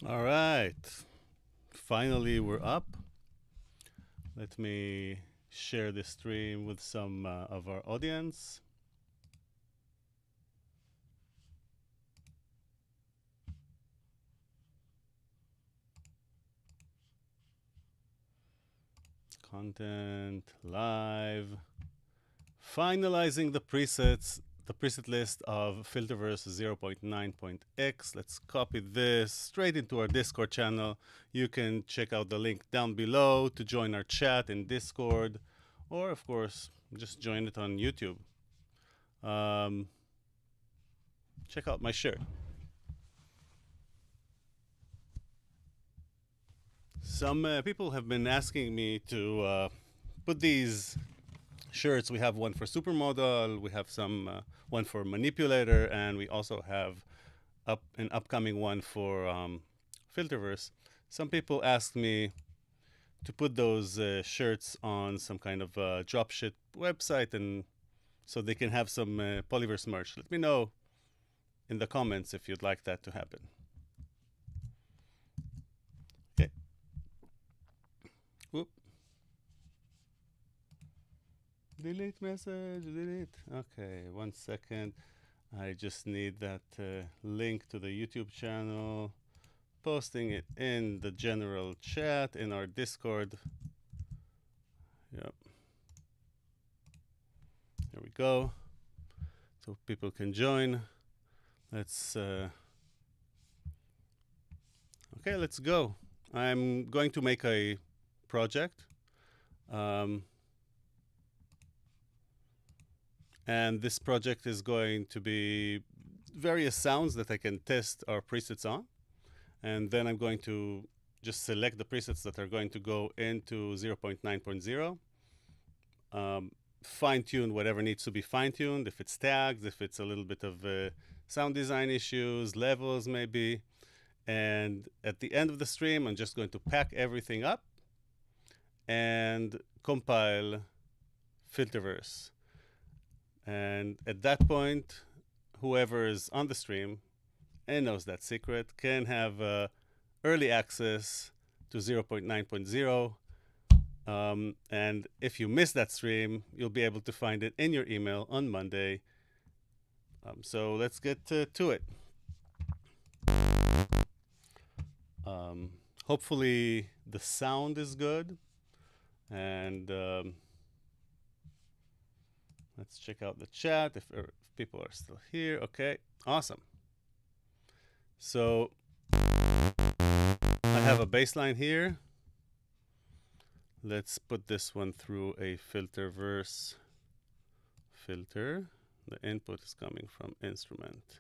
All right, finally we're up. Let me share this stream with some of our audience. Content, live. Finalizing the presets, the preset list of Filterverse 0.9.x. Let's copy this straight into our Discord channel. You can check out the link down below to join our chat in Discord, or of course, just join it on YouTube. Check out my shirt. Some people have been asking me to put these shirts. We have one for supermodel, we have some one for manipulator, and we also have an upcoming one for Filterverse. Some people asked me to put those shirts on some kind of dropship website, and so they can have some Polyverse merch. Let me know in the comments if you'd like that to happen. Okay. Whoop. Delete message, delete. Okay, 1 second. I just need that link to the YouTube channel. Posting it in the general chat in our Discord. Yep. There we go. So people can join. Let's okay, let's go. I'm going to make a project. And this project is going to be various sounds that I can test our presets on. And then I'm going to just select the presets that are going to go into 0.9.0. Fine-tune whatever needs to be fine-tuned, if it's tags, if it's a little bit of sound design issues, levels maybe. And at the end of the stream, I'm just going to pack everything up and compile Filterverse. And at that point, whoever is on the stream and knows that secret can have early access to 0.9.0. And if you miss that stream, you'll be able to find it in your email on Monday. So let's get to it. Hopefully the sound is good. And let's check out the chat if people are still here. Okay, awesome. So I have a baseline here. Let's put this one through a Filterverse filter. The input is coming from instrument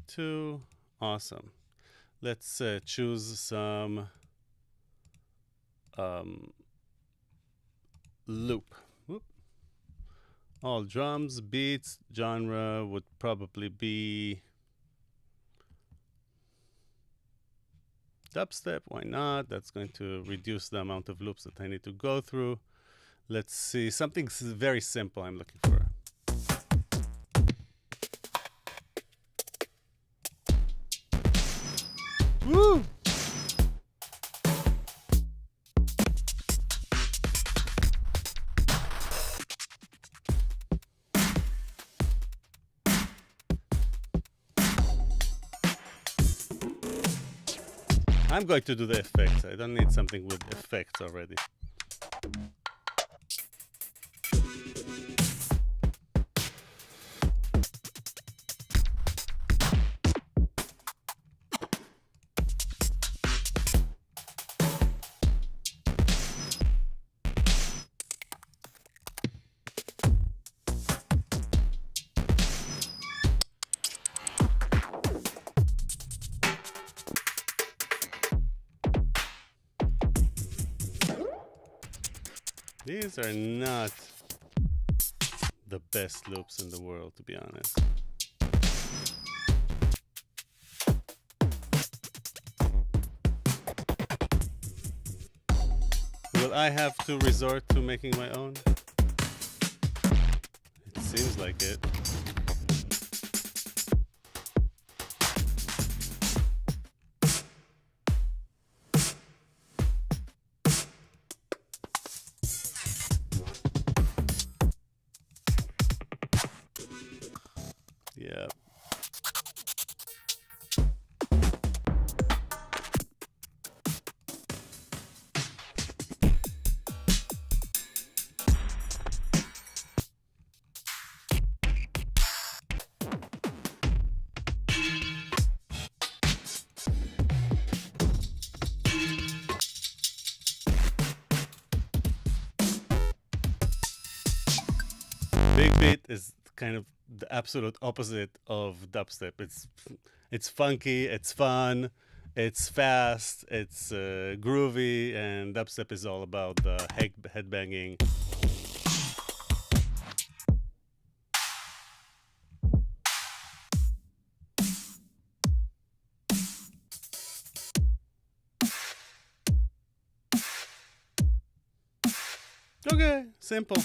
2. Awesome. Let's choose some loop. Whoop. All drums, beats, genre would probably be dubstep. Why not? That's going to reduce the amount of loops that I need to go through. Let's see, something very simple I'm looking for. Woo! I'm going to do the effects. I don't need something with effects already. These are not the best loops in the world, to be honest. Will I have to resort to making my own? It seems like it. Yeah. Big beat is kind of the absolute opposite of dubstep. It's funky, it's fun, it's fast, it's groovy, and dubstep is all about the headbanging. Okay, simple.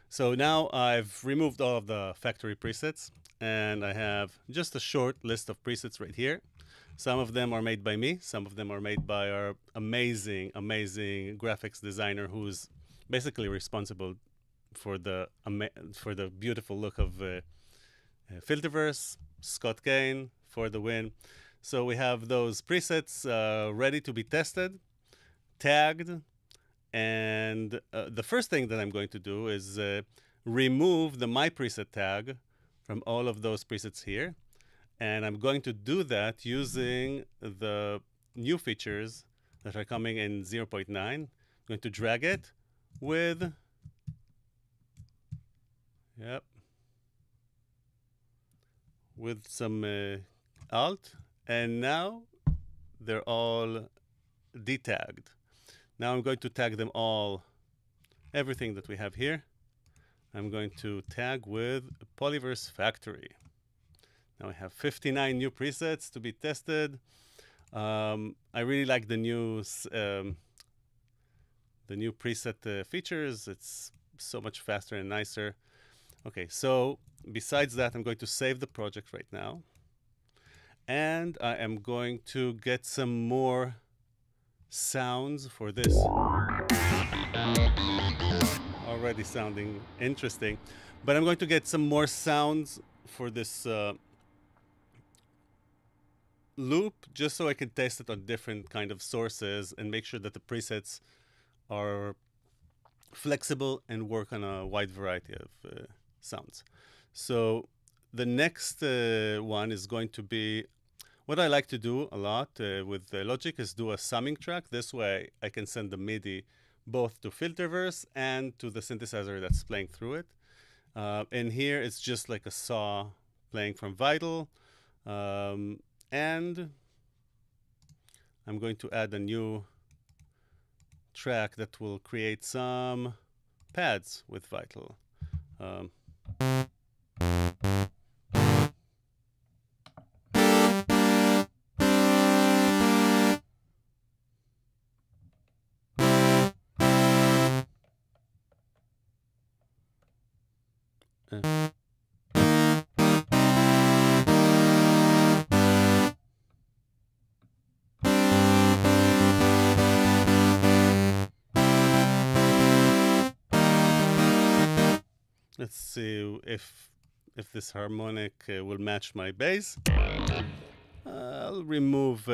So now I've removed all of the factory presets, and I have just a short list of presets right here. Some of them are made by me, some of them are made by our amazing, amazing graphics designer who's basically responsible for the beautiful look of Filterverse, Scott Kane for the win. So we have those presets ready to be tested, tagged, and the first thing that I'm going to do is remove the My Preset tag from all of those presets here. And I'm going to do that using the new features that are coming in 0.9. I'm going to drag it with, with some Alt. And now they're all detagged. Now I'm going to tag them all, everything that we have here. I'm going to tag with Polyverse Factory. Now I have 59 new presets to be tested. I really like the new preset features. It's so much faster and nicer. Okay, so besides that, I'm going to save the project right now. And I am going to get some more sounds for this. Already sounding interesting. But I'm going to get some more sounds for this loop, just so I can test it on different kind of sources and make sure that the presets are flexible and work on a wide variety of sounds. So the next one is going to be, what I like to do a lot with Logic is do a summing track. This way I can send the MIDI both to Filterverse and to the synthesizer that's playing through it. And here it's just like a saw playing from Vital. And I'm going to add a new track that will create some pads with Vital. Let's see if this harmonic will match my bass. I'll remove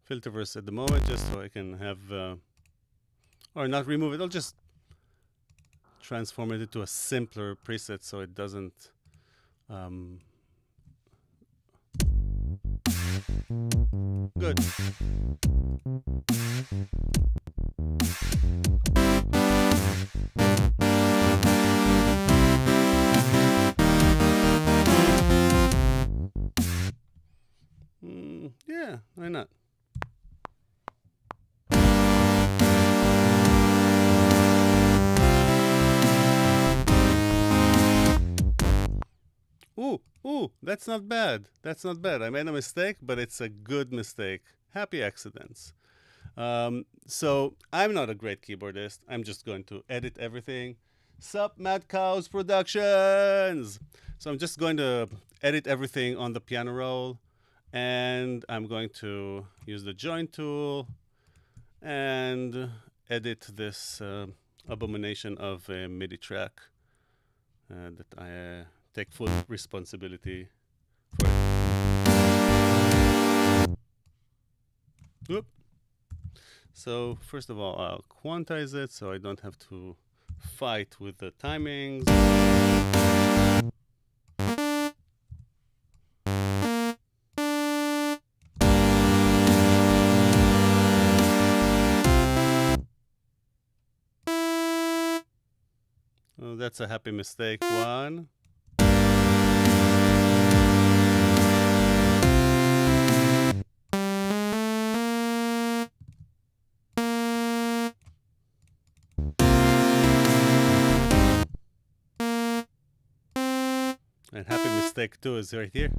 Filterverse at the moment just so I can have, or not remove it, I'll just transform it into a simpler preset so it doesn't good. Yeah, why not? Ooh, that's not bad. That's not bad. I made a mistake, but it's a good mistake. Happy accidents. So I'm not a great keyboardist. I'm just going to edit everything. Sup, Mad Cows Productions! So I'm just going to edit everything on the piano roll, and I'm going to use the join tool and edit this abomination of a MIDI track that I take full responsibility for it. Oop. So first of all, I'll quantize it so I don't have to fight with the timings. Oh, that's a happy mistake one. And happy mistake 2 is right here.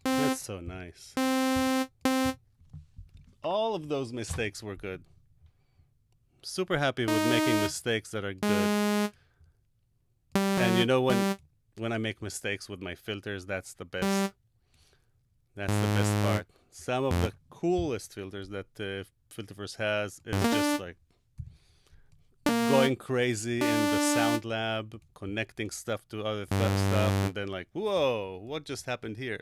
That's so nice. All of those mistakes were good. Super happy with making mistakes that are good. And you know, when I make mistakes with my filters, that's the best. That's the best part. Some of the coolest filters that Filterverse has is just like going crazy in the sound lab, connecting stuff to other stuff, and then like, whoa, what just happened here?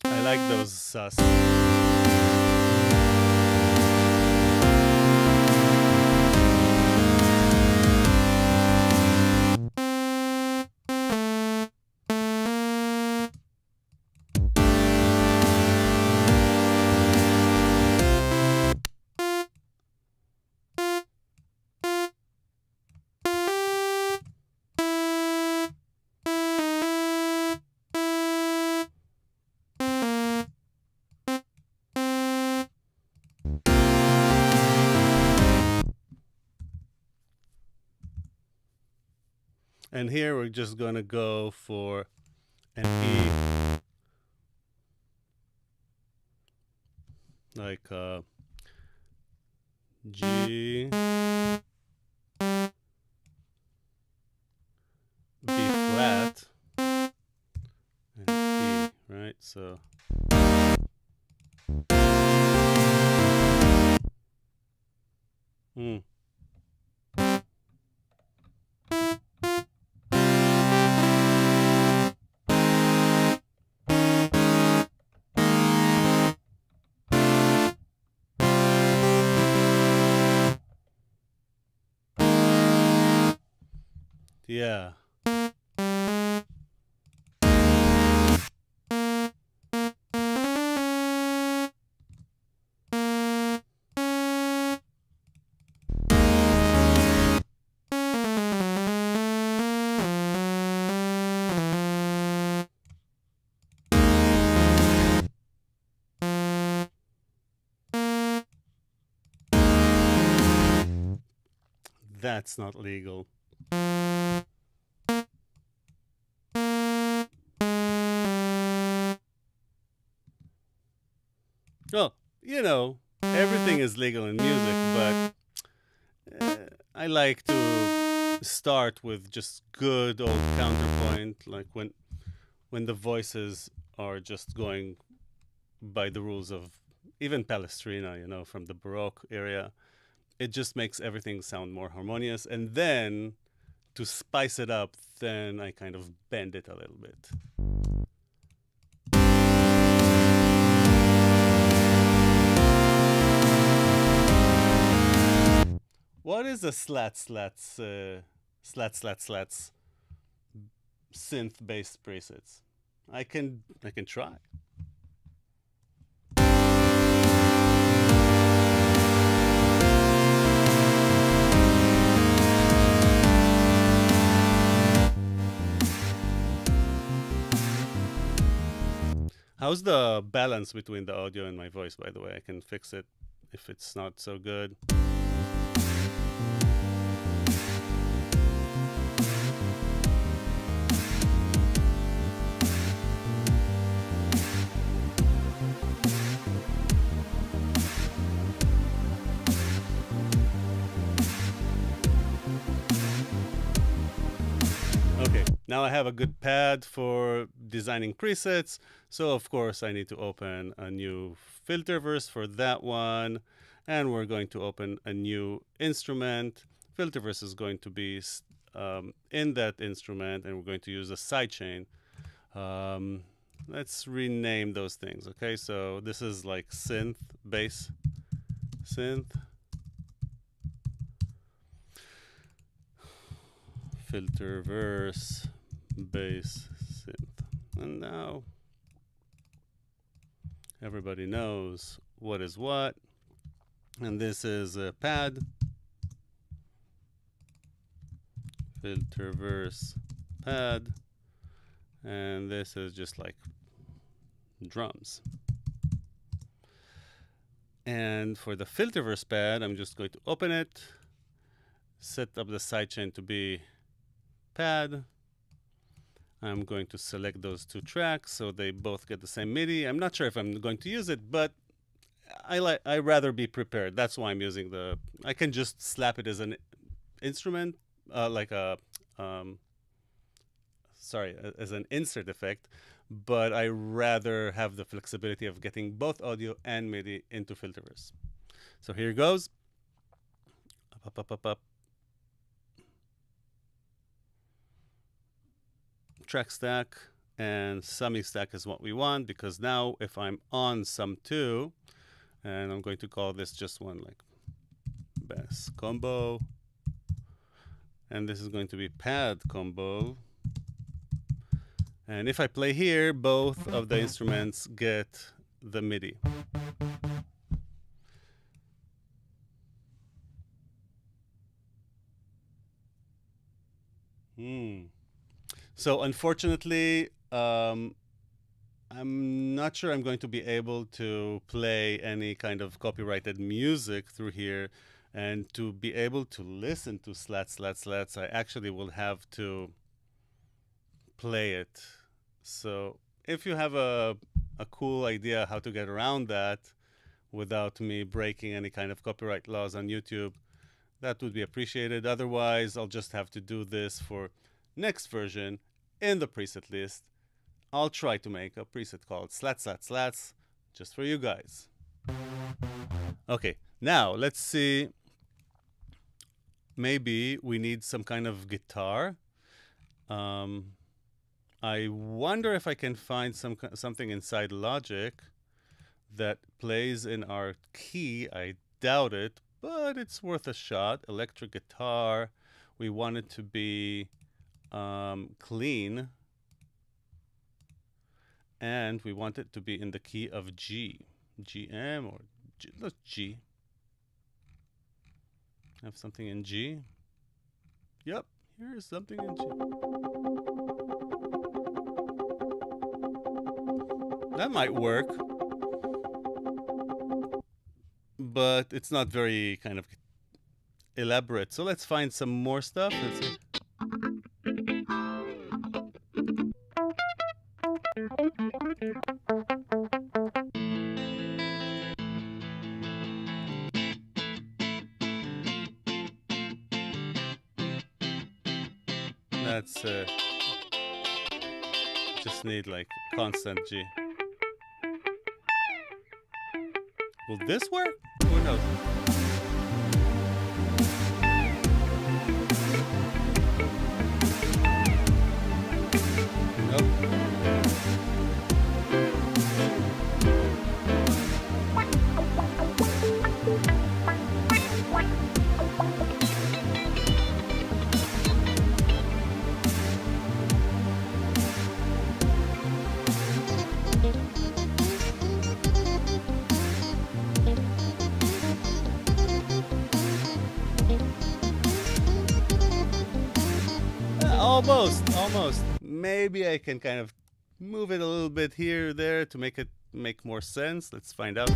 I like those sus. And here we're just gonna go for an E, like G, B flat, and E, right? So yeah. That's not legal. Well, you know, everything is legal in music, but I like to start with just good old counterpoint, like when the voices are just going by the rules of even Palestrina, you know, from the Baroque area. It just makes everything sound more harmonious. And then to spice it up, then I kind of bend it a little bit. What is a slats synth-based presets? I can try. How's the balance between the audio and my voice, by the way? I can fix it if it's not so good. Okay, now I have a good pad for designing presets. So of course I need to open a new Filterverse for that one. And we're going to open a new instrument. Filterverse is going to be in that instrument, and we're going to use a sidechain. Let's rename those things, okay? So this is like synth, bass, synth. Filterverse, bass, synth. And now everybody knows what is what. And this is a pad. Filterverse pad. And this is just like drums. And for the Filterverse pad, I'm just going to open it, set up the sidechain to be pad. I'm going to select those two tracks so they both get the same MIDI. I'm not sure if I'm going to use it, but I rather be prepared. That's why I'm using the. I can just slap it as an instrument, like a as an insert effect. But I rather have the flexibility of getting both audio and MIDI into Filterverse. So here goes. Up, up, up, up. Track stack and summing stack is what we want, because now if I'm on sum 2, and I'm going to call this just one like bass combo, and this is going to be pad combo. And if I play here, both of the instruments get the MIDI. So unfortunately, I'm not sure I'm going to be able to play any kind of copyrighted music through here. And to be able to listen to slats, I actually will have to play it. So if you have a cool idea how to get around that without me breaking any kind of copyright laws on YouTube, that would be appreciated. Otherwise, I'll just have to do this for next version in the preset list. I'll try to make a preset called slats just for you guys. Okay, now let's see. Maybe we need some kind of guitar. I wonder if I can find something inside Logic that plays in our key. I doubt it, but it's worth a shot. Electric guitar. We want it to be clean, and we want it to be in the key of G, GM or G. Have something in G. Yep, here is something in G. That might work, but it's not very kind of elaborate. So let's find some more stuff. Let's see. That's just need like constant G. Will this work? Who knows? Nope. Almost. Maybe I can kind of move it a little bit here, there to make it make more sense. Let's find out.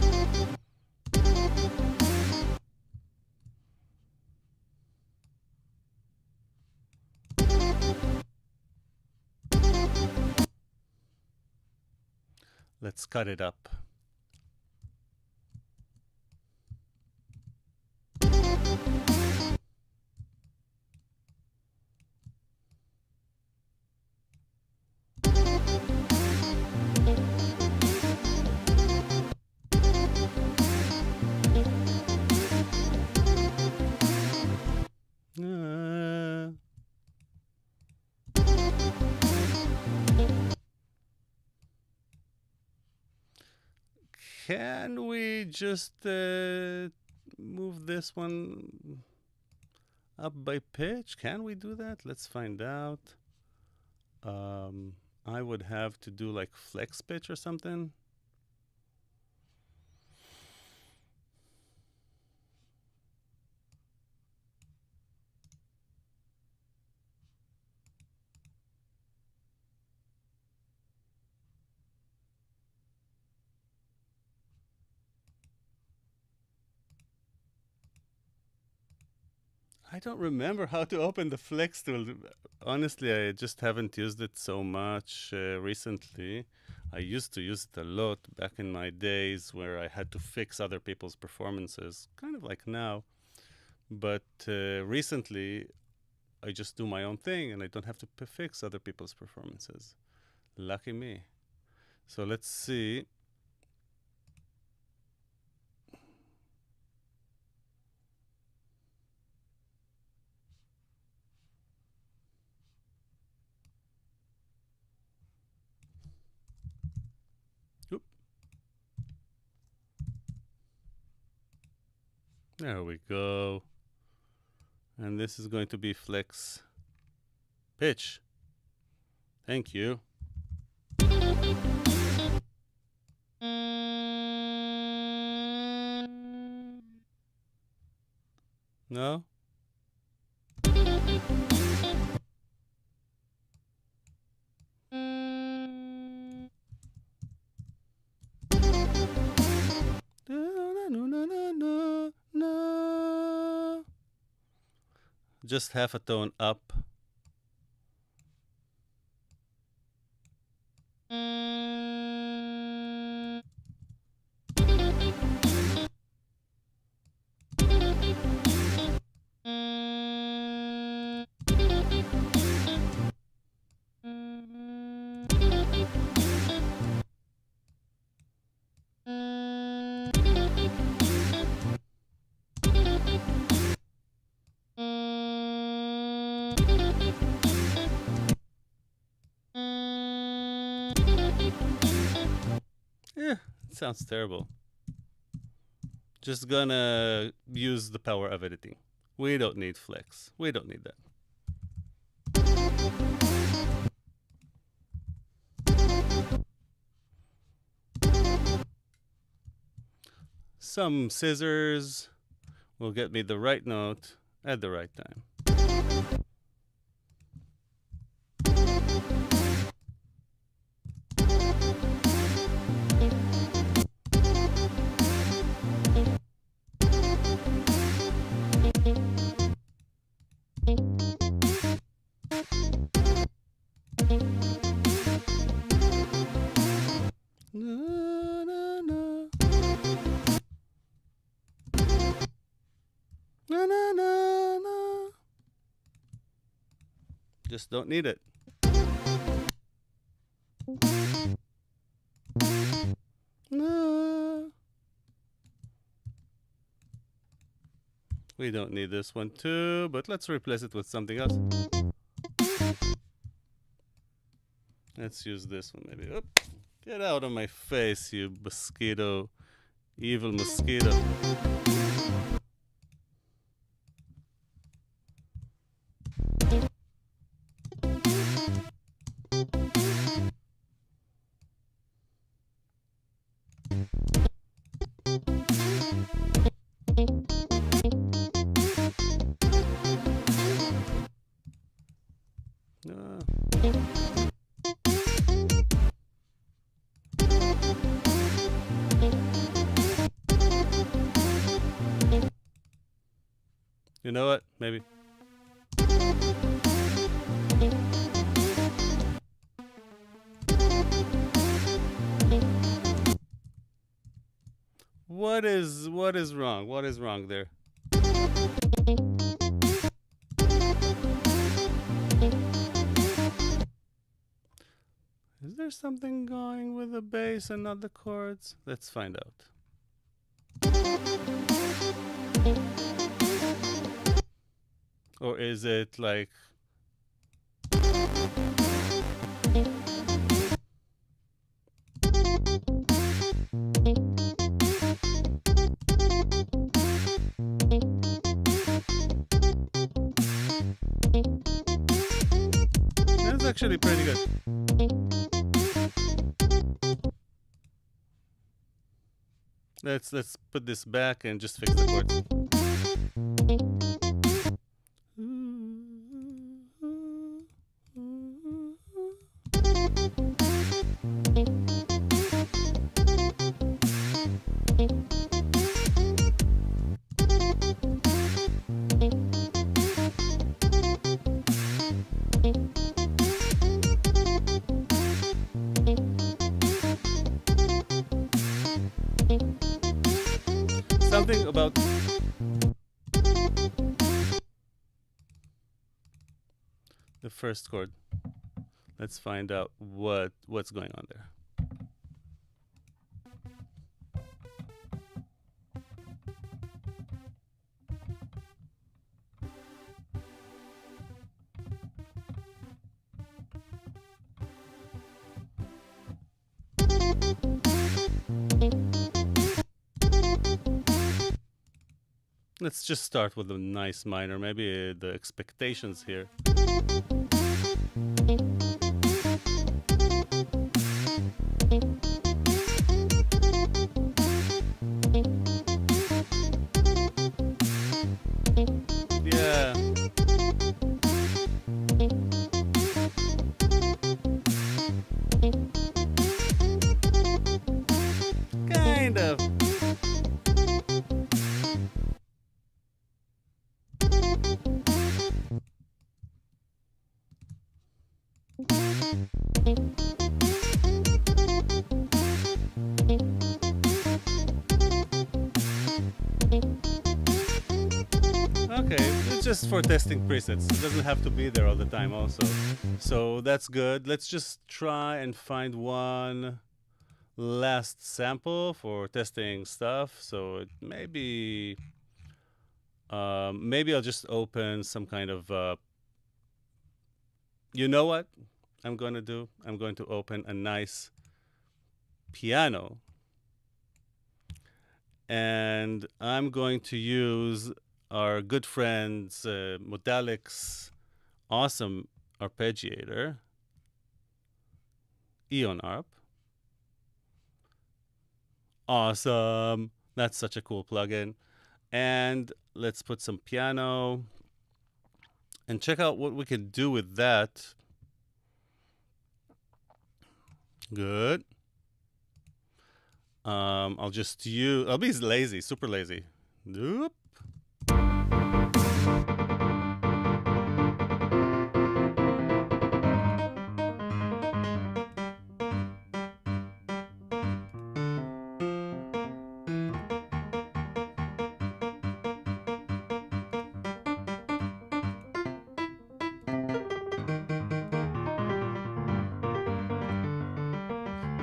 Let's cut it up. Can we just move this one up by pitch? Can we do that? Let's find out. I would have to do like flex pitch or something. I don't remember how to open the flex tool. Honestly, I just haven't used it so much recently. I used to use it a lot back in my days where I had to fix other people's performances, kind of like now. But recently, I just do my own thing and I don't have to fix other people's performances. Lucky me. So let's see. Oop. There we go. And this is going to be flex pitch. Thank you. No? Just half a tone up. Yeah, it sounds terrible. Just gonna use the power of editing. We don't need flex. We don't need that. Some scissors will get me the right note at the right time. Just don't need it. No. We don't need this one too, but let's replace it with something else. Let's use this one maybe. Oop. Get out of my face, you mosquito. Evil mosquito. You know what? Maybe. What is wrong? What is wrong there? Is there something going with the bass and not the chords? Let's find out. Or is it like... That's actually pretty good. Let's put this back and just fix the chords. Something about the first chord. Let's find out what's going on there. Let's just start with a nice minor. Maybe the expectations here. Yeah. Kind of. Okay, it's just for testing presets. It doesn't have to be there all the time also. So that's good. Let's just try and find one last sample for testing stuff. So it maybe I'll just open some kind of you know what I'm going to do? I'm going to open a nice piano. And I'm going to use our good friend's Modalic's awesome arpeggiator, Eon Arp. Awesome. That's such a cool plugin. And let's put some piano and check out what we can do with that. Good. I'll be lazy, super lazy. Nope.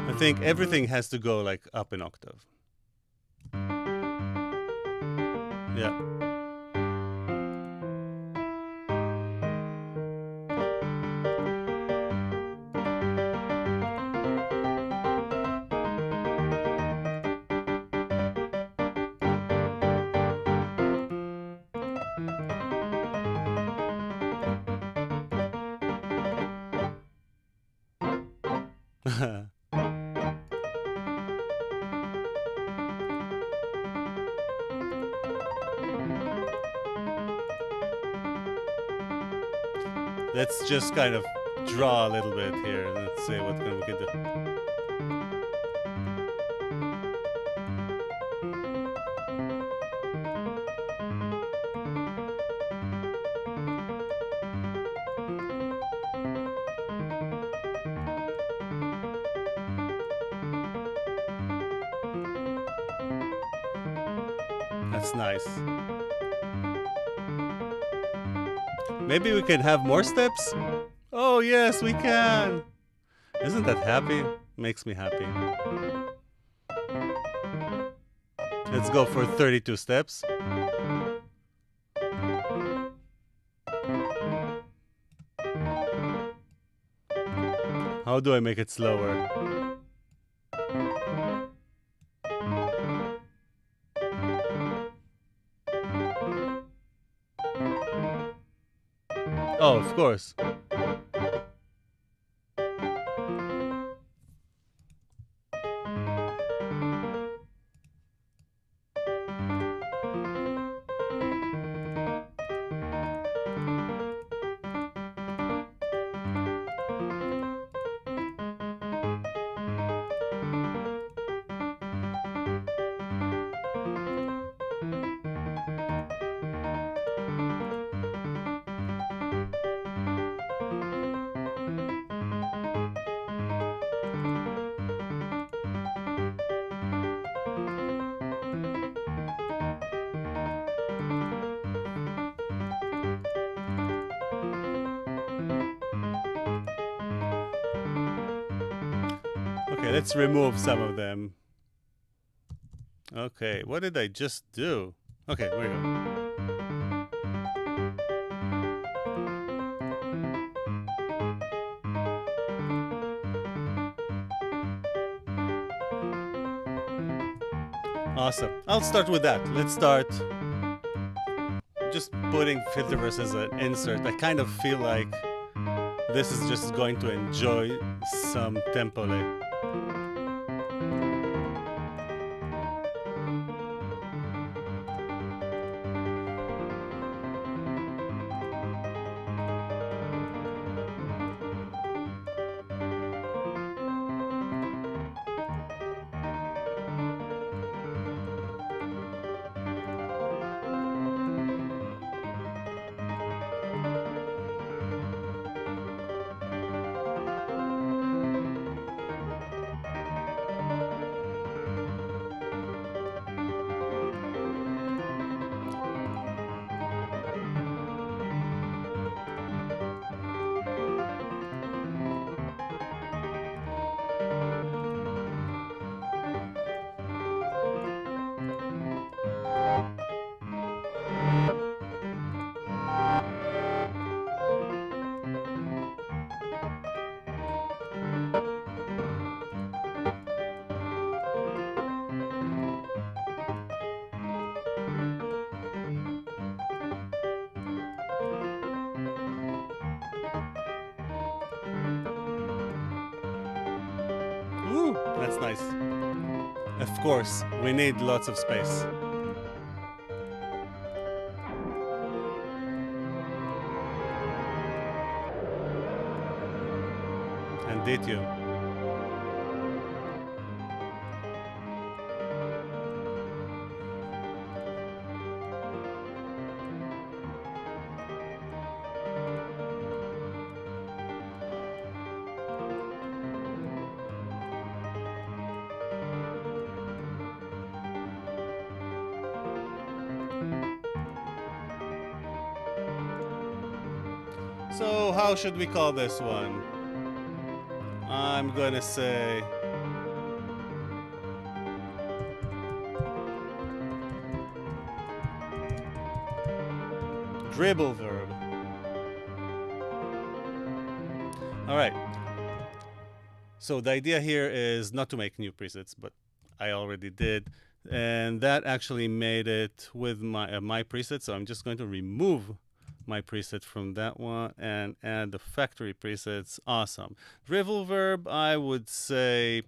I think everything has to go like up an octave. Yeah. Let's just kind of draw a little bit here. Let's see what we can do. That's nice. Maybe we can have more steps? Oh yes, we can! Isn't that happy? Makes me happy. Let's go for 32 steps. How do I make it slower? Oh, of course. Okay, let's remove some of them. Okay, what did I just do? Okay, here we go. Awesome. I'll start with that. Let's start just putting Filterverse as an insert. I kind of feel like this is just going to enjoy some template. Ooh, that's nice. Of course, we need lots of space. And did you? So how should we call this one? I'm gonna say dribble verb. All right. So the idea here is not to make new presets, but I already did. And that actually made it with my preset. So I'm just going to remove my preset from that one and add the factory presets. Awesome. Dribble verb, I would say,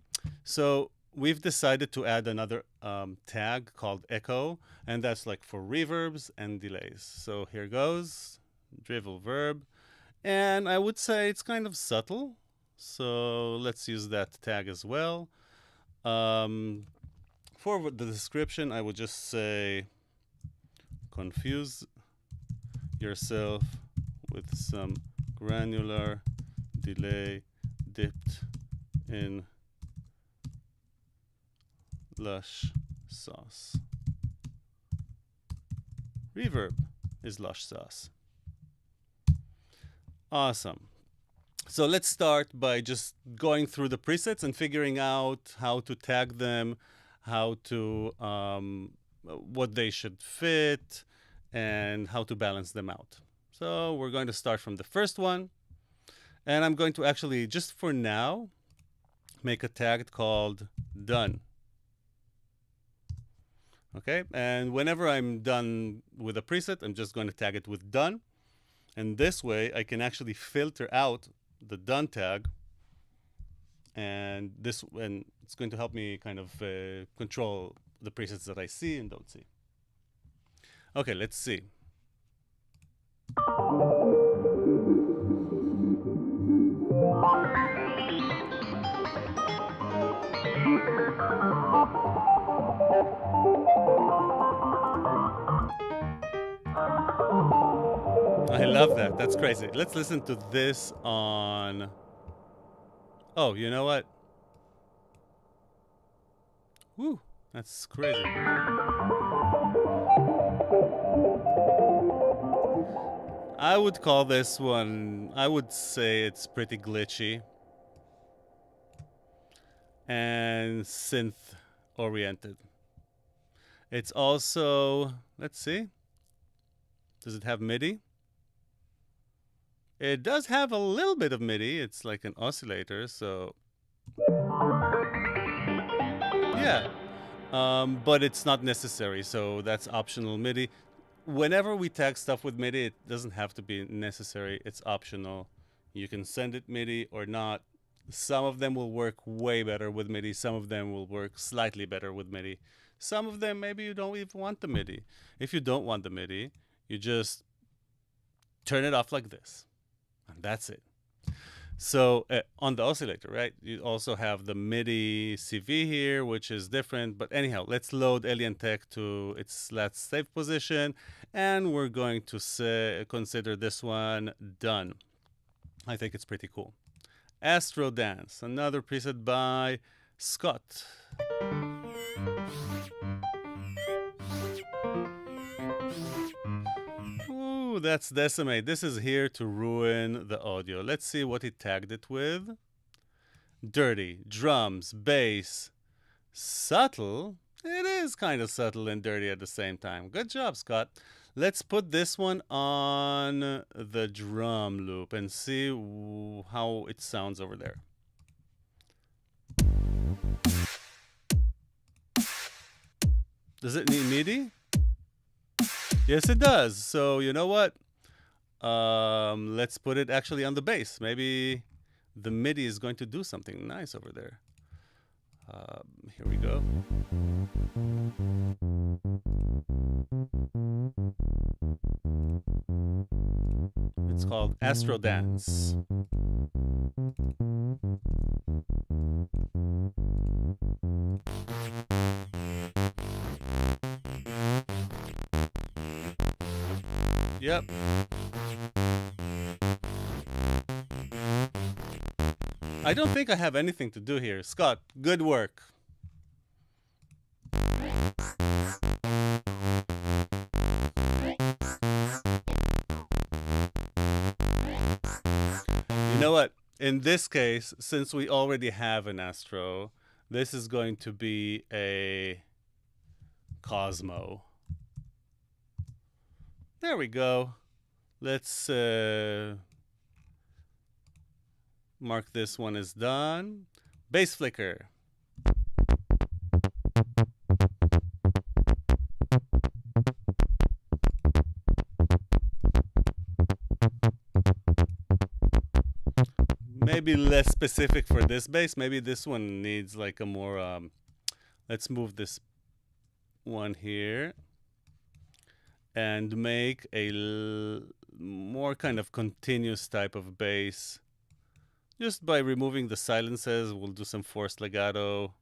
so we've decided to add another tag called echo, and that's like for reverbs and delays. So here goes, dribble verb. And I would say it's kind of subtle. So let's use that tag as well. For the description, I would just say confuse yourself with some granular delay dipped in lush sauce. reverb is lush sauce. Awesome. So let's start by just going through the presets and figuring out how to tag them, how to what they should fit, and how to balance them out. So we're going to start from the first one, and I'm going to actually, just for now, make a tag called done. Okay, and whenever I'm done with a preset, I'm just going to tag it with done. And this way I can actually filter out the done tag, and it's going to help me kind of control the presets that I see and don't see. Okay, let's see. I love that. That's crazy. Let's listen to this on... Oh, you know what? Woo, that's crazy. I would call this one, I would say it's pretty glitchy and synth oriented. It's also, let's see, does it have MIDI? It does have a little bit of MIDI. It's like an oscillator, so yeah. But it's not necessary, so that's optional MIDI. Whenever we tag stuff with MIDI, it doesn't have to be necessary. It's optional. You can send it MIDI or not. Some of them will work way better with MIDI. Some of them will work slightly better with MIDI. Some of them, maybe you don't even want the MIDI. If you don't want the MIDI, you just turn it off like this. And that's it. So on the oscillator, right, you also have the MIDI CV here, which is different. But anyhow, let's load Alien Tech to its last save position. And we're going to consider this one done. I think it's pretty cool. Astro Dance, another preset by Scott. Ooh, that's Decimate. This is here to ruin the audio. Let's see what he tagged it with. Dirty, drums, bass, subtle. It is kind of subtle and dirty at the same time. Good job, Scott. Let's put this one on the drum loop and see how it sounds over there. Does it need MIDI? Yes, it does. So you know what? Let's put it actually on the bass. Maybe the MIDI is going to do something nice over there. Here we go. It's called Astro Dance. Yep. I don't think I have anything to do here. Scott, good work. You know what? In this case, since we already have an Astro, this is going to be a Cosmo. There we go. Let's mark this one as done. Bass flicker. Maybe less specific for this bass. Maybe this one needs like a more, let's move this one here and make a more kind of continuous type of bass. Just by removing the silences, we'll do some forced legato.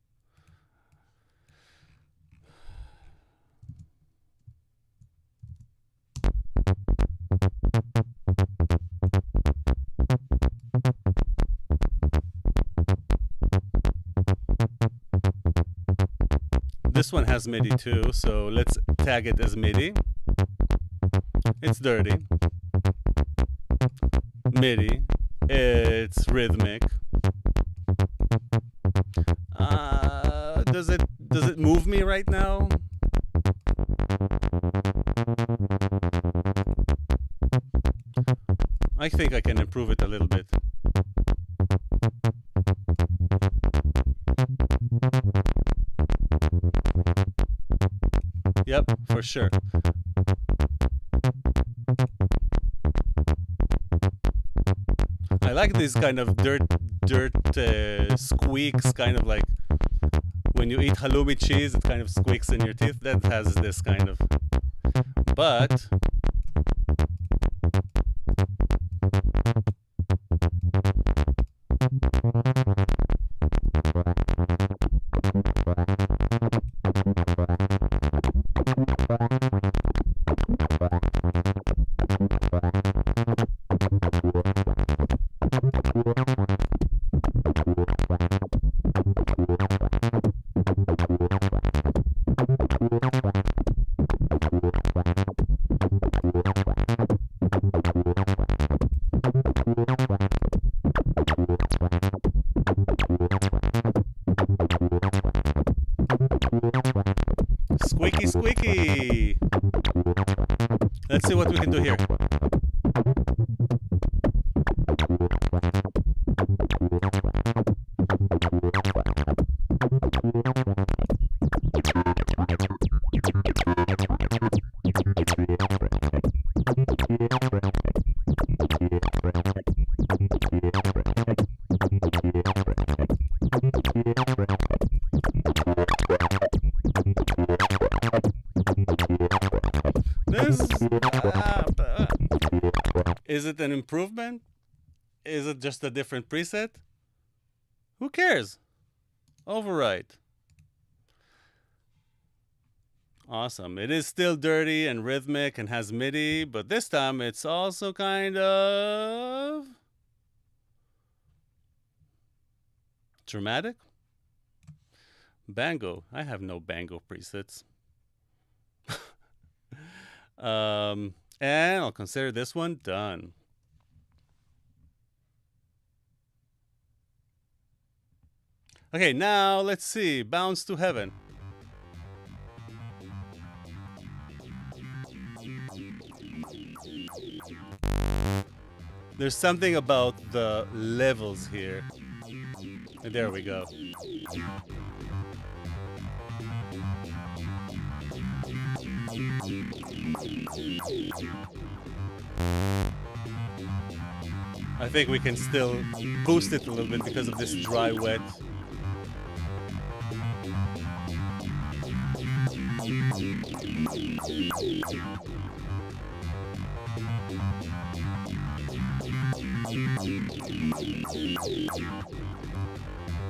This one has MIDI too, so let's tag it as MIDI. It's dirty. MIDI. It's rhythmic. Does it move me right now? I think I can improve it a little bit. Yep, for sure. I like these kind of dirt squeaks, kind of like when you eat halloumi cheese, it kind of squeaks in your teeth. That has this kind of. But squeaky, squeaky. Let's see what we can do here. Is it an improvement? Is it just a different preset? Who cares? Override. Awesome. It is still dirty and rhythmic and has MIDI, but this time it's also kind of dramatic. Bango. I have no Bango presets. And I'll consider this one done. Okay, now let's see. Bounce to Heaven. There's something about the levels here. And there we go. I think we can still boost it a little bit because of this dry wet.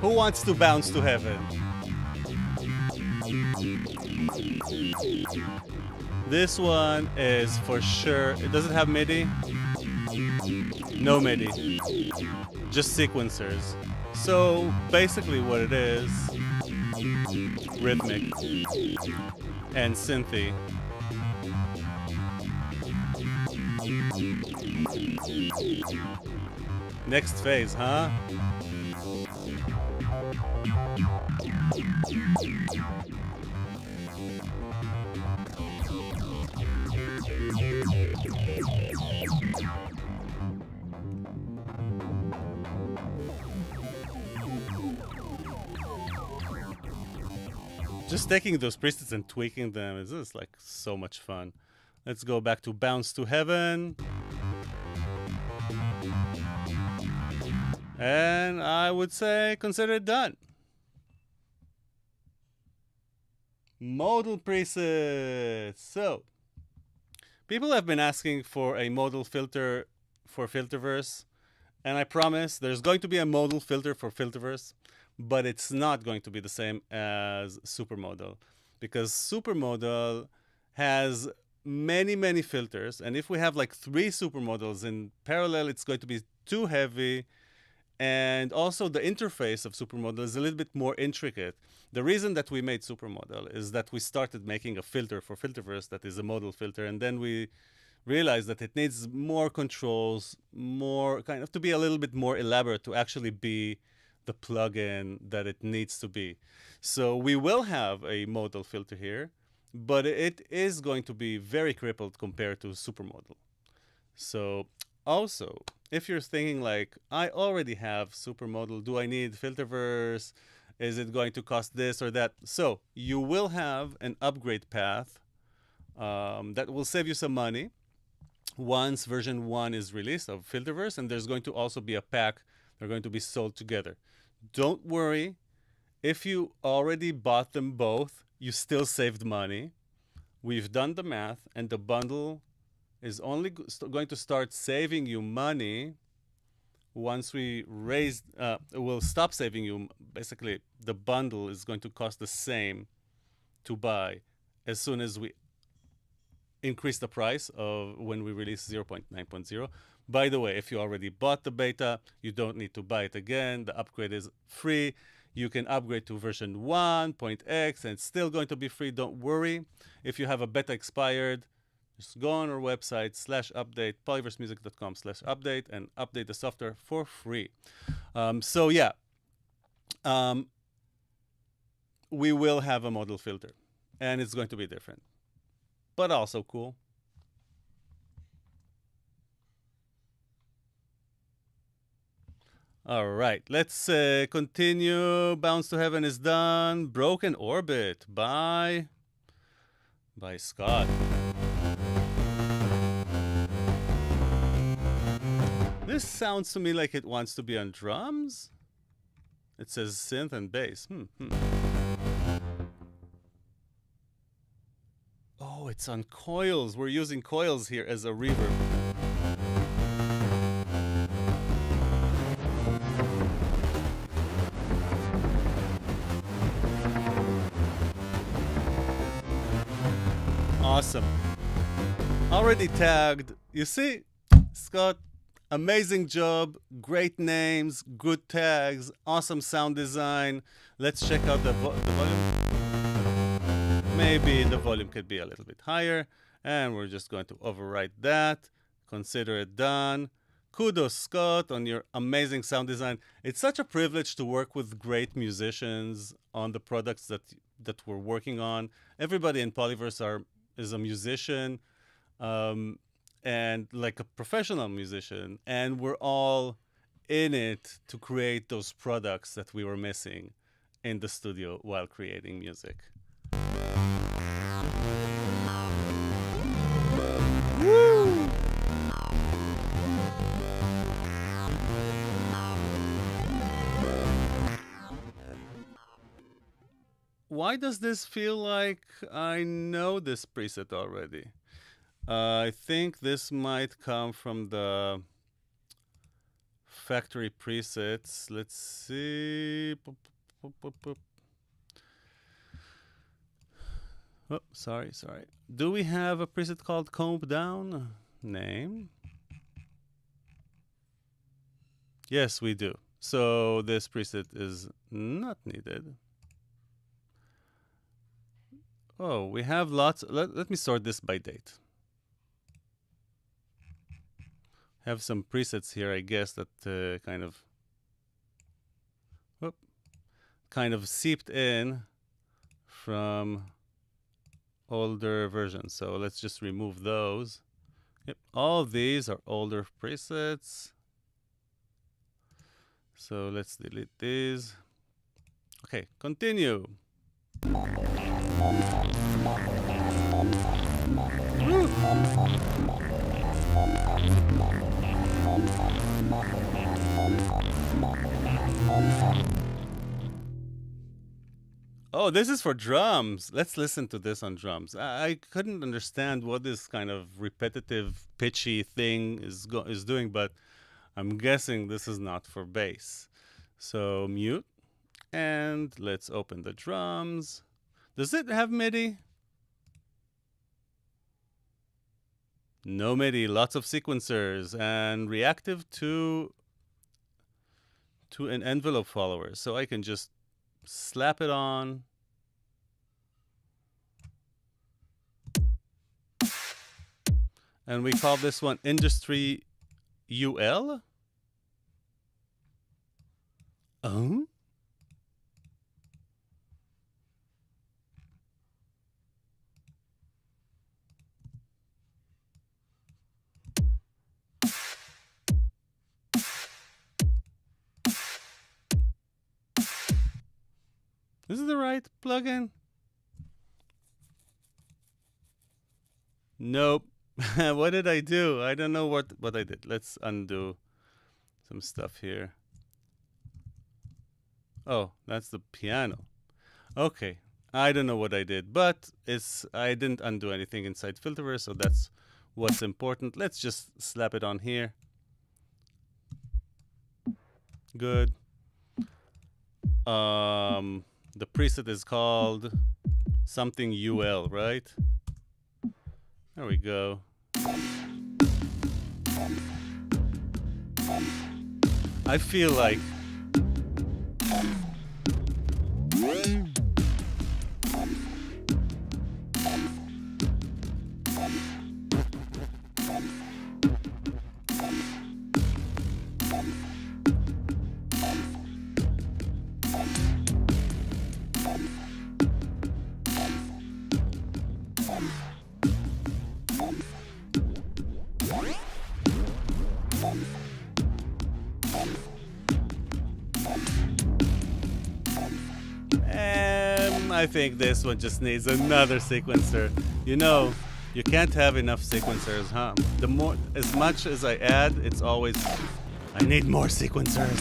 Who wants to bounce to heaven? This one is for sure. It doesn't have MIDI. No MIDI. Just sequencers. So basically what it is, rhythmic and synthy. Next phase, huh? Just taking those presets and tweaking them is just like so much fun. Let's go back to Bounce to Heaven. And I would say consider it done. Modal presets. So, people have been asking for a modal filter for Filterverse. And I promise there's going to be a modal filter for Filterverse. But it's not going to be the same as Supermodal. Because Supermodal has many, many filters. And if we have like 3 supermodels in parallel, it's going to be too heavy. And also the interface of Supermodal is a little bit more intricate. The reason that we made Supermodal is that we started making a filter for Filterverse that is a modal filter. And then we realize that it needs more controls, more kind of to be a little bit more elaborate to actually be the plugin that it needs to be. So we will have a modal filter here, but it is going to be very crippled compared to supermodal. So also, if you're thinking like, I already have supermodal, do I need Filterverse? Is it going to cost this or that? So you will have an upgrade path that will save you some money once version 1 is released of Filterverse, and there's going to also be a pack. They're going to be sold together. Don't worry. If you already bought them both, you still saved money. We've done the math, and the bundle is only going to start saving you money once we raise, we'll stop saving you. Basically, the bundle is going to cost the same to buy as soon as we increase the price of when we release 0.9.0. By the way, if you already bought the beta, you don't need to buy it again. The upgrade is free. You can upgrade to version 1.x and it's still going to be free. Don't worry. If you have a beta expired, just go on our website /update, polyversemusic.com/update, and update the software for free. So yeah, we will have a modal filter, and it's going to be different, but also cool. All right, let's continue. Bounce to Heaven is done. Broken Orbit by Scott. This sounds to me like it wants to be on drums. It says synth and bass. Oh, it's on coils. We're using coils here as a reverb. Awesome. Already tagged. You see, Scott, amazing job. Great names, good tags, awesome sound design. Let's check out the volume. Maybe the volume could be a little bit higher. And we're just going to overwrite that. Consider it done. Kudos, Scott, on your amazing sound design. It's such a privilege to work with great musicians on the products that we're working on. Everybody in Polyverse is a musician and like a professional musician, and we're all in it to create those products that we were missing in the studio while creating music. Woo! Why does this feel like I know this preset already? I think this might come from the factory presets. Let's see. Oh, sorry. Do we have a preset called Comb Down? Name? Yes, we do. So this preset is not needed. Oh, we have lots. Let me sort this by date. Have some presets here, I guess, that kind of seeped in from older versions. So let's just remove those. Yep, all of these are older presets. So let's delete these. Okay, continue. Woo. Oh, this is for drums. Let's listen to this on drums. I couldn't understand what this kind of repetitive, pitchy thing is doing, but I'm guessing this is not for bass. So mute, and let's open the drums. Does it have MIDI? No MIDI, lots of sequencers, and reactive to an envelope follower. So I can just slap it on. And we call this one Industry UL. Oh? This is the right plugin? Nope. What did I do? I don't know what I did. Let's undo some stuff here. Oh, that's the piano. Okay. I don't know what I did, but I didn't undo anything inside Filterverse, so that's what's important. Let's just slap it on here. Good. The preset is called something UL, right? There we go. I feel like I think this one just needs another sequencer. You know, you can't have enough sequencers, huh? As much as I add, it's always, I need more sequencers.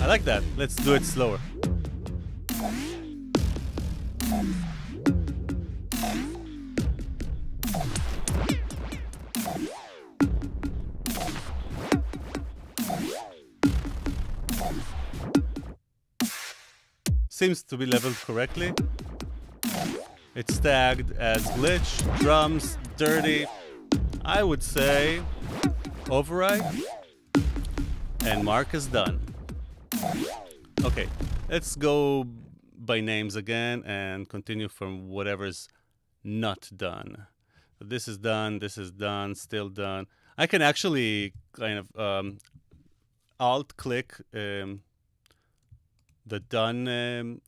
I like that. Let's do it slower. Seems to be leveled correctly. It's tagged as glitch, drums, dirty. I would say override. And mark is done. Okay, let's go by names again and continue from whatever's not done. This is done, still done. I can actually kind of alt-click the done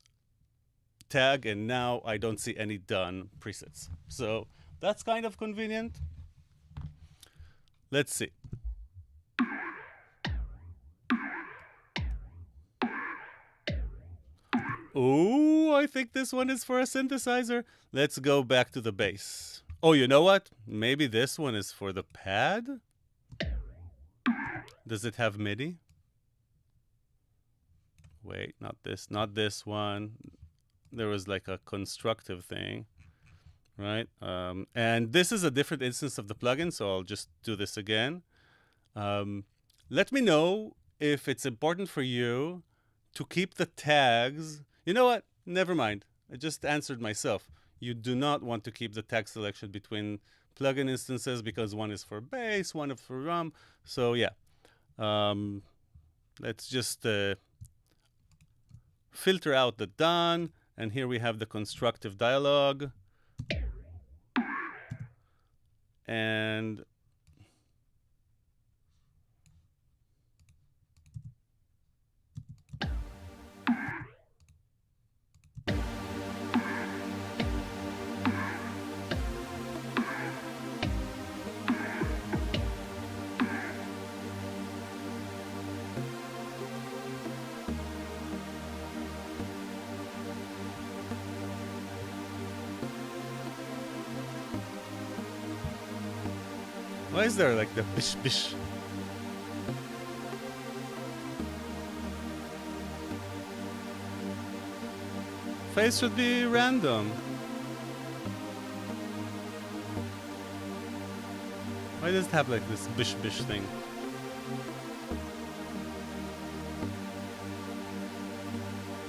tag, and now I don't see any done presets. So that's kind of convenient. Let's see. Oh, I think this one is for a synthesizer. Let's go back to the bass. Oh, you know what? Maybe this one is for the pad? Does it have MIDI? Wait, not this one. There was like a constructive thing, right? And this is a different instance of the plugin, so I'll just do this again. Let me know if it's important for you to keep the tags. You know what? Never mind. I just answered myself. You do not want to keep the tag selection between plugin instances because one is for bass, one is for drum. So yeah, let's just filter out the done, and here we have the constructive dialogue. And why is there like the bish bish? Face should be random. Why does it have like this bish bish thing?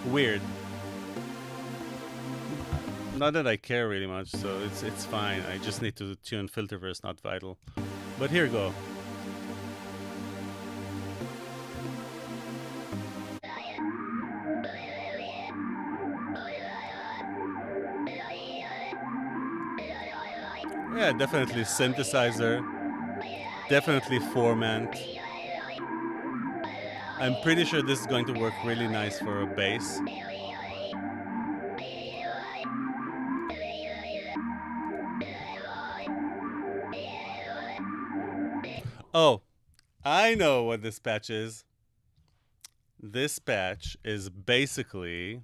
Weird. Not that I care really much, so it's fine. I just need to tune Filterverse, not Vital. But here we go. Yeah, definitely synthesizer. Definitely format. I'm pretty sure this is going to work really nice for a bass. Oh, I know what this patch is. This patch is basically,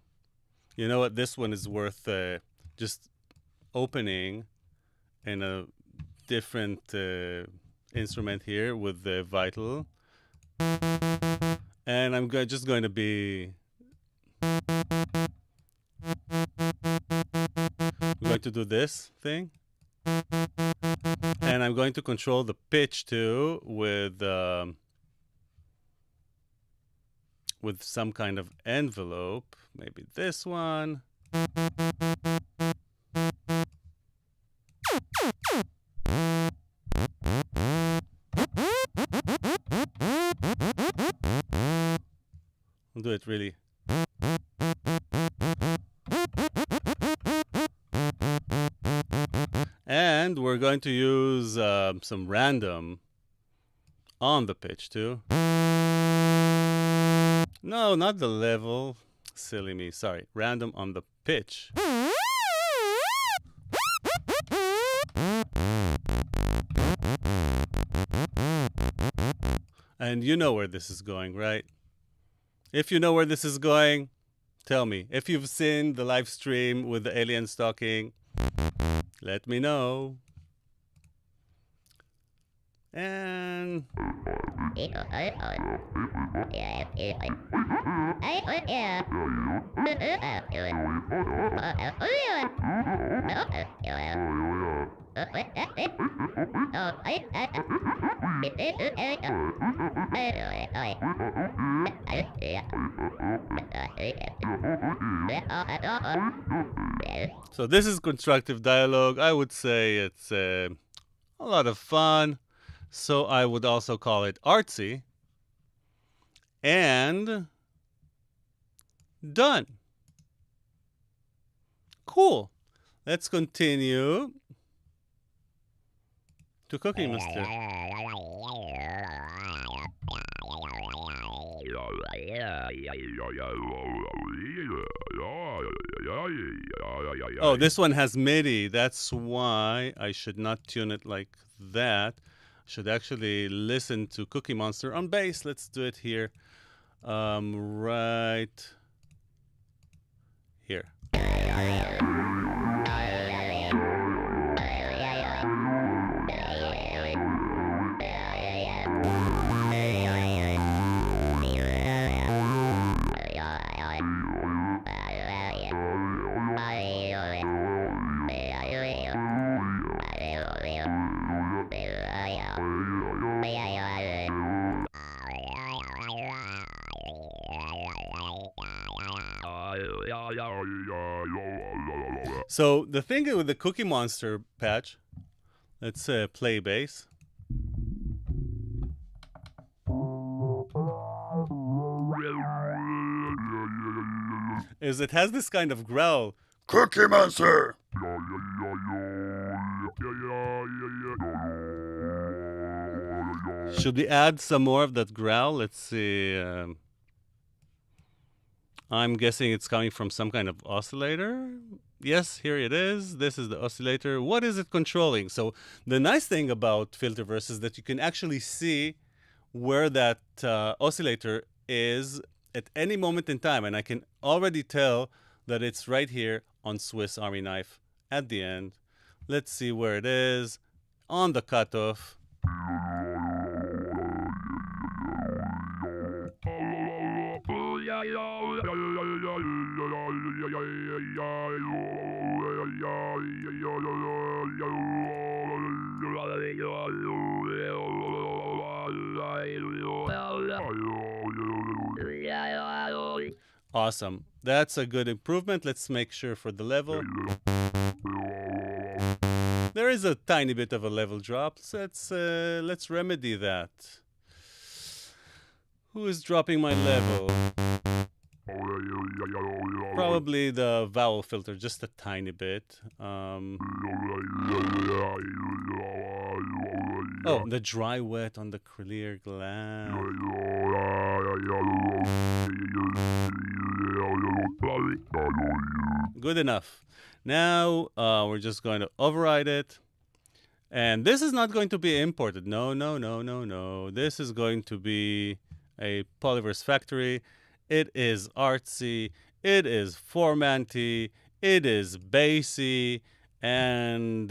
you know what, this one is worth just opening in a different instrument here with the vital. And I'm just going to be... I'm going to do this thing. And I'm going to control the pitch too with some kind of envelope. Maybe this one. I'll do it really. And we're going to use some random on the pitch too. No, not the level. Silly me, sorry. Random on the pitch. And you know where this is going, right? If you know where this is going, tell me. If you've seen the live stream with the aliens talking, let me know. And so this is constructive dialogue. I would say it's a lot of fun. So I would also call it artsy. And done. Cool. Let's continue to Cookie Monster. Oh, this one has MIDI. That's why I should not tune it like that. I should actually listen to Cookie Monster on bass. Let's do it here. Right here. So the thing with the Cookie Monster patch, let's play bass. Is it has this kind of growl. Cookie Monster! Should we add some more of that growl? Let's see. I'm guessing it's coming from some kind of oscillator. Yes, here it is. This is the oscillator. What is it controlling? So the nice thing about Filterverse is that you can actually see where that oscillator is at any moment in time. And I can already tell that it's right here on Swiss Army Knife at the end. Let's see where it is on the cutoff. Awesome. That's a good improvement. Let's make sure for the level. There is a tiny bit of a level drop. So let's remedy that. Who is dropping my level? Probably the vowel filter just a tiny bit. Oh, the dry wet on the clear glass. Good enough. Now we're just going to override it. And this is not going to be imported. No, no, no, no, no. This is going to be a Polyverse factory. It is artsy. It is formanty. It is bassy. And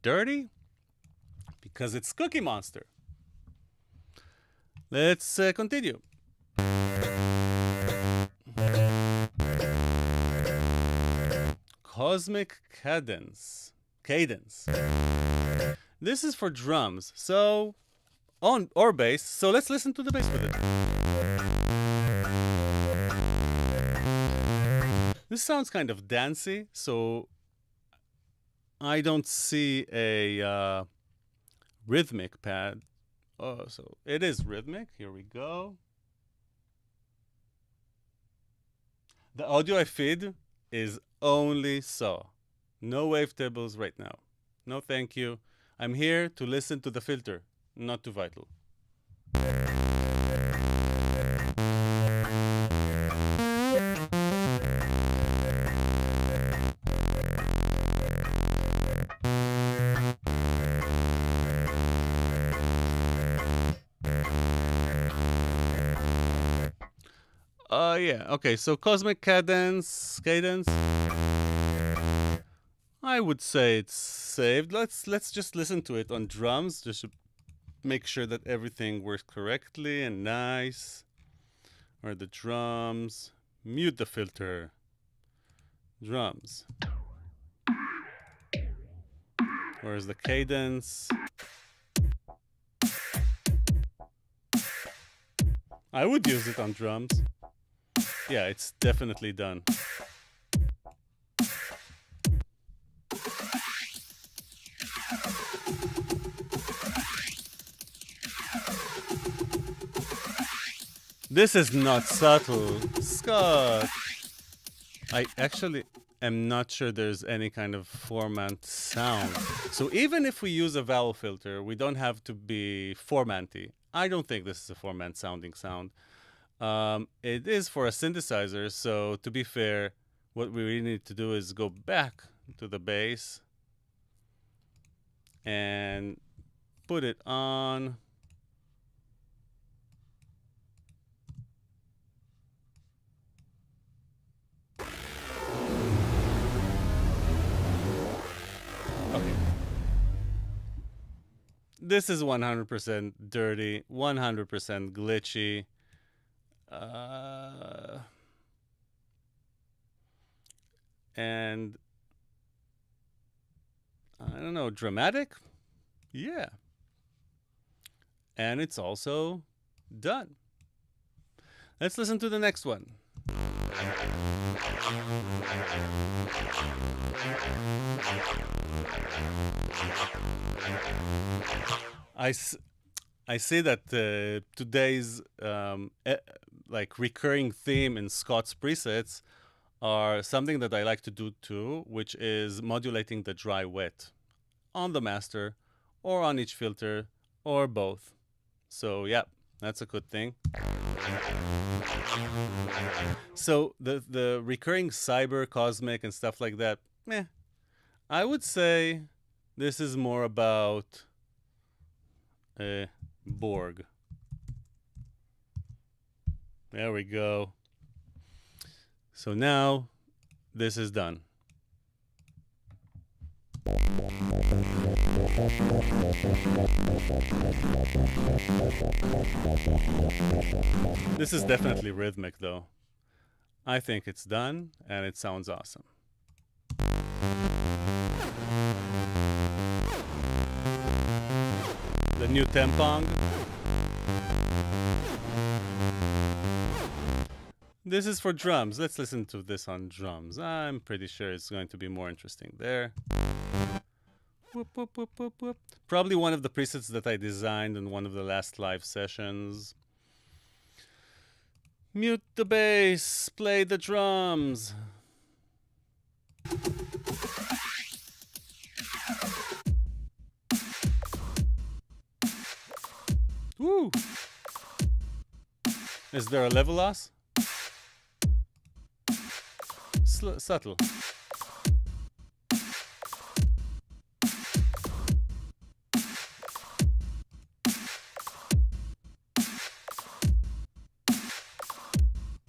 dirty? Because it's Cookie Monster. Let's continue. Cosmic cadence. This is for drums. So, or bass. So let's listen to the bass with it. This sounds kind of dancey, so I don't see a rhythmic pad. Oh, so it is rhythmic. Here we go. The audio I feed is only saw. No wavetables right now. No thank you. I'm here to listen to the filter, not to Vital. Yeah, okay, so cosmic cadence. I would say it's saved. Let's just listen to it on drums, just to make sure that everything works correctly and nice. Where are the drums? Mute the filter. Drums. Where's the cadence? I would use it on drums. Yeah, it's definitely done. This is not subtle. Scott! I actually am not sure there's any kind of format sound. So even if we use a vowel filter, we don't have to be formanty. I don't think this is a format sounding sound. It is for a synthesizer, so to be fair, what we really need to do is go back to the bass and put it on. Okay. This is 100% dirty, 100% glitchy. And I don't know, dramatic? Yeah. And it's also done. Let's listen to the next one. I see that today's like recurring theme in Scott's presets are something that I like to do too, which is modulating the dry wet on the master or on each filter or both. So yeah, that's a good thing. So the recurring cyber, cosmic, and stuff like that, meh. I would say this is more about Borg. There we go. So now this is done. This is definitely rhythmic though. I think it's done and it sounds awesome. The new tempong. This is for drums. Let's listen to this on drums. I'm pretty sure it's going to be more interesting there. Whoop, whoop, whoop, whoop, whoop. Probably one of the presets that I designed in one of the last live sessions. Mute the bass, play the drums. Woo! Is there a level loss? Subtle.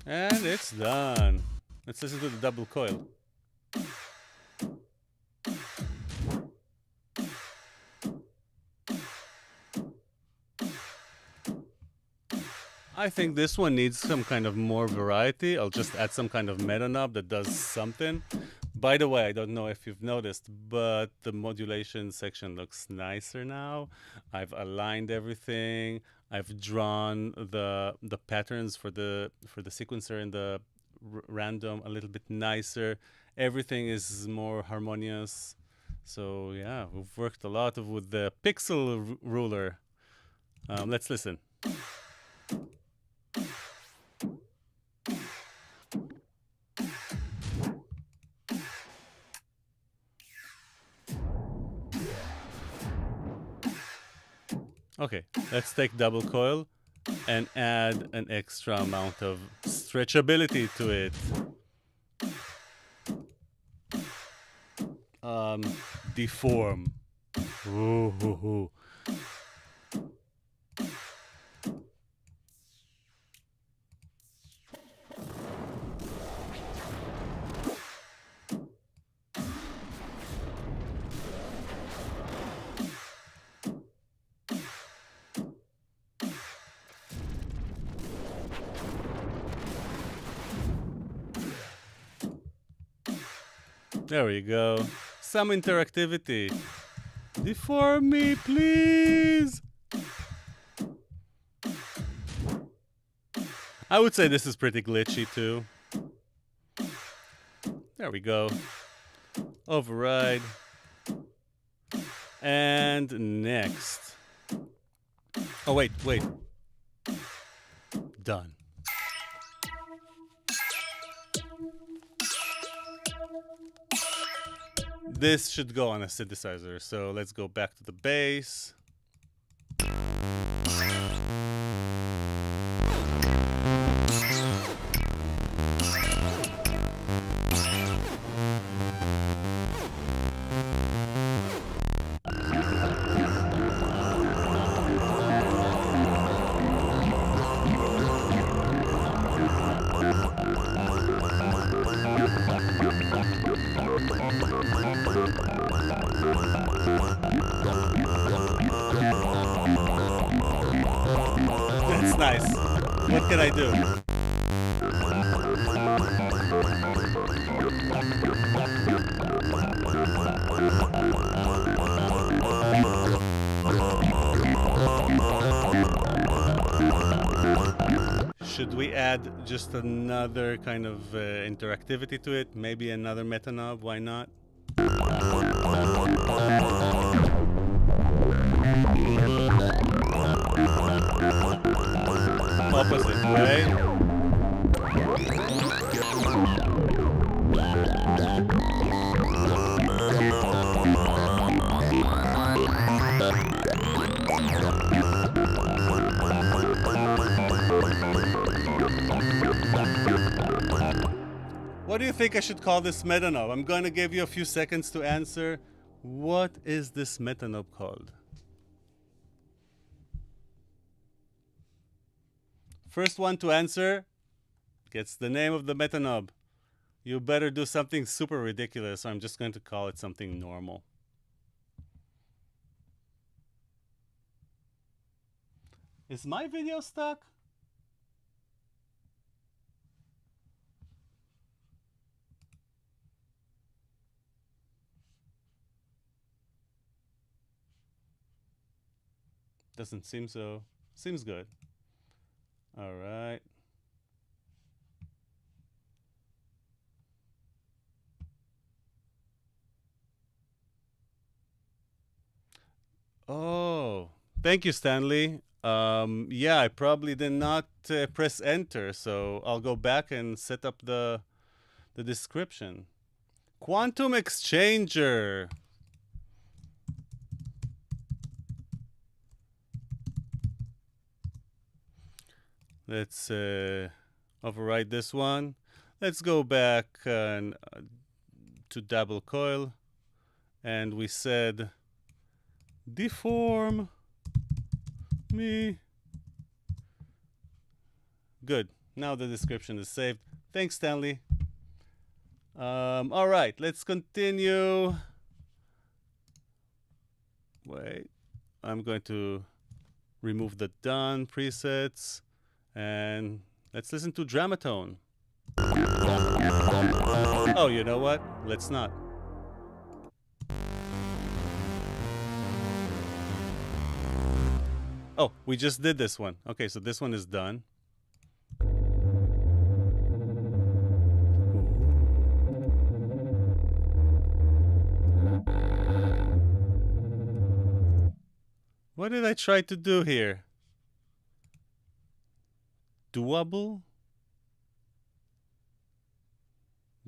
And it's done. Let's listen to the double coil. I think this one needs some kind of more variety. I'll just add some kind of meta knob that does something. By the way, I don't know if you've noticed, but the modulation section looks nicer now. I've aligned everything. I've drawn the patterns for the sequencer and the random a little bit nicer. Everything is more harmonious. So yeah, we've worked a lot with the pixel ruler. Let's listen. Okay, let's take double coil and add an extra amount of stretchability to it. Deform. Ooh. There we go. Some interactivity. Deform me, please. I would say this is pretty glitchy too. There we go. Override. And next. Oh, wait. Done. This should go on a synthesizer, so let's go back to the bass. That's nice. What can I do? Should we add just another kind of interactivity to it? Maybe another meta knob? Why not? Opposite, right? What do you think I should call this meta knob? I'm going to give you a few seconds to answer. What is this meta knob called? First one to answer gets the name of the meta knob. You better do something super ridiculous, or I'm just going to call it something normal. Is my video stuck? Doesn't seem so. Seems good. All right. Oh, thank you, Stanley. Yeah, I probably did not press enter, so I'll go back and set up the description. Quantum exchanger. Let's overwrite this one. Let's go back to double coil, and we said deform me. Good. Now the description is saved. Thanks, Stanley. All right, let's continue. Wait, I'm going to remove the done presets, and let's listen to Dramatone. Oh, you know what? Let's not. Oh, we just did this one. Okay, so this one is done. What did I try to do here? Doable?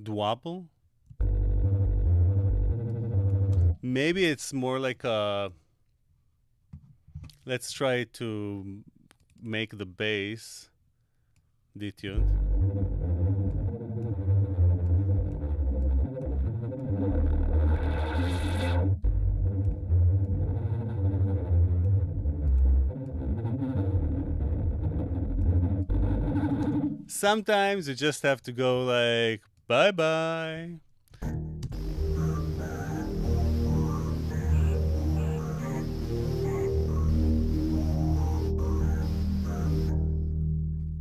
Doable? Maybe it's more like a... Let's try to make the bass detuned. Sometimes you just have to go like, bye-bye.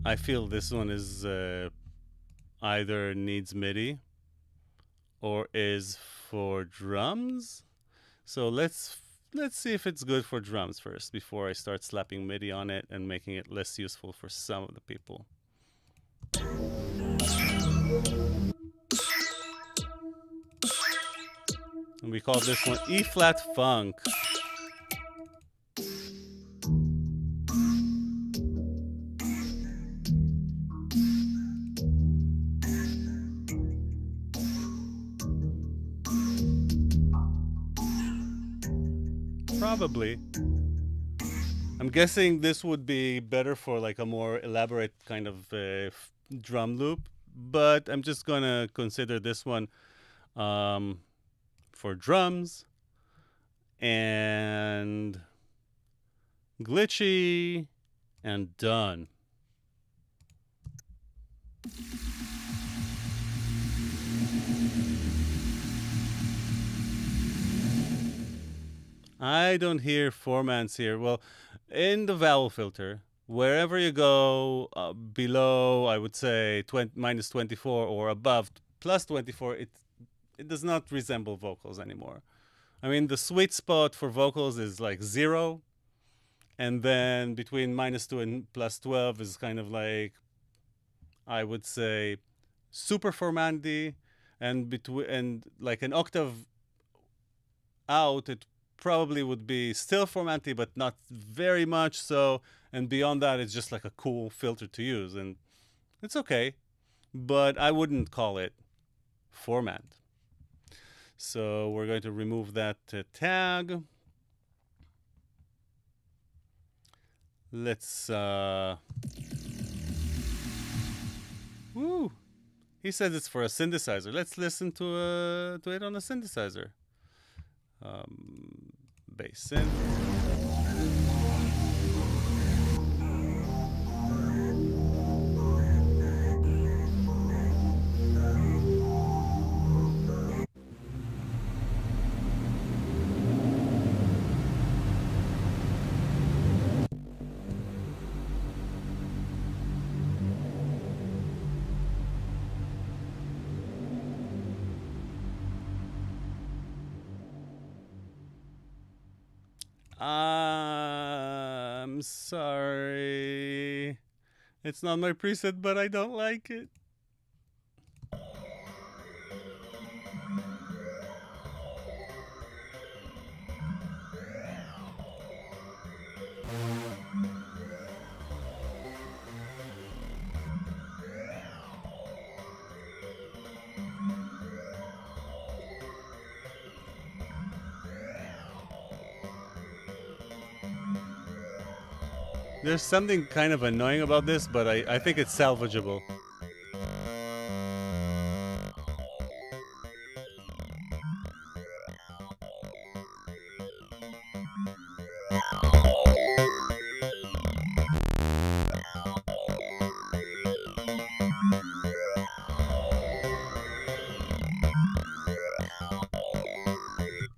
I feel this one is either needs MIDI or is for drums. So let's see if it's good for drums first before I start slapping MIDI on it and making it less useful for some of the people. And we call this one E-flat funk. Probably. I'm guessing this would be better for like a more elaborate kind of drum loop, but I'm just gonna consider this one for drums and glitchy and done. I don't hear formants here. Well, in the vowel filter, wherever you go below, I would say minus 24 or above plus 24, it does not resemble vocals anymore. I mean, the sweet spot for vocals is like 0. And then between minus 2 and plus 12 is kind of like, I would say, super formandy. And like an octave out, it probably would be still formanty, but not very much so. And beyond that, it's just like a cool filter to use. And it's okay, but I wouldn't call it format. So we're going to remove that tag. Let's, woo! He says it's for a synthesizer. Let's listen to it on a synthesizer. Bass synth. I'm sorry. It's not my preset, but I don't like it. There's something kind of annoying about this, but I think it's salvageable.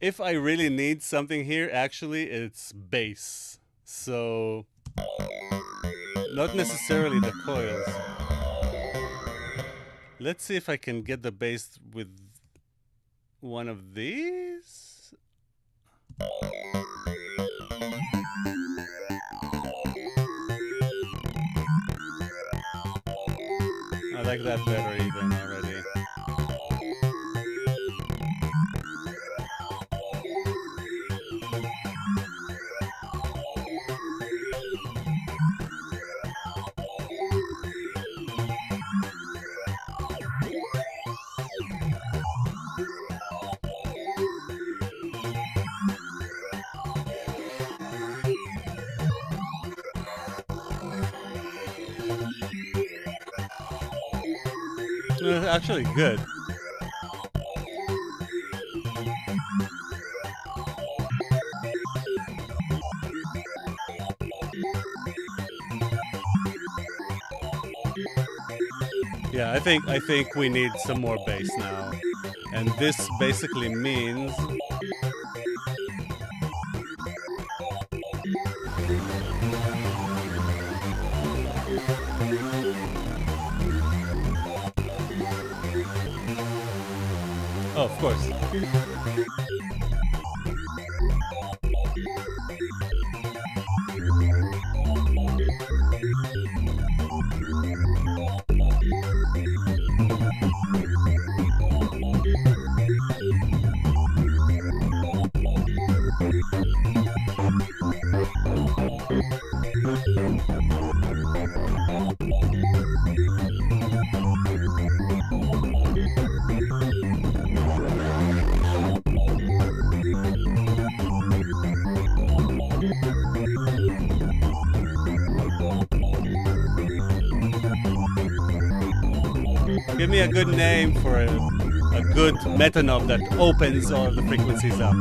If I really need something here, actually, it's bass. So, not necessarily the coils. Let's see if I can get the bass with one of these. I like that better even already. Actually good. Yeah, I think we need some more bass now. And this basically means oh, of course. Give me a good name for a good metronome that opens all the frequencies up.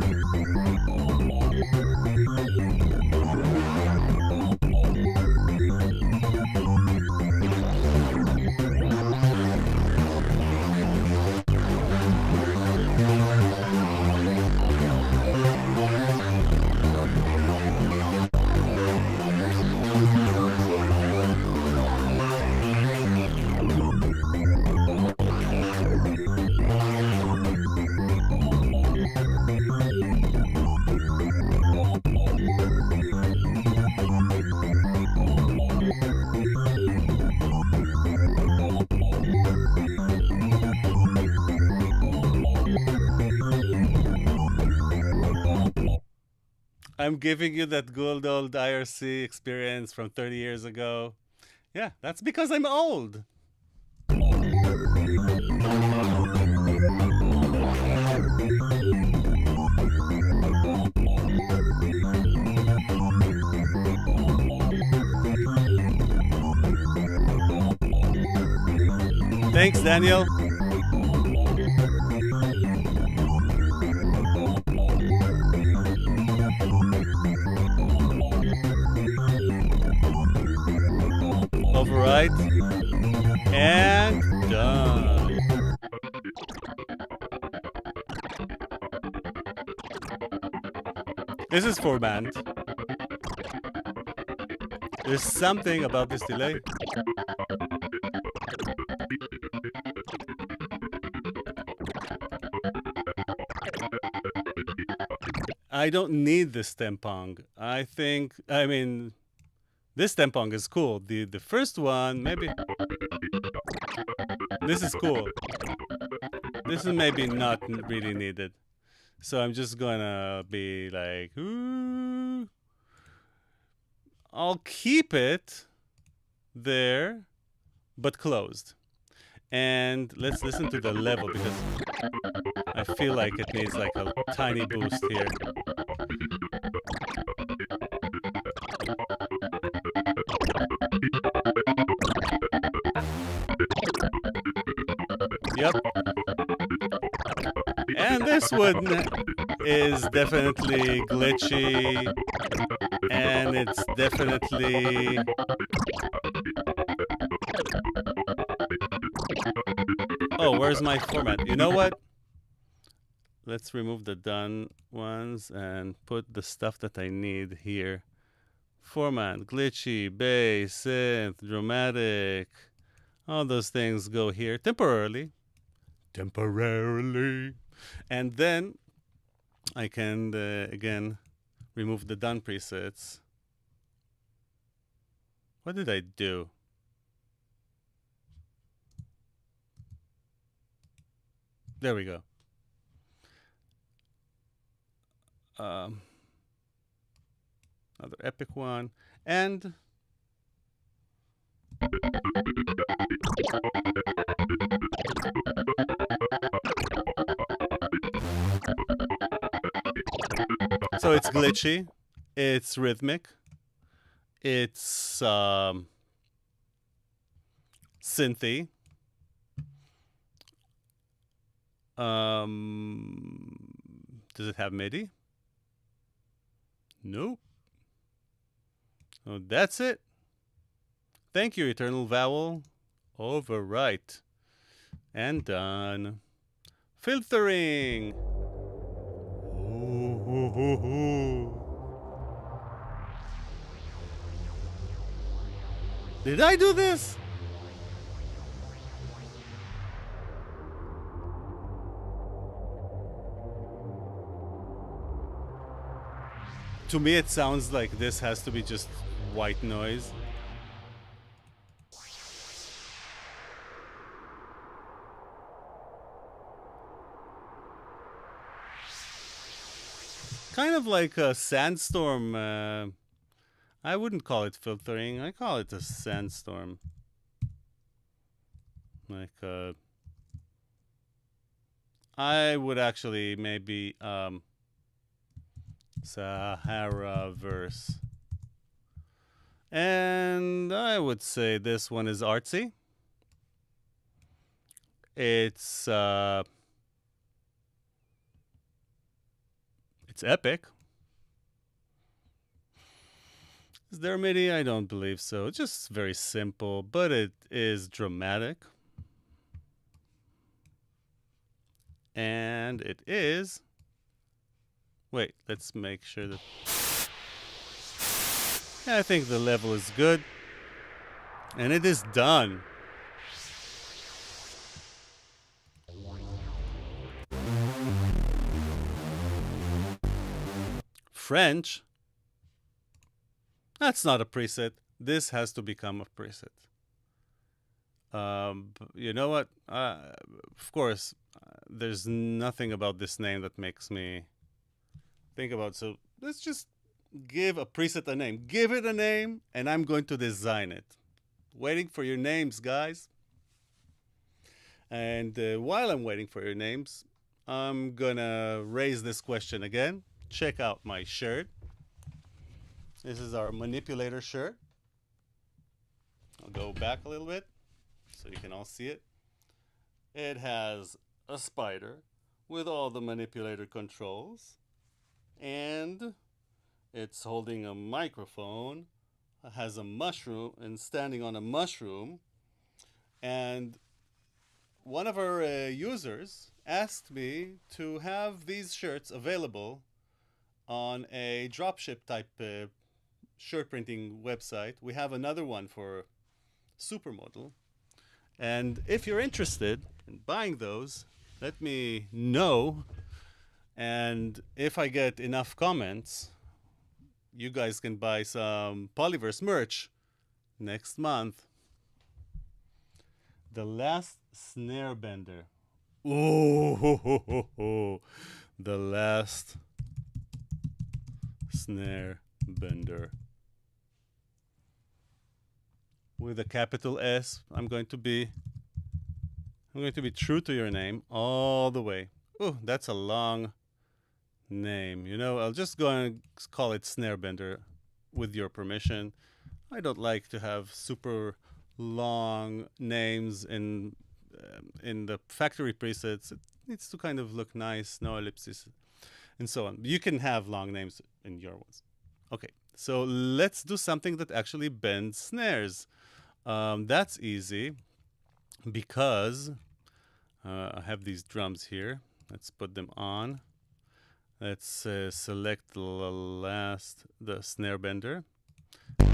I'm giving you that good old IRC experience from 30 years ago. Yeah, that's because I'm old. Thanks, Daniel. Override. And done. This is for band. There's something about this delay. I don't need this tempong. I mean, this tempong is cool. The first one, maybe. This is cool. This is maybe not really needed. So I'm just gonna be like, ooh. I'll keep it there, but closed. And let's listen to the level because I feel like it needs like a tiny boost here. Yep. And this one is definitely glitchy. And it's definitely... Oh, where's my format? You know what? Let's remove the done ones and put the stuff that I need here. Format, glitchy, bass, synth, dramatic. All those things go here temporarily. Temporarily. And then I can, again, remove the done presets. What did I do? There we go. Another epic one. And so it's glitchy, it's rhythmic, it's synthy. Does it have MIDI? Nope. Oh, that's it. Thank you, Eternal Vowel. Overwrite. And done. Filtering. Did I do this? To me, it sounds like this has to be just white noise. Kind of like a sandstorm. I wouldn't call it filtering. I call it a sandstorm. Like I would actually maybe Sahara-verse. And I would say this one is artsy. It's epic. Is there MIDI? I don't believe so. It's just very simple, but it is dramatic. And it is... Wait, let's make sure that... Yeah, I think the level is good. And it is done. French? That's not a preset. This has to become a preset. You know what? Of course, there's nothing about this name that makes me think about. So let's just give a preset a name. Give it a name, and I'm going to design it. Waiting for your names, guys. And while I'm waiting for your names, I'm gonna raise this question again. Check out my shirt. This is our manipulator shirt. I'll go back a little bit so you can all see it. It has a spider with all the manipulator controls, and it's holding a microphone. It has a mushroom and standing on a mushroom. And one of our users asked me to have these shirts available on a dropship type shirt printing website. We have another one for Supermodel. And if you're interested in buying those, let me know. And if I get enough comments, you guys can buy some Polyverse merch next month. The last snare bender. Ooh, the last snare bender. With a capital S, I'm going to be true to your name all the way. Oh, that's a long name. You know, I'll just go and call it snare bender with your permission. I don't like to have super long names in in the factory presets, it needs to kind of look nice, no ellipses, and so on. You can have long names in your ones. Okay, so let's do something that actually bends snares. That's easy because I have these drums here. Let's put them on. Let's select the snare bender. Okay,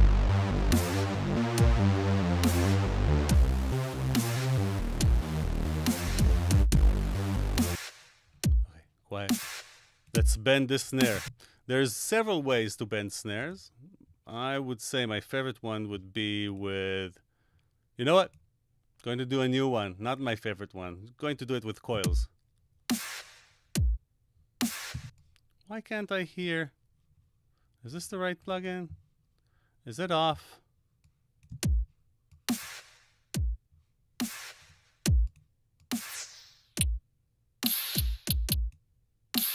quiet. Let's bend this snare. There's several ways to bend snares. I would say my favorite one would be with, you know what? Going to do a new one, not my favorite one. Going to do it with coils. Why can't I hear? Is this the right plugin? Is it off?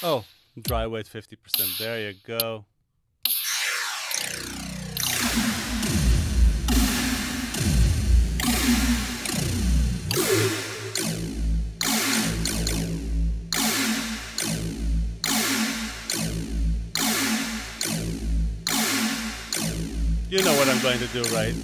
Oh, dry wet 50%. There you go. You know what I'm going to do, right?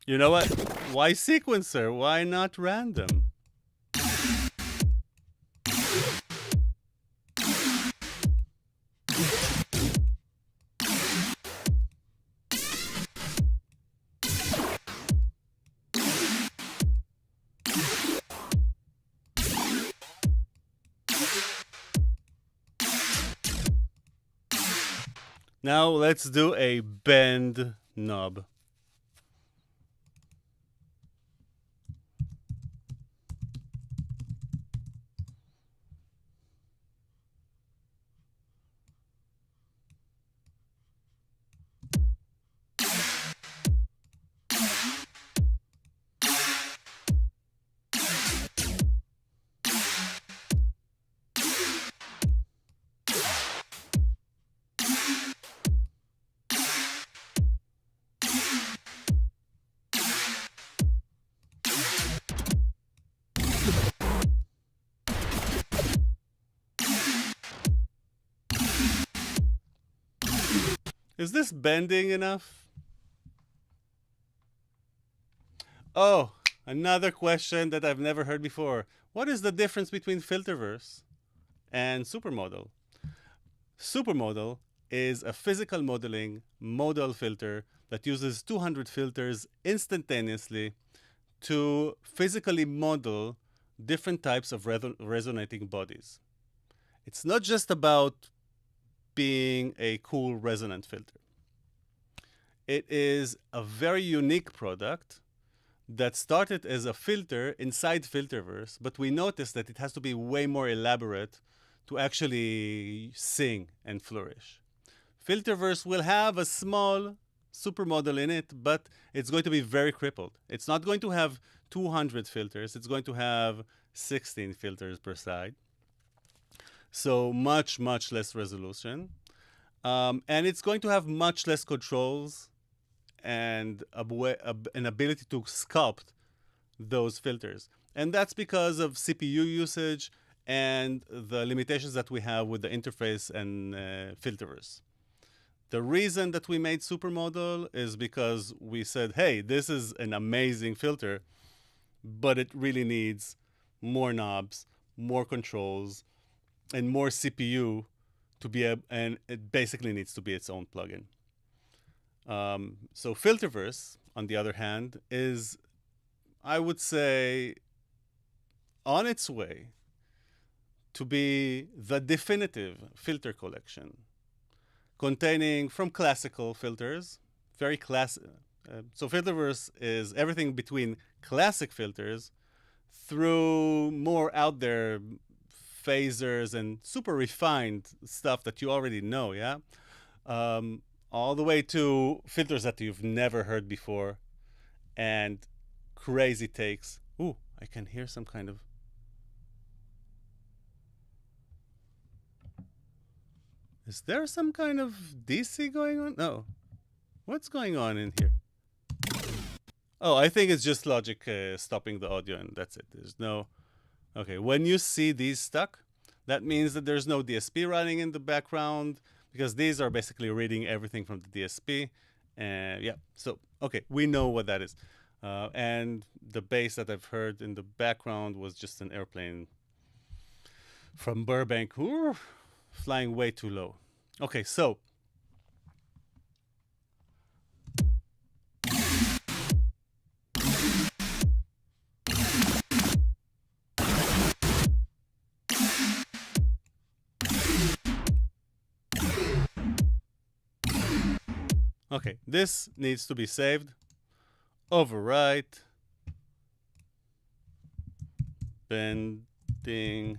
You know what? Why sequencer? Why not random? Now let's do a bend knob. Is this bending enough? Oh, another question that I've never heard before. What is the difference between Filterverse and Supermodel? Supermodel is a physical modeling modal filter that uses 200 filters instantaneously to physically model different types of resonating bodies. It's not just about being a cool resonant filter. It is a very unique product that started as a filter inside Filterverse, but we noticed that it has to be way more elaborate to actually sing and flourish. Filterverse will have a small supermodel in it, but it's going to be very crippled. It's not going to have 200 filters. It's going to have 16 filters per side. So much, much less resolution. And it's going to have much less controls and an ability to sculpt those filters. And that's because of CPU usage and the limitations that we have with the interface and Filterverse. The reason that we made Supermodel is because we said, hey, this is an amazing filter, but it really needs more knobs, more controls, and more CPU to be and it basically needs to be its own plugin. So Filterverse, on the other hand, is I would say, on its way to be the definitive filter collection, containing from classical filters, very classic. So Filterverse is everything between classic filters through more out there phasers and super refined stuff that you already know, yeah? All the way to filters that you've never heard before and crazy takes. Ooh, I can hear some kind of... Is there some kind of DC going on? No. What's going on in here? Oh, I think it's just Logic stopping the audio and that's it. There's no... Okay, when you see these stuck, that means that there's no DSP running in the background because these are basically reading everything from the DSP. And yeah, so, okay, we know what that is. And the bass that I've heard in the background was just an airplane from Burbank, flying way too low. Okay, so okay, this needs to be saved. Overwrite. Bending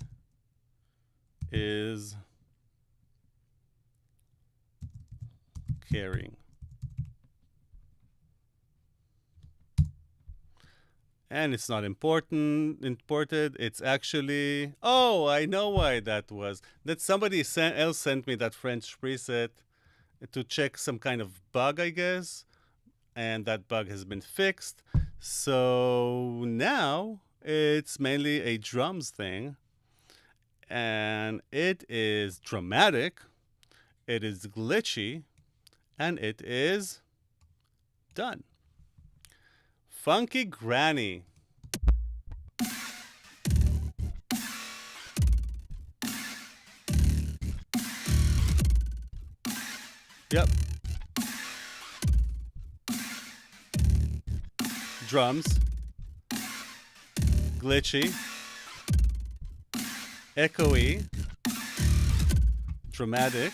is carrying. And it's not imported. It's actually... Oh, I know why that was. That somebody else sent me that French preset to check some kind of bug, I guess. And that bug has been fixed. So now it's mainly a drums thing. And it is dramatic. It is glitchy. And it is done. Funky Granny. Yep. Drums. Glitchy. Echoey. Dramatic.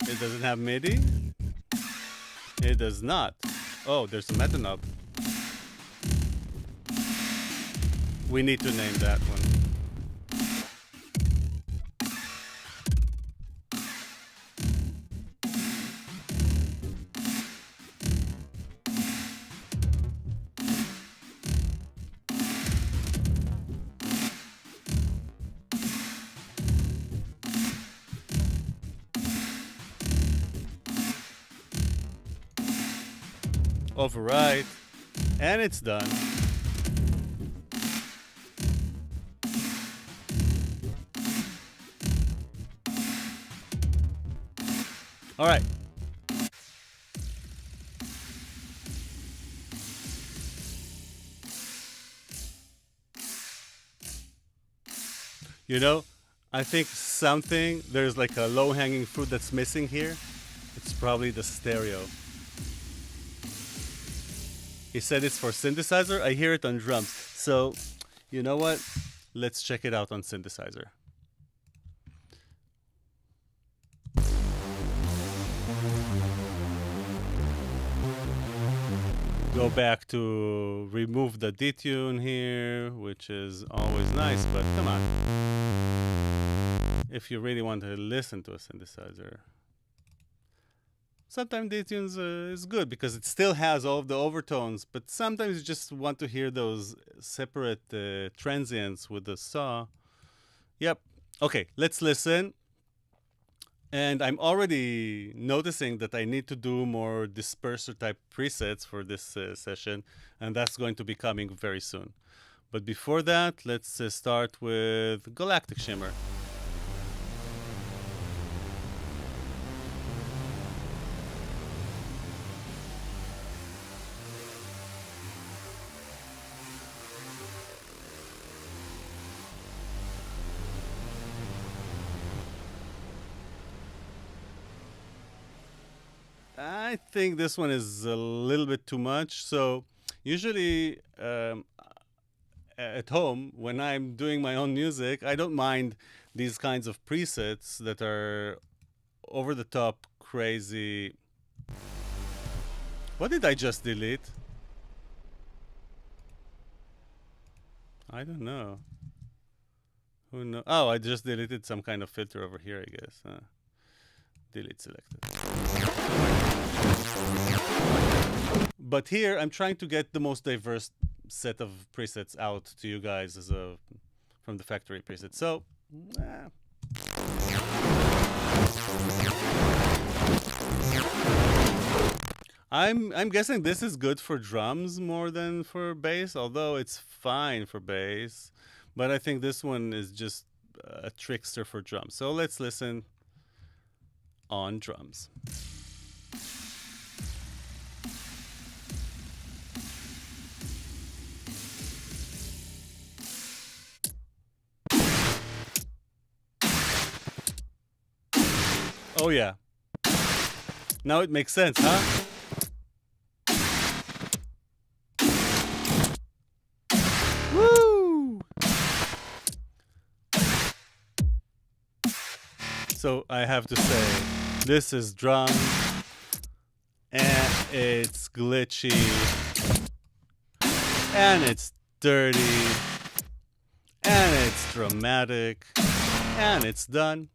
It doesn't have MIDI. It does not. Oh, there's a meta knob. We need to name that one. Override, and it's done. All right. You know, I think there's like a low-hanging fruit that's missing here. It's probably the stereo. He said it's for synthesizer. I hear it on drums. So, you know what? Let's check it out on synthesizer. Go back to remove the detune here, which is always nice, but come on. If you really want to listen to a synthesizer. Sometimes detunes is good because it still has all of the overtones, but sometimes you just want to hear those separate transients with the saw. Yep. Okay, let's listen. And I'm already noticing that I need to do more disperser type presets for this session, and that's going to be coming very soon. But before that, let's start with Galactic Shimmer. I think this one is a little bit too much. So usually at home, when I'm doing my own music, I don't mind these kinds of presets that are over the top, crazy. What did I just delete? I don't know. Who knows? Oh, I just deleted some kind of filter over here, I guess. Delete selected. But here, I'm trying to get the most diverse set of presets out to you guys as from the factory preset. So, I'm guessing this is good for drums more than for bass, although it's fine for bass. But I think this one is just a trickster for drums. So let's listen on drums. Oh yeah. Now it makes sense, huh? Woo! So I have to say, this is drum, and it's glitchy, and it's dirty, and it's dramatic, and it's done.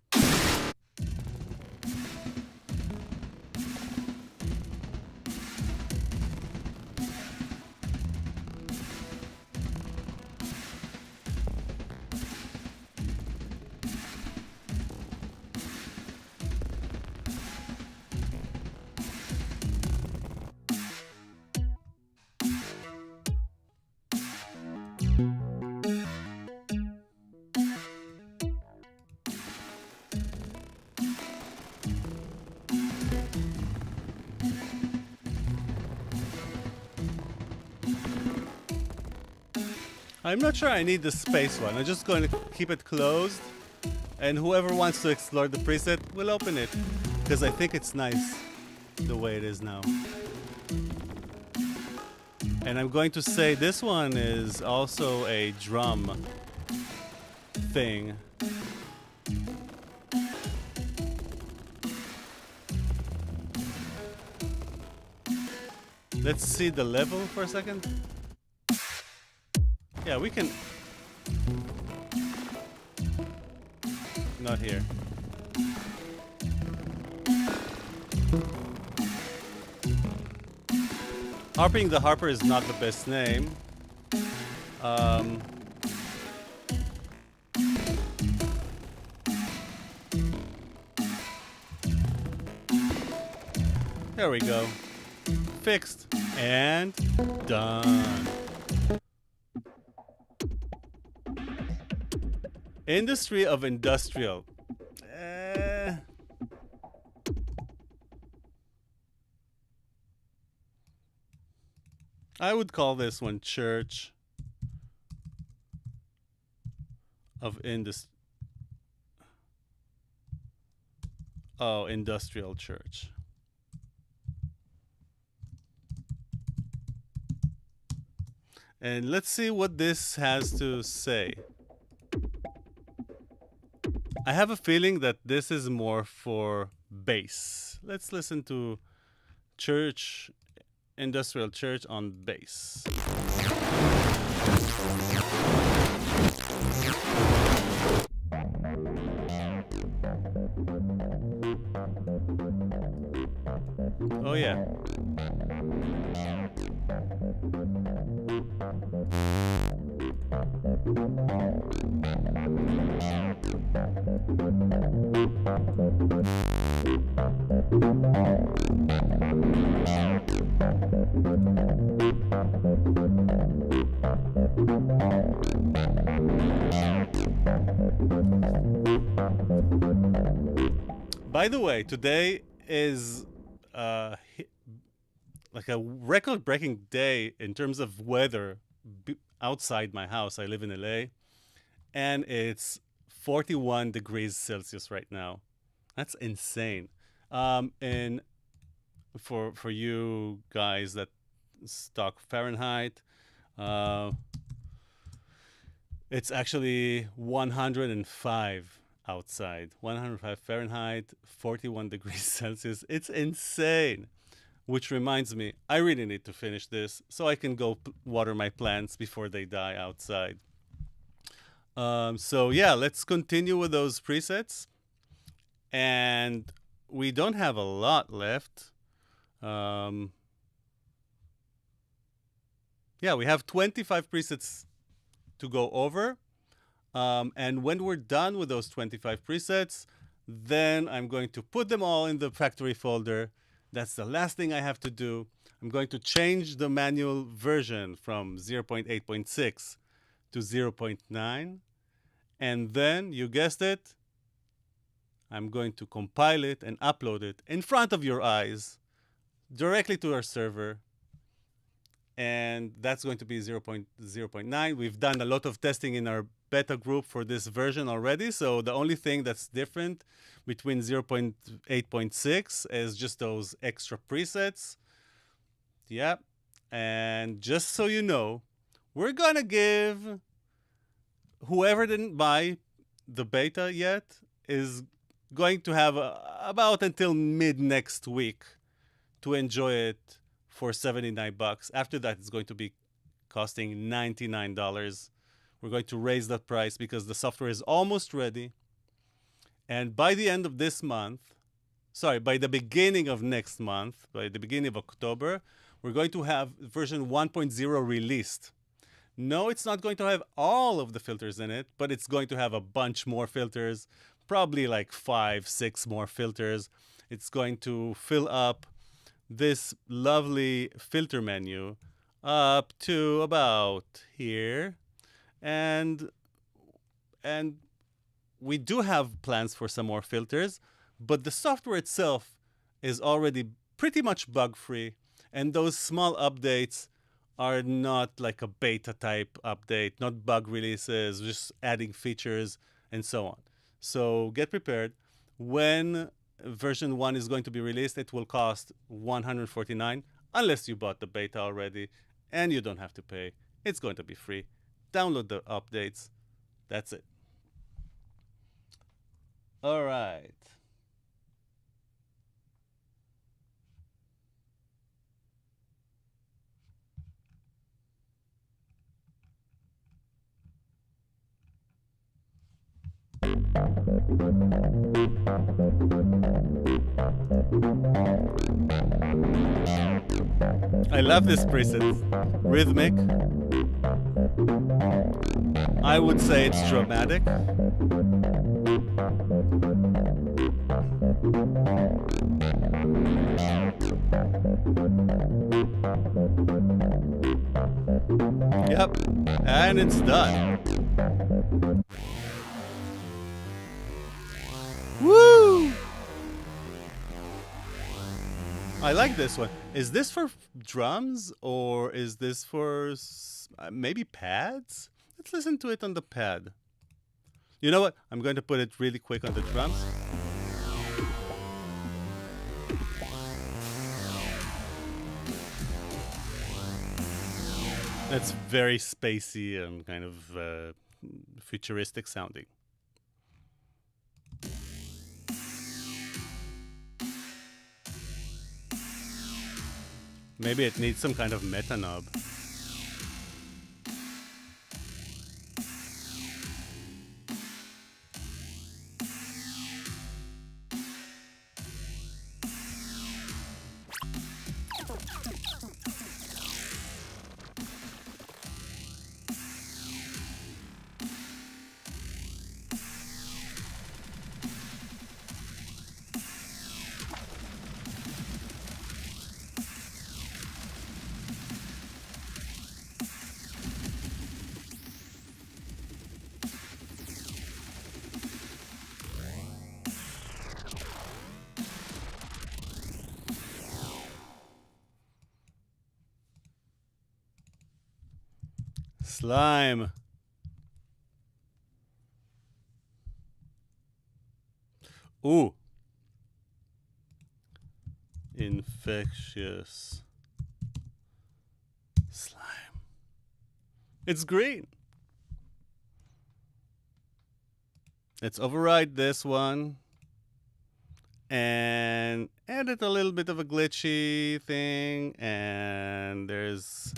I'm not sure I need the space one. I'm just going to keep it closed, and whoever wants to explore the preset will open it, because I think it's nice the way it is now. And I'm going to say this one is also a drum thing. Let's see the level for a second. Yeah, we can... Not here. Harping the Harper is not the best name. There we go. Fixed and done. Industry of industrial. I would call this one Church of Industry. Oh, Industrial Church. And let's see what this has to say. I have a feeling that this is more for bass. Let's listen to Church, Industrial Church on bass. Oh yeah. By the way, today is like a record-breaking day in terms of weather outside my house. I live in LA, and it's 41 degrees Celsius right now. That's insane. In for you guys that stock Fahrenheit, uh, it's actually 105 outside. 105 Fahrenheit, 41 degrees Celsius. It's insane. Which reminds me, I really need to finish this so I can go water my plants before they die outside. So yeah, let's continue with those presets. And we don't have a lot left. Yeah, we have 25 presets to go over. And when we're done with those 25 presets, then I'm going to put them all in the factory folder. That's the last thing I have to do. I'm going to change the manual version from 0.8.6 to 0.9. And then, you guessed it, I'm going to compile it and upload it in front of your eyes directly to our server. And that's going to be 0.0.9. We've done a lot of testing in our beta group for this version already. So the only thing that's different between 0.8.6 is just those extra presets. Yeah. And just so you know, we're going to give whoever didn't buy the beta yet is going to have about until mid next week to enjoy it for $79. After that, it's going to be costing $99. We're going to raise that price because the software is almost ready. And by the end of this month, by the beginning of next month, by the beginning of October, we're going to have version 1.0 released. No, it's not going to have all of the filters in it, but it's going to have a bunch more filters, probably like 5-6 more filters. It's going to fill up this lovely filter menu up to about here. And we do have plans for some more filters, but the software itself is already pretty much bug-free. And those small updates are not like a beta type update, not bug releases, just adding features and so on. So get prepared. When version 1 is going to be released, it will cost $149 unless you bought the beta already, and you don't have to pay. It's going to be free. Download the updates. That's it. All right. I love this preset. Rhythmic. I would say it's dramatic. Yep, and it's done. Woo! I like this one. Is this for drums or is this for maybe pads? Let's listen to it on the pad. You know what? I'm going to put it really quick on the drums. That's very spacey and kind of futuristic sounding. Maybe it needs some kind of meta knob. Slime. Ooh. Infectious slime. It's green. Let's override this one and edit a little bit of a glitchy thing. And there's,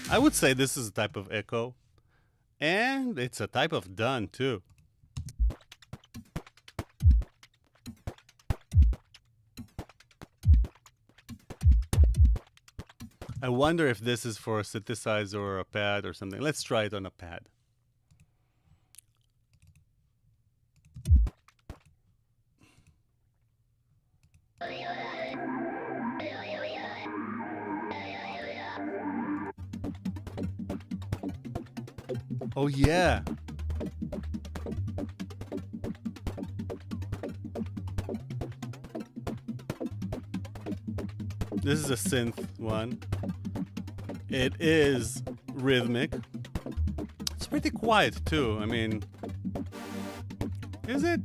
I would say this is a type of echo. And it's a type of done too. I wonder if this is for a synthesizer or a pad or something. Let's try it on a pad. Oh yeah. This is a synth one. It is rhythmic. It's pretty quiet too. I mean, is it?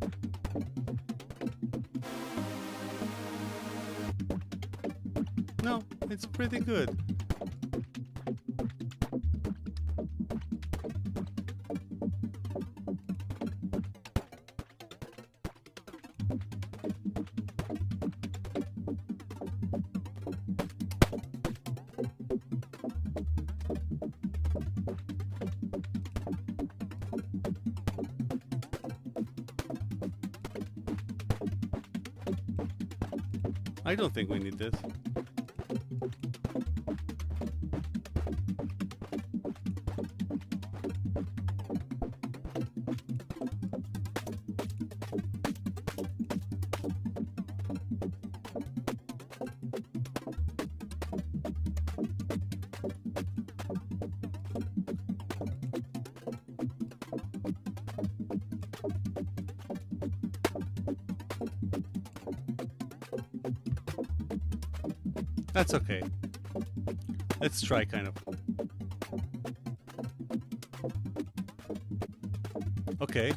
No, it's pretty good. I don't think we need this. That's okay. Let's try kind of. Okay.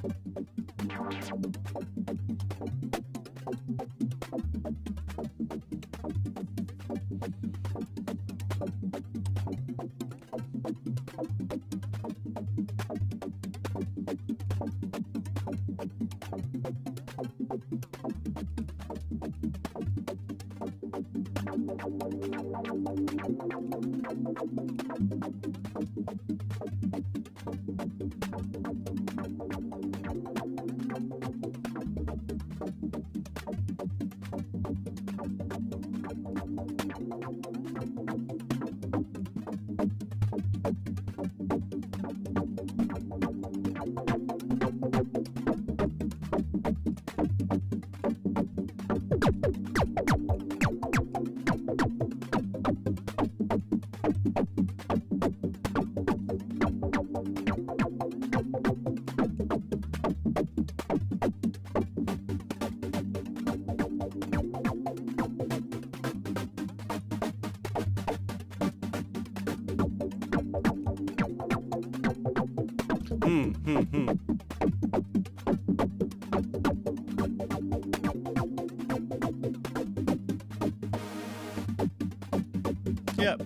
Yep.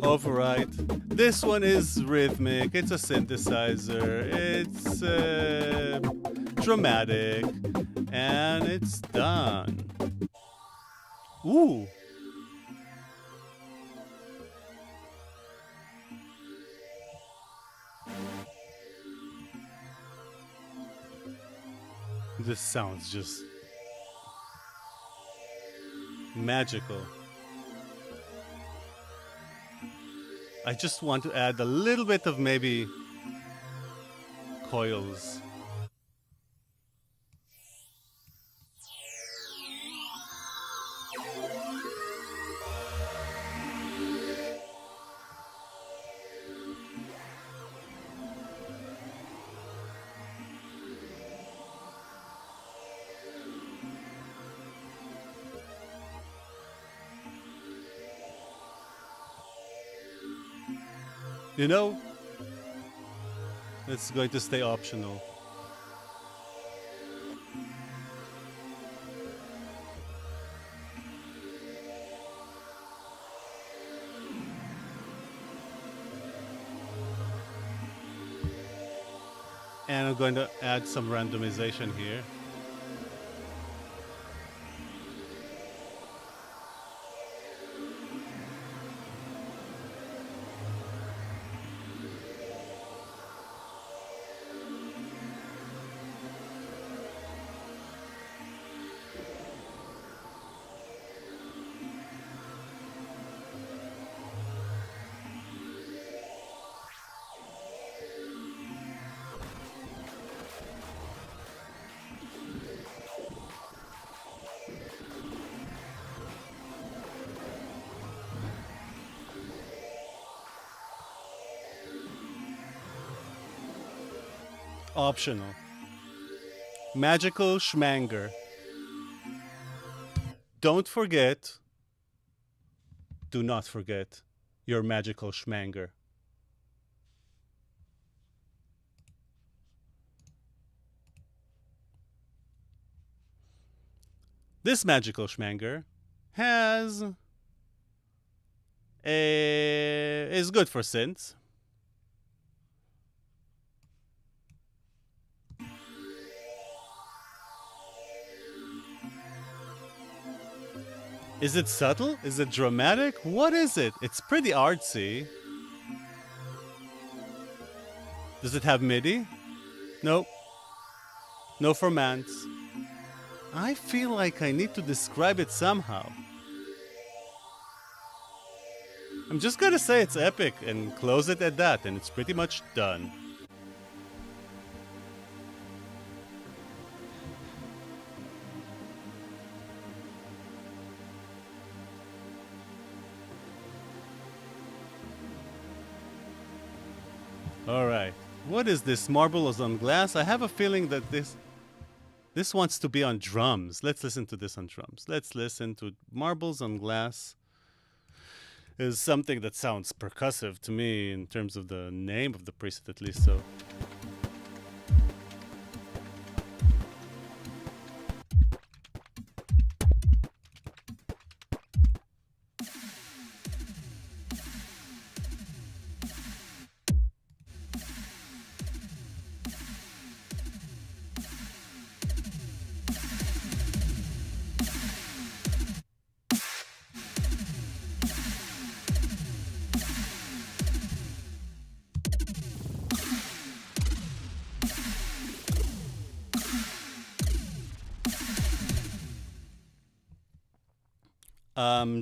Override. This one is rhythmic. It's a synthesizer. It's dramatic. And it's done. Ooh. This sounds just magical. I just want to add a little bit of maybe coils. You know, it's going to stay optional. And I'm going to add some randomization here. Optional. Magical schmanger. Don't forget, do not forget your magical schmanger. This magical schmanger is good for synths. Is it subtle? Is it dramatic? What is it? It's pretty artsy. Does it have MIDI? Nope. No formants. I feel like I need to describe it somehow. I'm just gonna say it's epic and close it at that, and it's pretty much done. Alright, what is this? Marbles on glass? I have a feeling that this wants to be on drums. Let's listen to this on drums. Let's listen to Marbles on Glass. Is something that sounds percussive to me in terms of the name of the preset, at least. So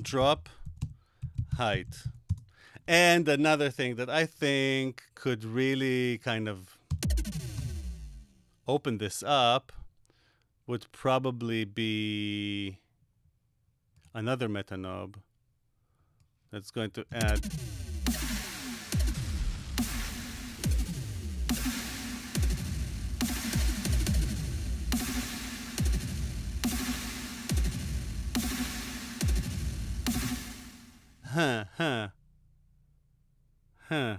drop height. And another thing that I think could really kind of open this up would probably be another meta knob that's going to add huh.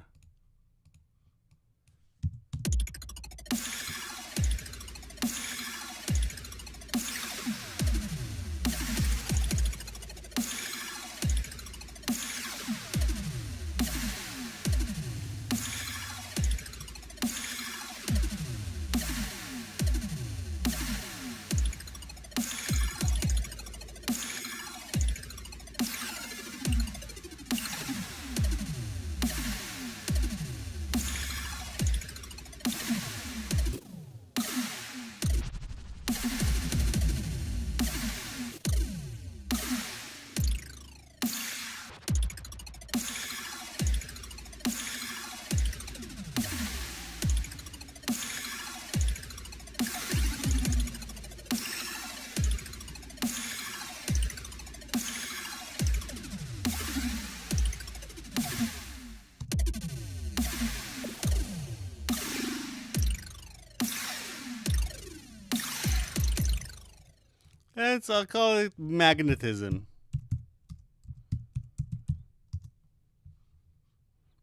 I'll call it magnetism.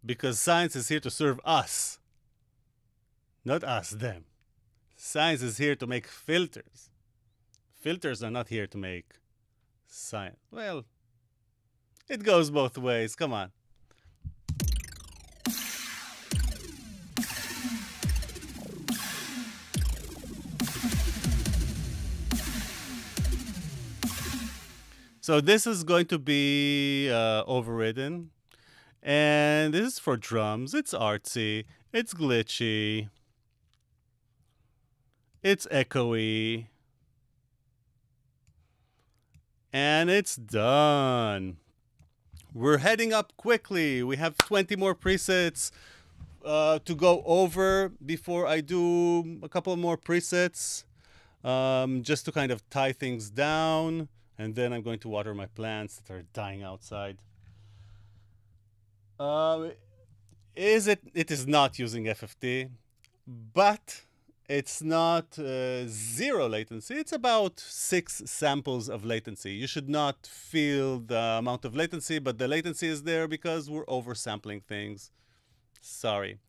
Because science is here to serve us. Not us, them. Science is here to make filters. Filters are not here to make science. Well, it goes both ways. Come on. So this is going to be overridden. And this is for drums. It's artsy. It's glitchy. It's echoey. And it's done. We're heading up quickly. We have 20 more presets to go over before I do a couple more presets, just to kind of tie things down. And then I'm going to water my plants that are dying outside. It is not using FFT, but it's not zero latency. It's about 6 samples of latency. You should not feel the amount of latency, but the latency is there because we're oversampling things. Sorry.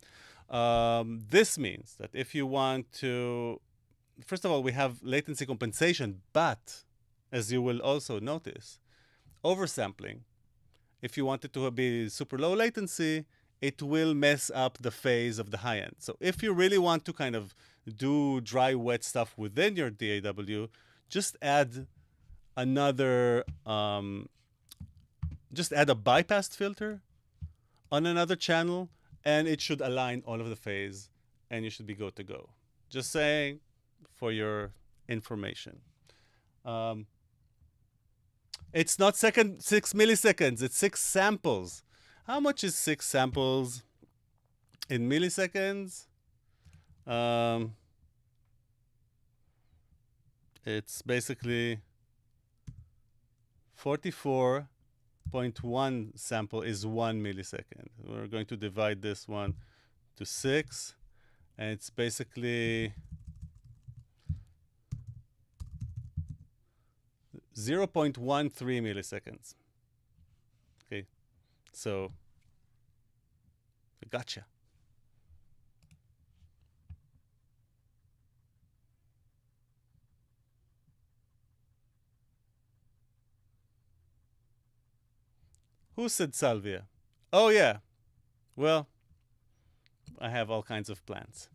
This means that if you want to, first of all, we have latency compensation, but as you will also notice, oversampling, if you want it to be super low latency, it will mess up the phase of the high end. So if you really want to kind of do dry, wet stuff within your DAW, just add another, just add a bypass filter on another channel, and it should align all of the phase, and you should be good to go. Just saying for your information. It's not 6 milliseconds, it's 6 samples. How much is 6 samples in milliseconds? It's basically 44.1 sample is 1 millisecond. We're going to divide this one to 6, and it's basically 0.13 milliseconds. Okay, so gotcha. Who said salvia? Oh yeah. Well, I have all kinds of plans.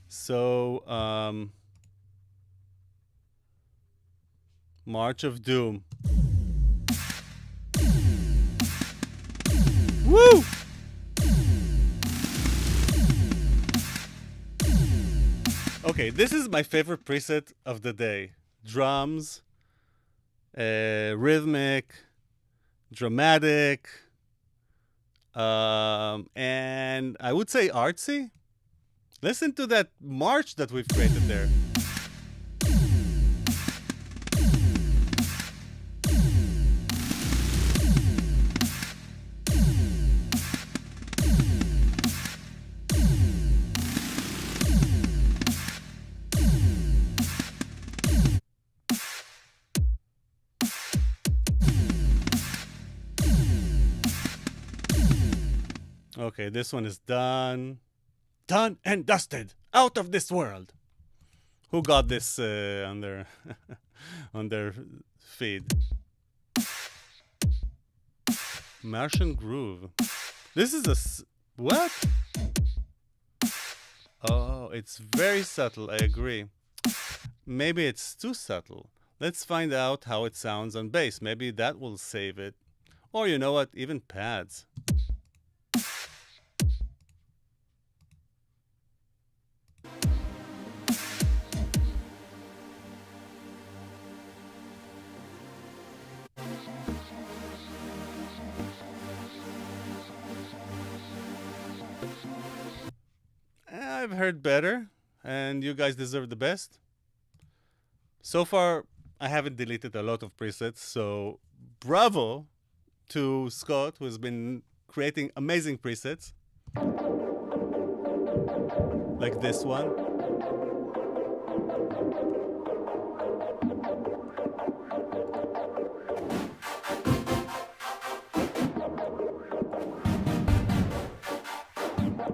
So, March of Doom. Woo! Okay, this is my favorite preset of the day. Drums, rhythmic, dramatic, and I would say artsy. Listen to that march that we've created there. Okay, this one is done. Done and dusted. Out of this world. Who got this on their on their feed? Martian Groove. This is a what? Oh, it's very subtle. I agree. Maybe it's too subtle. Let's find out how it sounds on bass. Maybe that will save it. Or you know what? Even pads. I've heard better, and you guys deserve the best. So far, I haven't deleted a lot of presets, so bravo to Scott, who has been creating amazing presets. Like this one.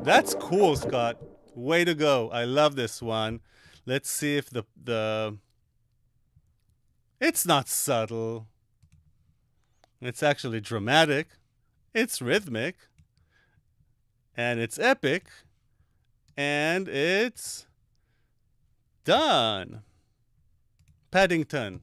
That's cool, Scott. Way to go. I love this one. Let's see if the it's not subtle. It's actually dramatic. It's rhythmic. And it's epic. And it's done. Paddington.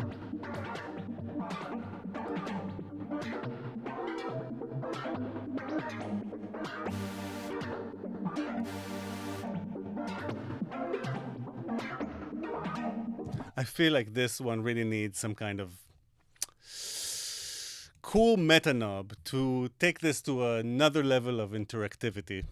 I feel like this one really needs some kind of cool meta knob to take this to another level of interactivity.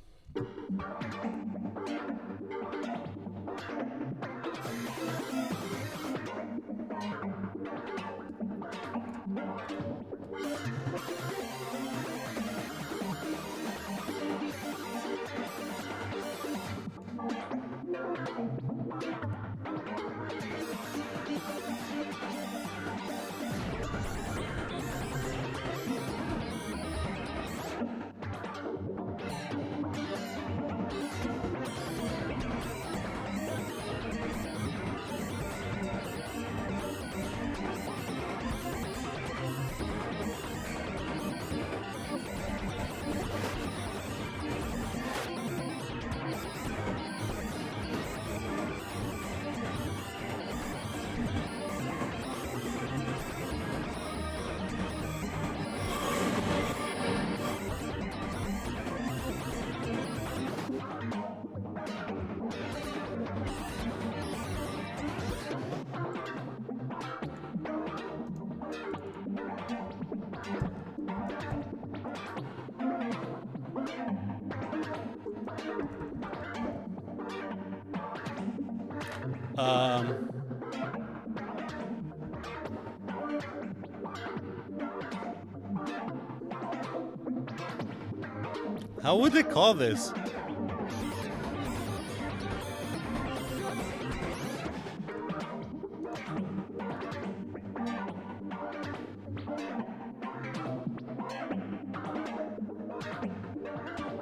How would they call this?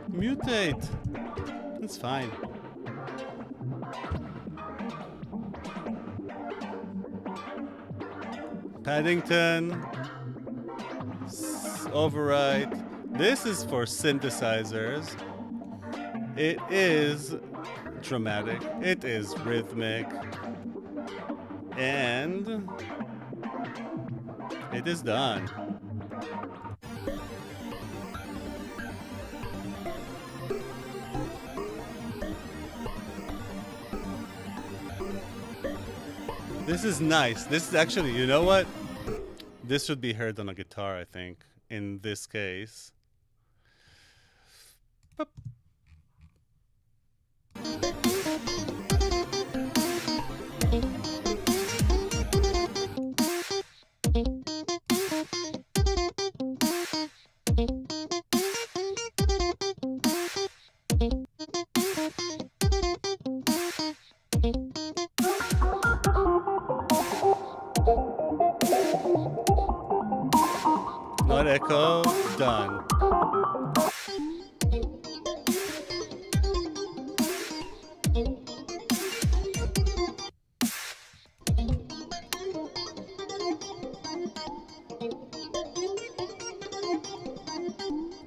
Mutate. That's fine. Paddington. Override. This is for synthesizers. It is dramatic. It is rhythmic. And it is done. This is nice. This is actually, you know what? This should be heard on a guitar, I think, in this case. Boop. Not echo, done.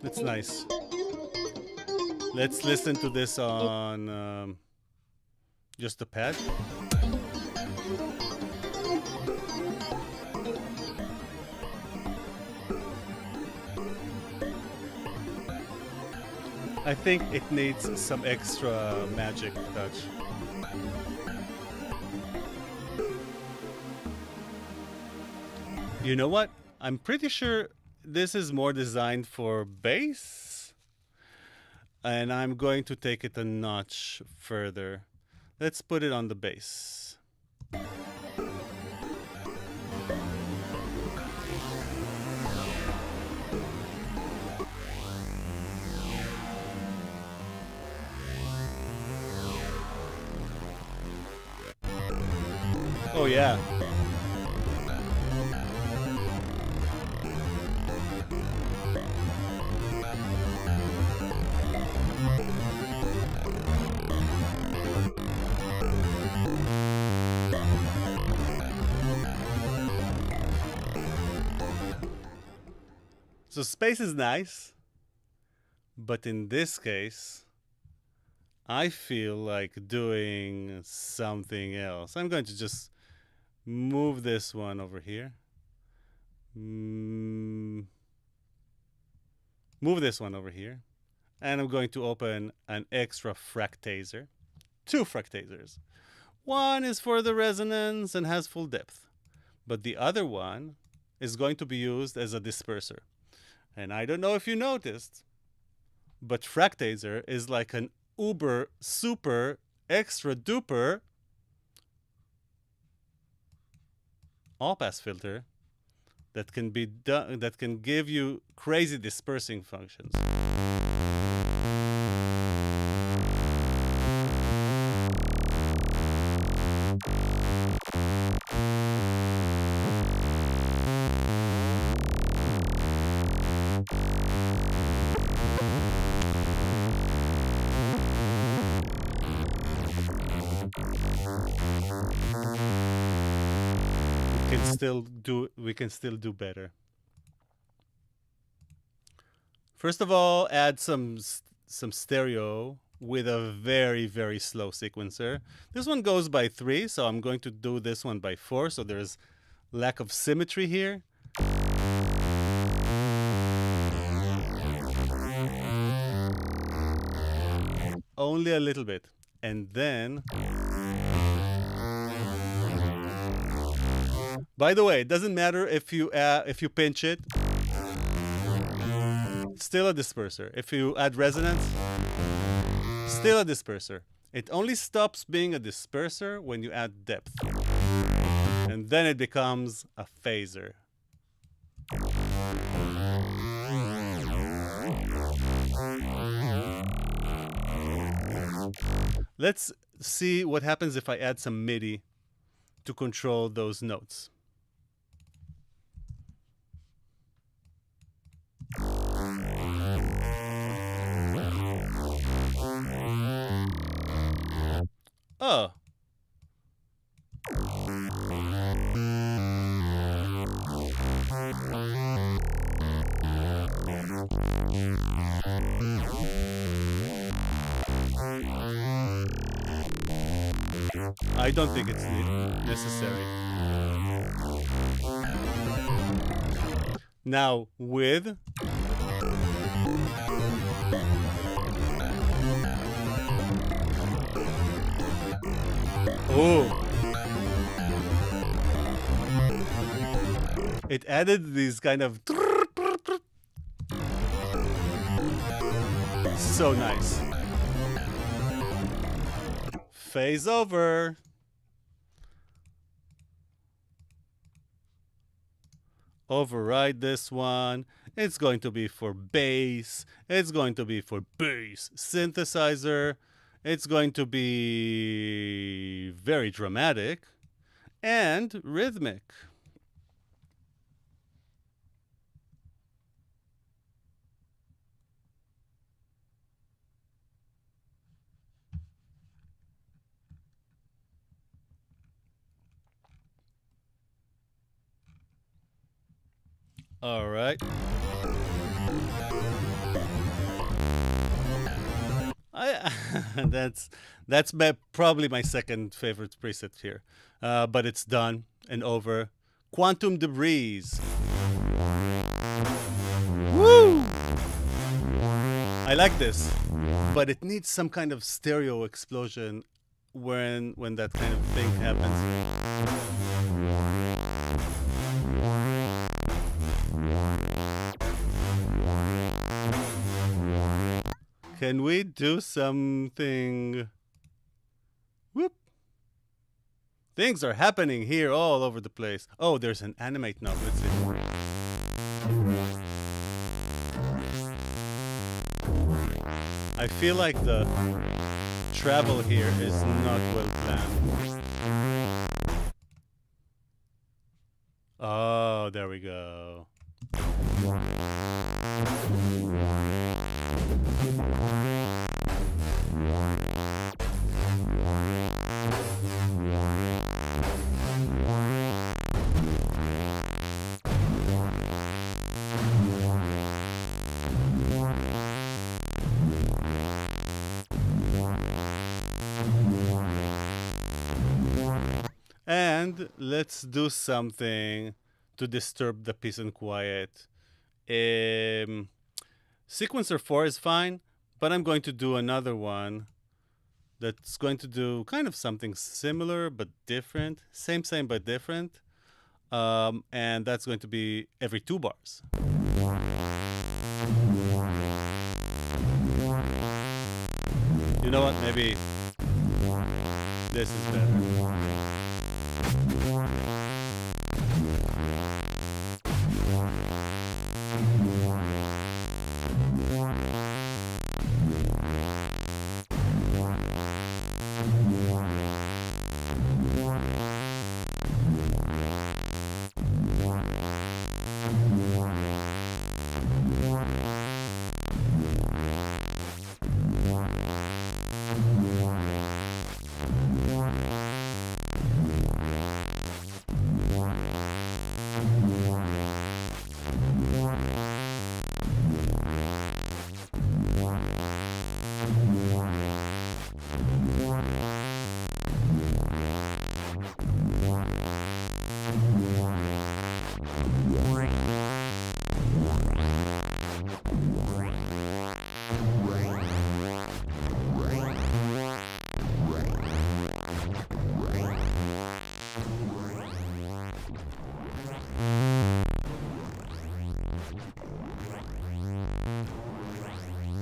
That's nice. Let's listen to this on just the pad. I think it needs some extra magic touch. You know what? I'm pretty sure this is more designed for bass. And I'm going to take it a notch further. Let's put it on the bass. Oh yeah. So space is nice, but in this case, I feel like doing something else. I'm going to just move this one over here. Move this one over here. And I'm going to open an extra fractaser. 2 fractasers. One is for the resonance and has full depth. But the other one is going to be used as a disperser. And I don't know if you noticed, but fractaser is like an uber, super, extra duper all-pass filter that can be done, that can give you crazy dispersing functions. We can still do better. First of all, add some stereo with a very, very slow sequencer. This one goes by 3, so I'm going to do this one by 4, so there's lack of symmetry here. Only a little bit. And then, by the way, it doesn't matter if you pinch it. Still a disperser. If you add resonance, still a disperser. It only stops being a disperser when you add depth. And then it becomes a phaser. Let's see what happens if I add some MIDI to control those notes. Oh. I don't think it's necessary. Now with it added these kind of so nice. Phase over. Override this one. It's going to be for bass. It's going to be for bass synthesizer. It's going to be very dramatic and rhythmic. All right. That's probably my second favorite preset here, but it's done and over. Quantum debris. Woo! I like this, but it needs some kind of stereo explosion when that kind of thing happens. Can we do something? Whoop. Things are happening here all over the place. Oh, there's an animate knob. Let's see. I feel like the travel here is not well planned. Oh, there we go. And And let's do something to disturb the peace and quiet. Sequencer 4 is fine, but I'm going to do another one that's going to do kind of something similar but different. Same, but different. And that's going to be every 2 bars. You know what? Maybe this is better.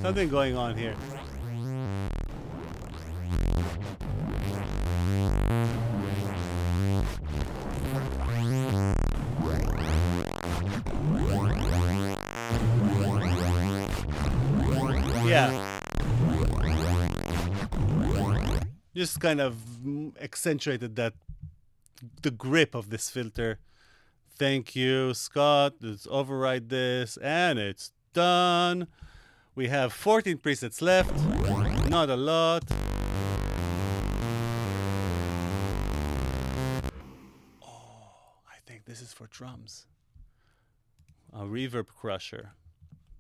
Something going on here. Yeah. Just kind of accentuated the grip of this filter. Thank you, Scott. Let's override this, and it's done. We have 14 presets left, not a lot. Oh, I think this is for drums. A reverb crusher,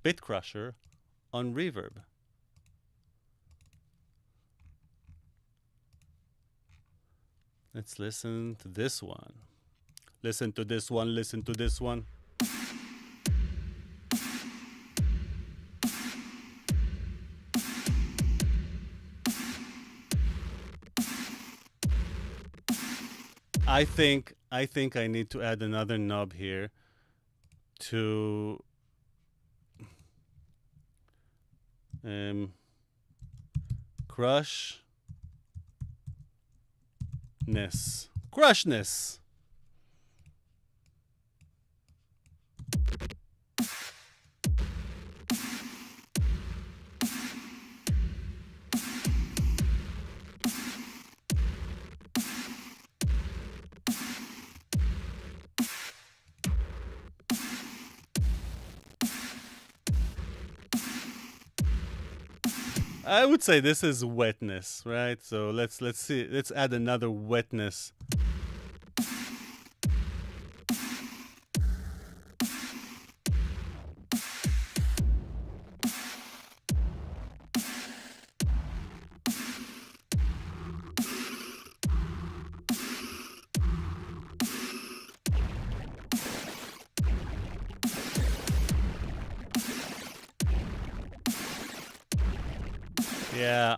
bit crusher on reverb. Let's listen to this one. Listen to this one, listen to this one. I think I need to add another knob here to crushness. I would say this is wetness, right? So let's see. Let's add another wetness. Yeah.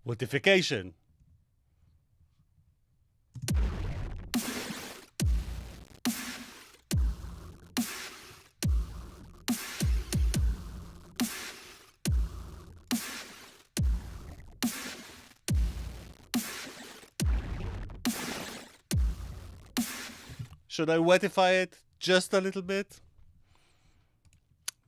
Notification. Should I wetify it just a little bit?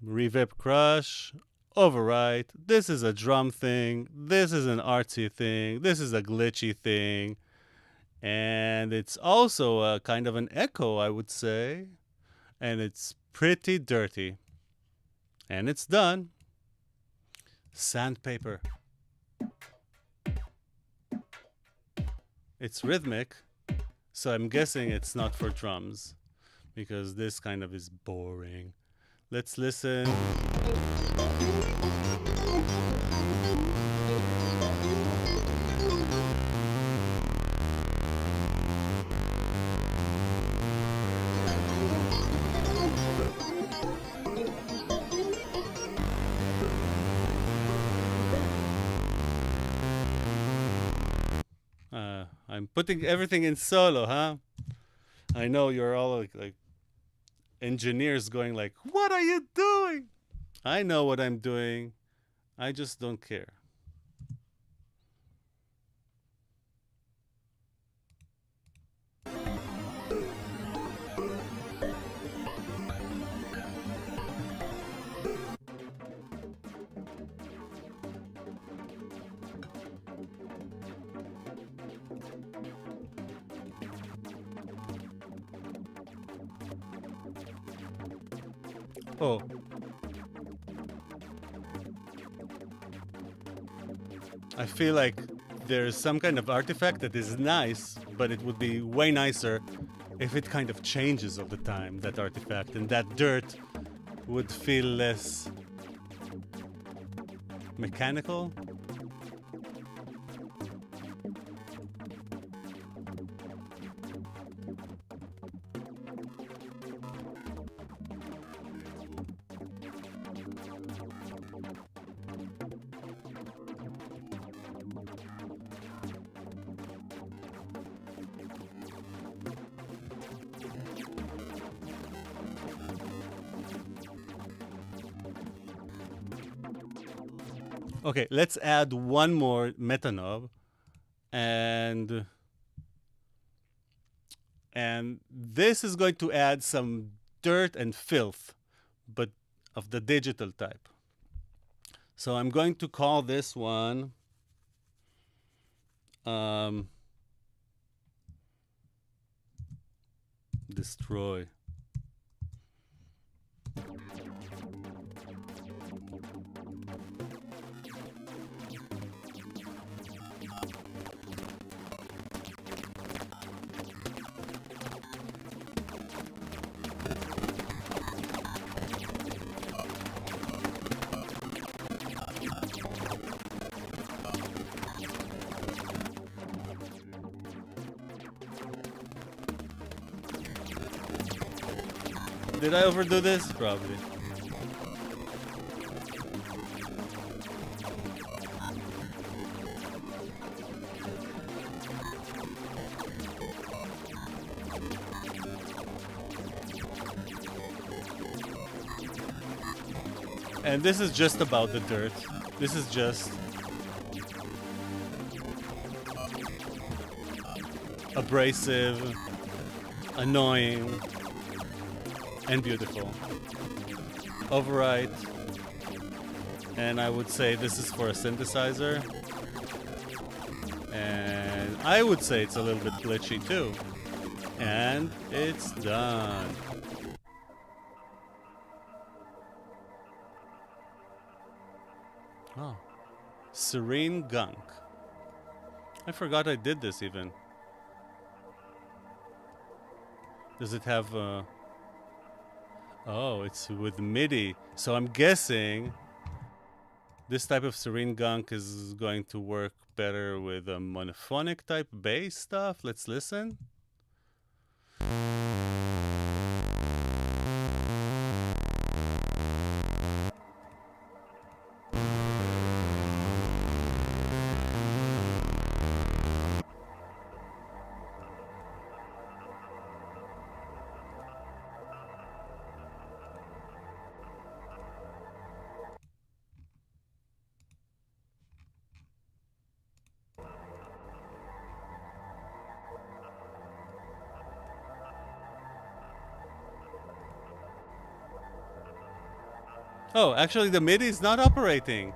Reverb crush, overwrite. This is a drum thing. This is an artsy thing. This is a glitchy thing. And it's also a kind of an echo, I would say. And it's pretty dirty. And it's done. Sandpaper. It's rhythmic, so I'm guessing it's not for drums, because this kind of is boring. Let's listen. I'm putting everything in solo, huh? I know you're all like engineers going like, what are you doing? I know what I'm doing. I just don't care. Oh. I feel like there's some kind of artifact that is nice, but it would be way nicer if it kind of changes all the time, that artifact, and that dirt would feel less mechanical. Okay, let's add one more meta knob, and this is going to add some dirt and filth, but of the digital type. So I'm going to call this one destroy. Did I overdo this? Probably. And this is just about the dirt. This is just abrasive, annoying, and beautiful. Overwrite. And I would say this is for a synthesizer. And I would say it's a little bit glitchy too. And it's done. Oh. Serene Gunk. I forgot I did this even. Does it have oh, it's with MIDI. So I'm guessing this type of Serene Gunk is going to work better with a monophonic type bass stuff. Let's listen. Oh, actually the MIDI is not operating.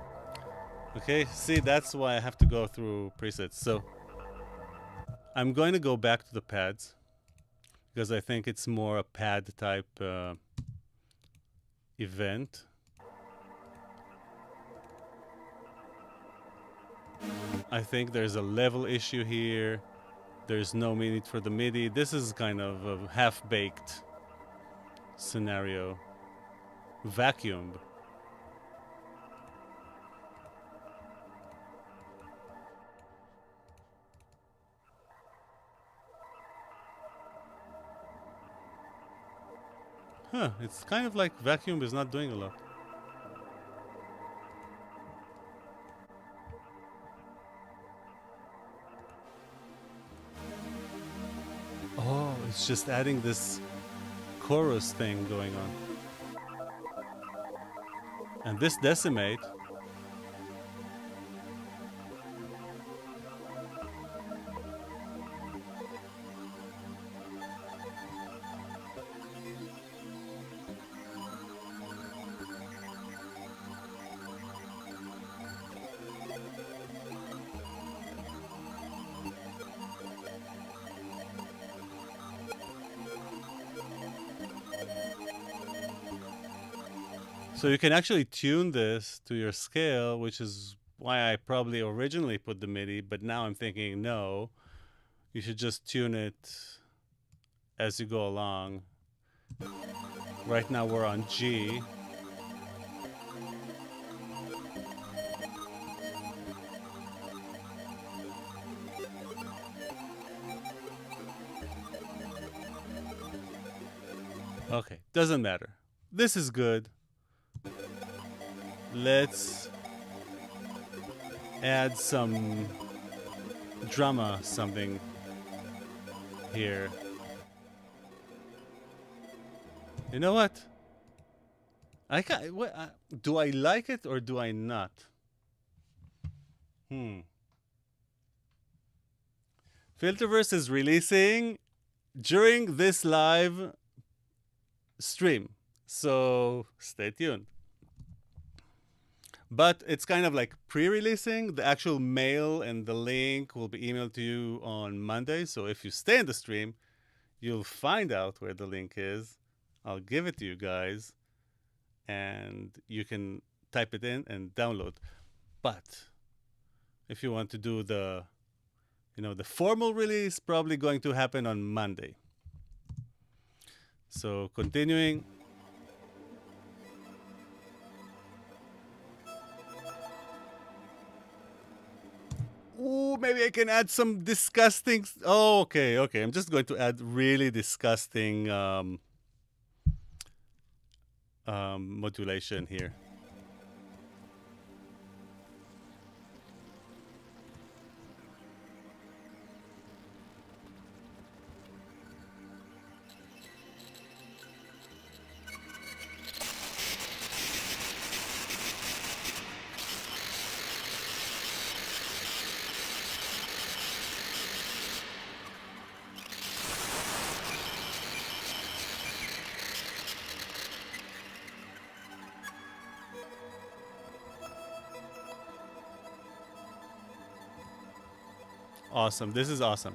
Okay, see, that's why I have to go through presets. So I'm going to go back to the pads because I think it's more a pad type event. I think there's a level issue here. There's no need for the MIDI. This is kind of a half-baked scenario. Vacuum. Huh, it's kind of like vacuum is not doing a lot. Oh, it's just adding this chorus thing going on. And this decimate. So you can actually tune this to your scale, which is why I probably originally put the MIDI, but now I'm thinking, no, you should just tune it as you go along. Right now we're on G. Okay, doesn't matter. This is good. Let's add some drama something here. You know what? I can't. Do I like it or do I not? Filterverse is releasing during this live stream, so stay tuned. But it's kind of like pre-releasing. The actual mail and the link will be emailed to you on Monday. So if you stay in the stream, you'll find out where the link is. I'll give it to you guys, and you can type it in and download. But if you want to do the formal release, probably going to happen on Monday. So continuing. Ooh, maybe I can add some disgusting. Oh, okay. I'm just going to add really disgusting modulation here. Awesome. This is awesome.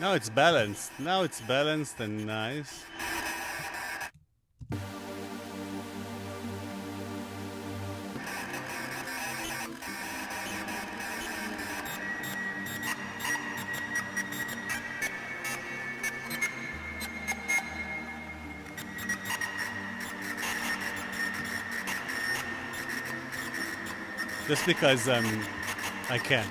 Now it's balanced. Now it's balanced and nice. Just because I can.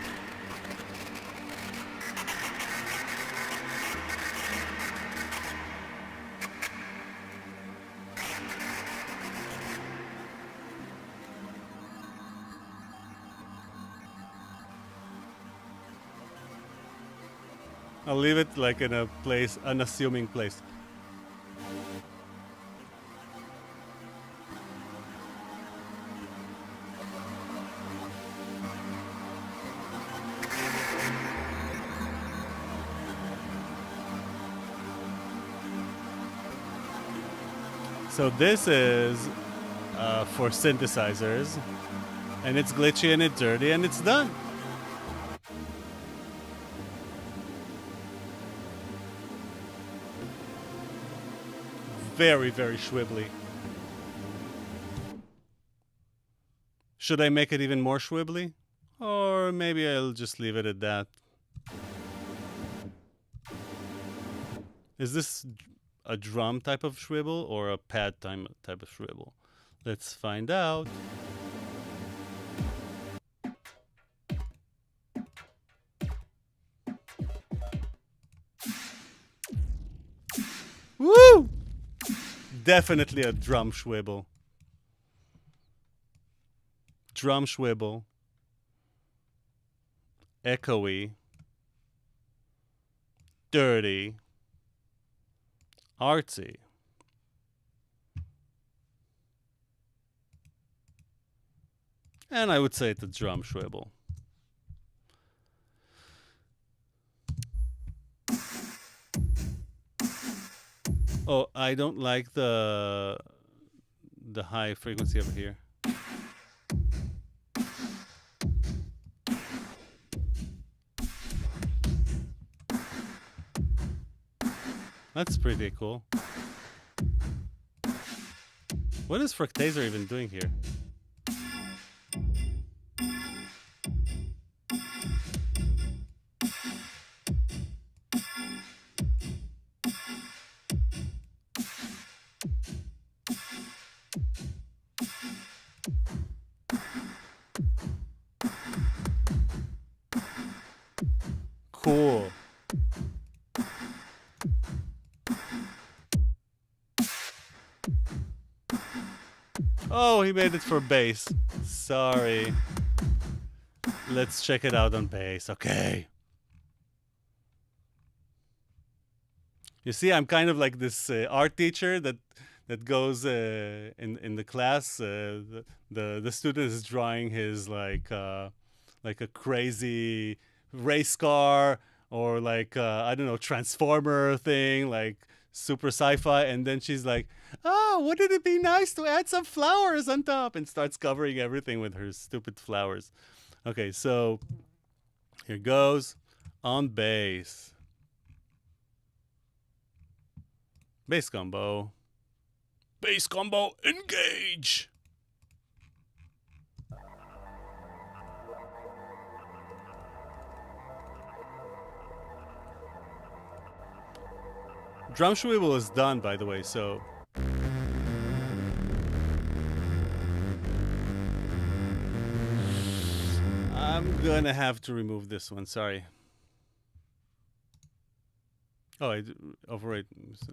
I'll leave it like in a place, unassuming place. So this is for synthesizers, and it's glitchy and it's dirty and it's done. Very, very schwibbly. Should I make it even more schwibbly? Or maybe I'll just leave it at that. Is this a drum type of shwibble or a pad type of shwibble? Let's find out. Woo! Definitely a drum shwibble. Drum shwibble. Echoey. Dirty. Artsy. And I would say it's a drum shwibble. Oh, I don't like the high frequency over here. That's pretty cool. What is Fructaser even doing here? Cool. Oh, he made it for bass. Sorry. Let's check it out on bass. Okay. You see, I'm kind of like this art teacher that goes in the class. The student is drawing his like a crazy race car or like I don't know, transformer thing, like super sci-fi, and then she's like, "Oh, wouldn't it be nice to add some flowers on top?" and starts covering everything with her stupid flowers. Okay, so here goes on bass. Bass combo. Bass combo, engage! Drum shwivel is done, by the way, so... I'm gonna have to remove this one, sorry. Oh, I overwrite. It's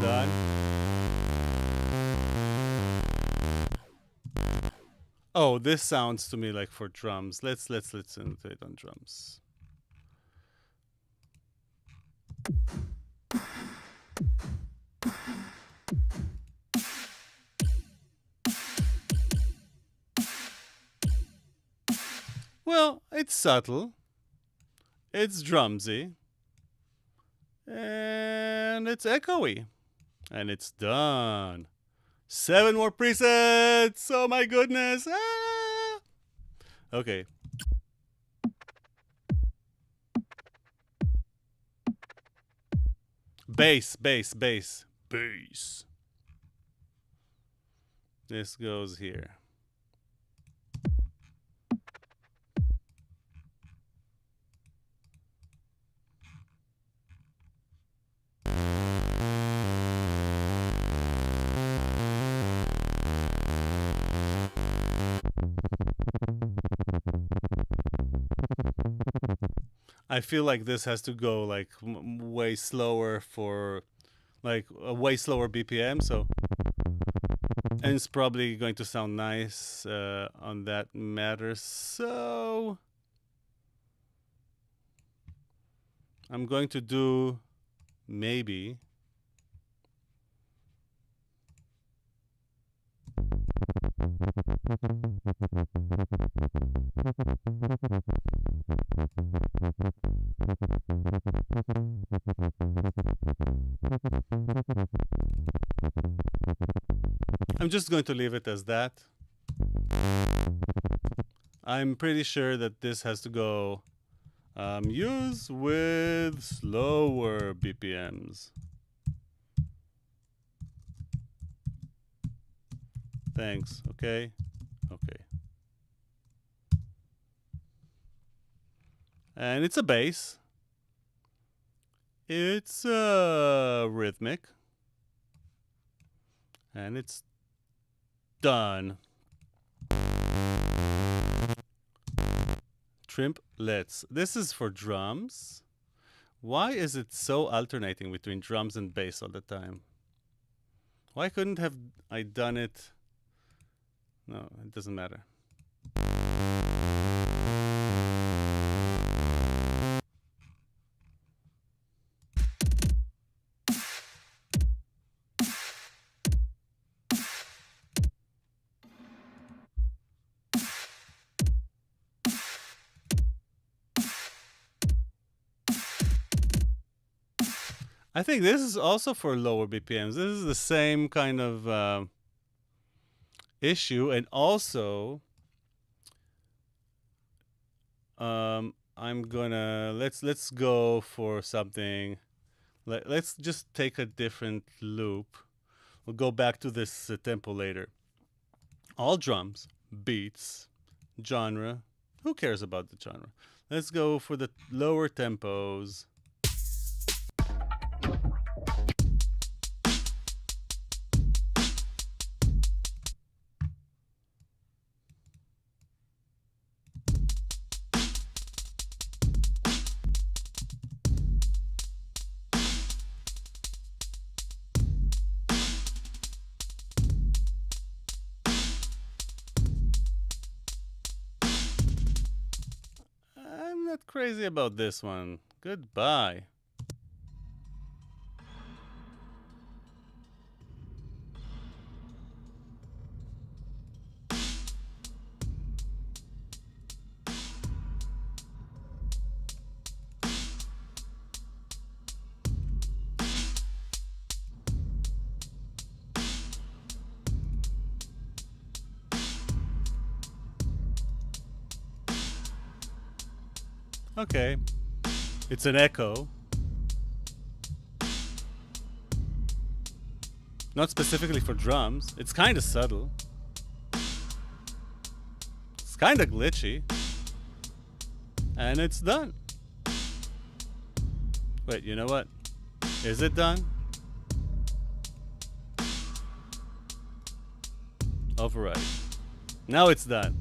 done. Oh, this sounds to me like for drums. Let's listen to it on drums. Well, it's subtle. It's drumsy. And it's echoey. And it's done. 7 more presets. Oh my goodness. Ah! Okay. Bass, bass, bass, bass. This goes here. I feel like this has to go like way slower for like a way slower BPM, so and it's probably going to sound nice on that matter. So I'm going to do maybe I'm just going to leave it as that. I'm pretty sure that this has to go use with slower BPMs. Thanks. Okay. Okay. And it's a bass. It's rhythmic. And it's done. Trimplets. This is for drums. Why is it so alternating between drums and bass all the time? Why couldn't have I done it? No, it doesn't matter. I think this is also for lower BPMs. This is the same kind of issue, and also I'm gonna let's go for something. Let's just take a different loop. We'll go back to this tempo later. All drums, beats, genre. Who cares about the genre? Let's go for the lower tempos. I'm not crazy about this one. Goodbye. Okay. It's an echo. Not specifically for drums. It's kind of subtle. It's kind of glitchy. And it's done. Wait, you know what? Is it done? Override. Now it's done.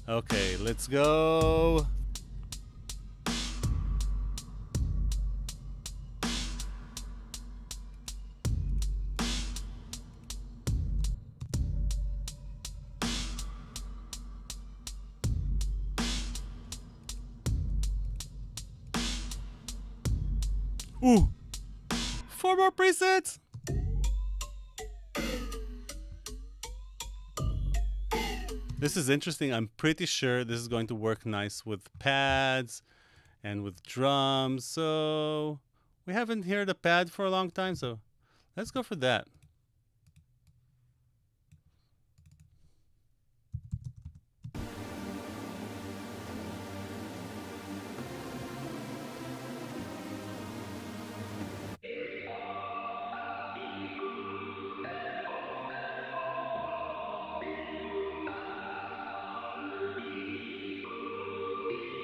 Okay, let's go. Ooh, 4 more presets. This is interesting. I'm pretty sure this is going to work nice with pads and with drums. So We haven't heard a pad for a long time, so let's go for that.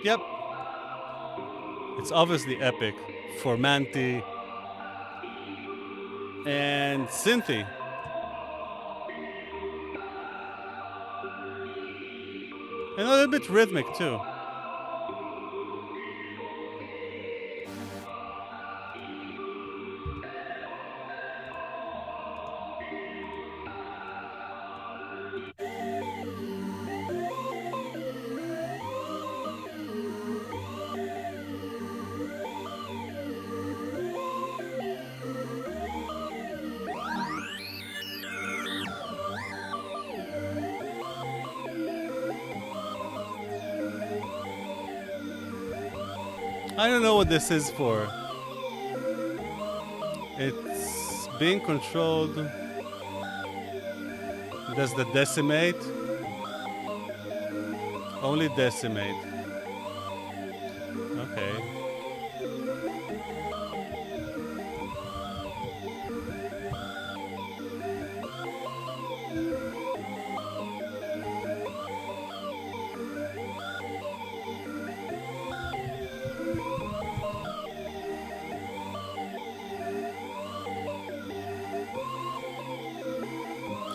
Yep. It's obviously epic for Manti and Synthy. And a little bit rhythmic too. I don't know what this is for. It's being controlled. Does the decimate? Only decimate. Okay.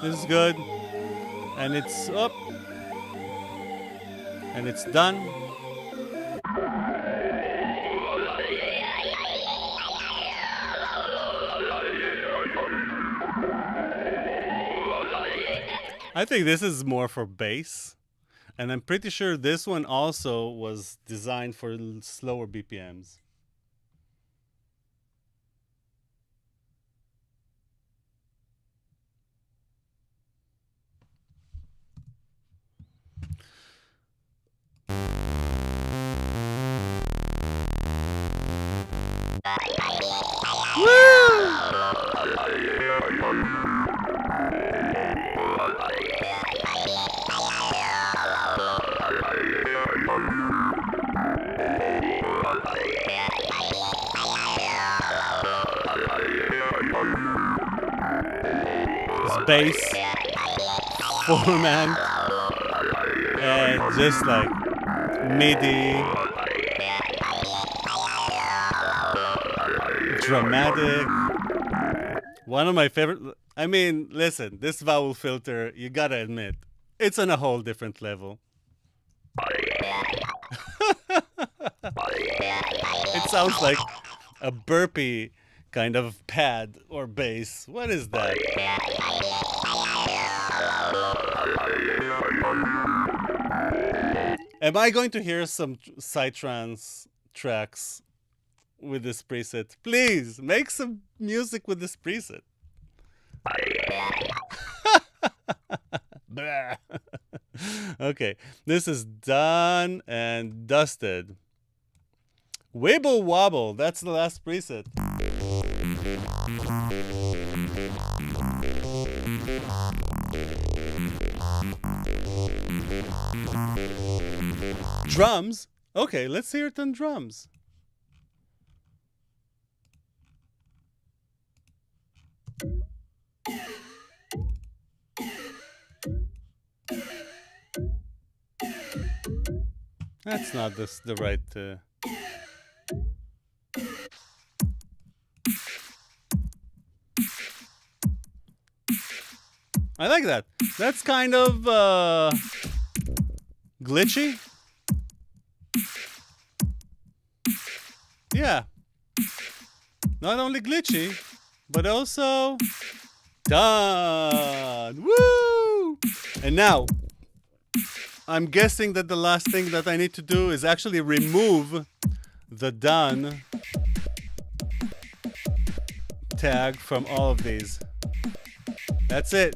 This is good. And it's up. And it's done. I think this is more for bass. And I'm pretty sure this one also was designed for slower BPMs. Bass format and just like MIDI, dramatic. One of my favorite. I mean, listen, this vowel filter, you gotta admit, it's on a whole different level. It sounds like a burpee kind of pad or bass. What is that? Am I going to hear some psytrance tracks with this preset? Please, make some music with this preset. Okay, this is done and dusted. Wibble Wobble, that's the last preset. Drums? Okay, let's hear it on drums. That's not the right... I like that. That's kind of glitchy. Yeah. Not only glitchy, but also done. Woo! And now, I'm guessing that the last thing that I need to do is actually remove the done tag from all of these. That's it.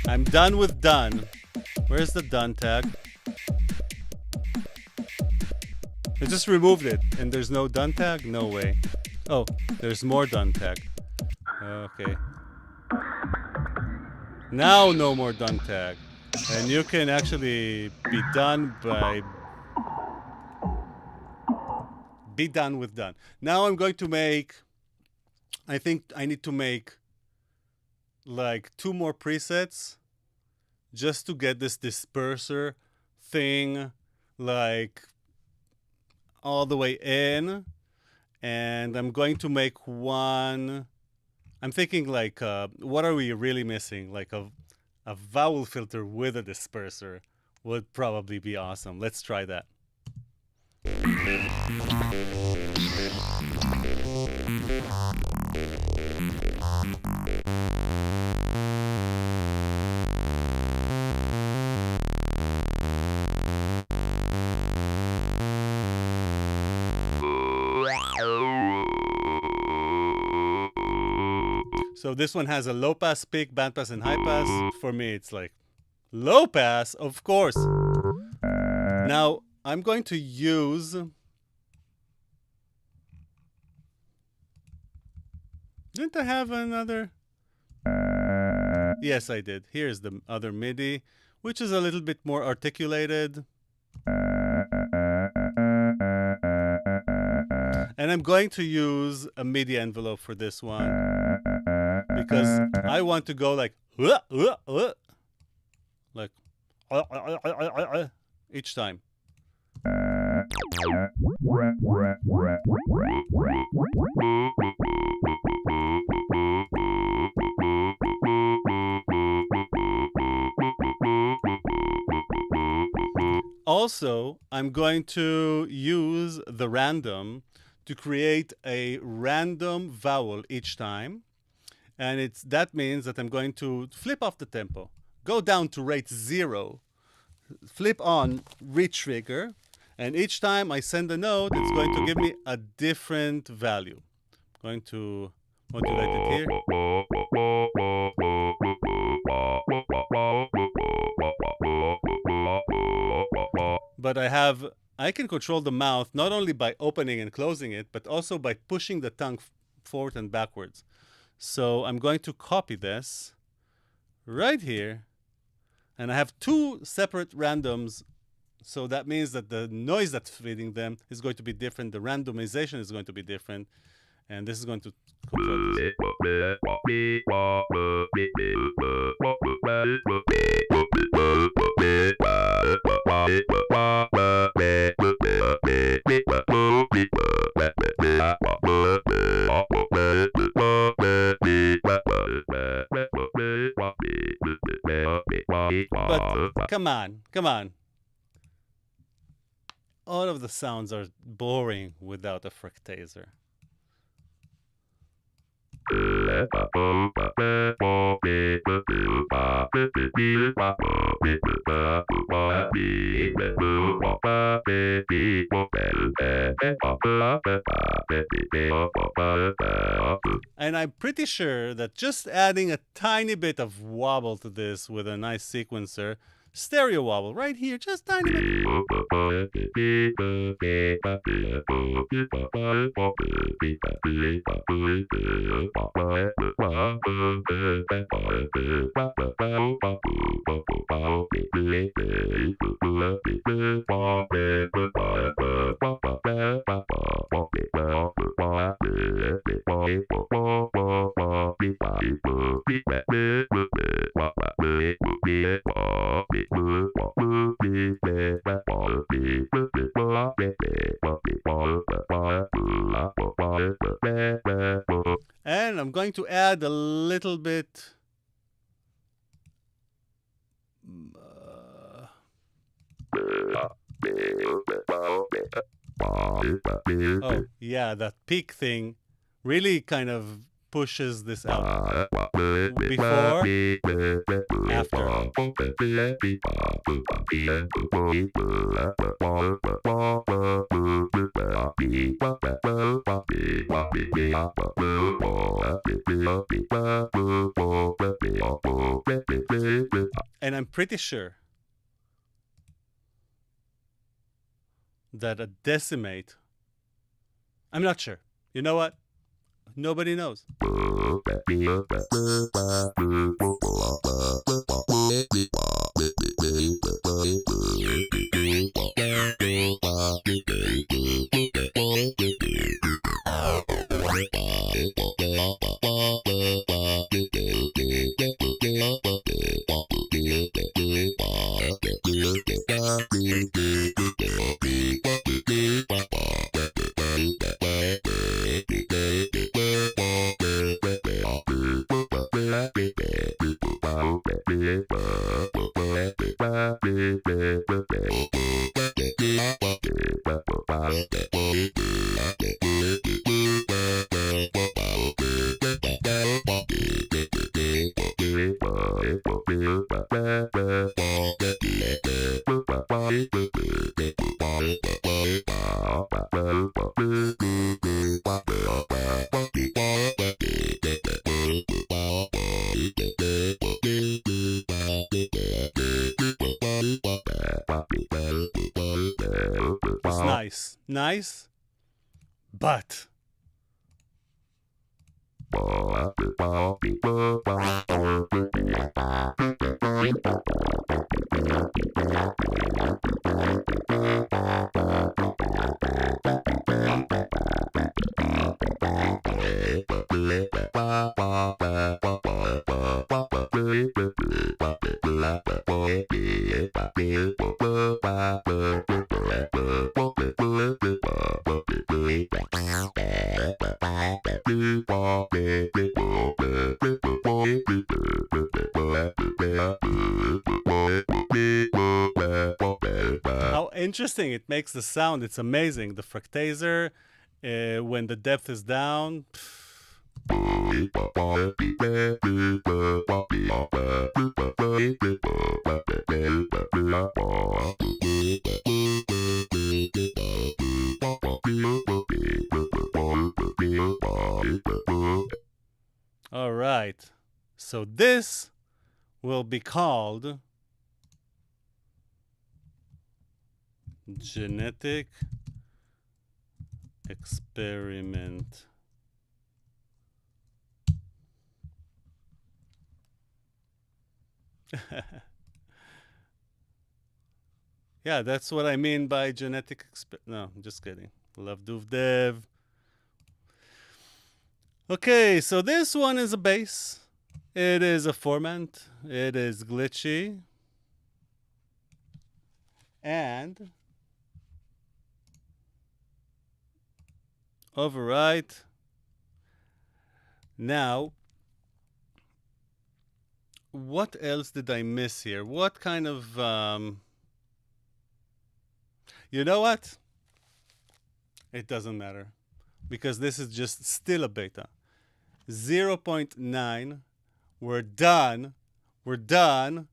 I'm done with done. Where's the done tag? I just removed it and there's no done tag? No way. Oh, there's more done tag. Okay. Now no more done tag. And you can actually be done with done. Now I'm going to make, I think I need to make like 2 more presets just to get this disperser thing like all the way in. And I'm going to make one. I'm thinking like, what are we really missing? Like a vowel filter with a disperser would probably be awesome. Let's try that. So this one has a low pass, peak, band pass, and high pass. For me, it's like low pass, of course. Now I'm going to use. Didn't I have another? Yes, I did. Here's the other MIDI, which is a little bit more articulated. And I'm going to use a MIDI envelope for this one because I want to go like each time. Also, I'm going to use the random to create a random vowel each time. And that means that I'm going to flip off the tempo, go down to rate 0, flip on retrigger, and each time I send a note, it's going to give me a different value. I'm going to modulate it here. But I can control the mouth not only by opening and closing it, but also by pushing the tongue forward and backwards. So I'm going to copy this right here. And I have 2 separate randoms. So that means that the noise that's feeding them is going to be different. The randomization is going to be different. And this is going to control this. But come on. All of the sounds are boring without a fructaser. And I'm pretty sure that just adding a tiny bit of wobble to this with a nice sequencer, stereo wobble right here, just tiny bit. And I'm going to add a little bit. Oh, yeah, that peak thing really kind of pushes this out. Before, after. And I'm pretty sure that a decimate, I'm not sure. You know what? Nobody knows. It's nice. Nice, but how interesting it makes the sound. It's amazing. The fractaser, when the depth is down. All right. So this will be called genetic experiment. Yeah, that's what I mean by genetic no, I'm just kidding. Love Duv Dev. Okay, so this one is a bass. It is a format. It is glitchy. And overwrite. Now, what else did I miss here? What kind of you know what? It doesn't matter because this is just still a beta. 0.9. We're done. We're done.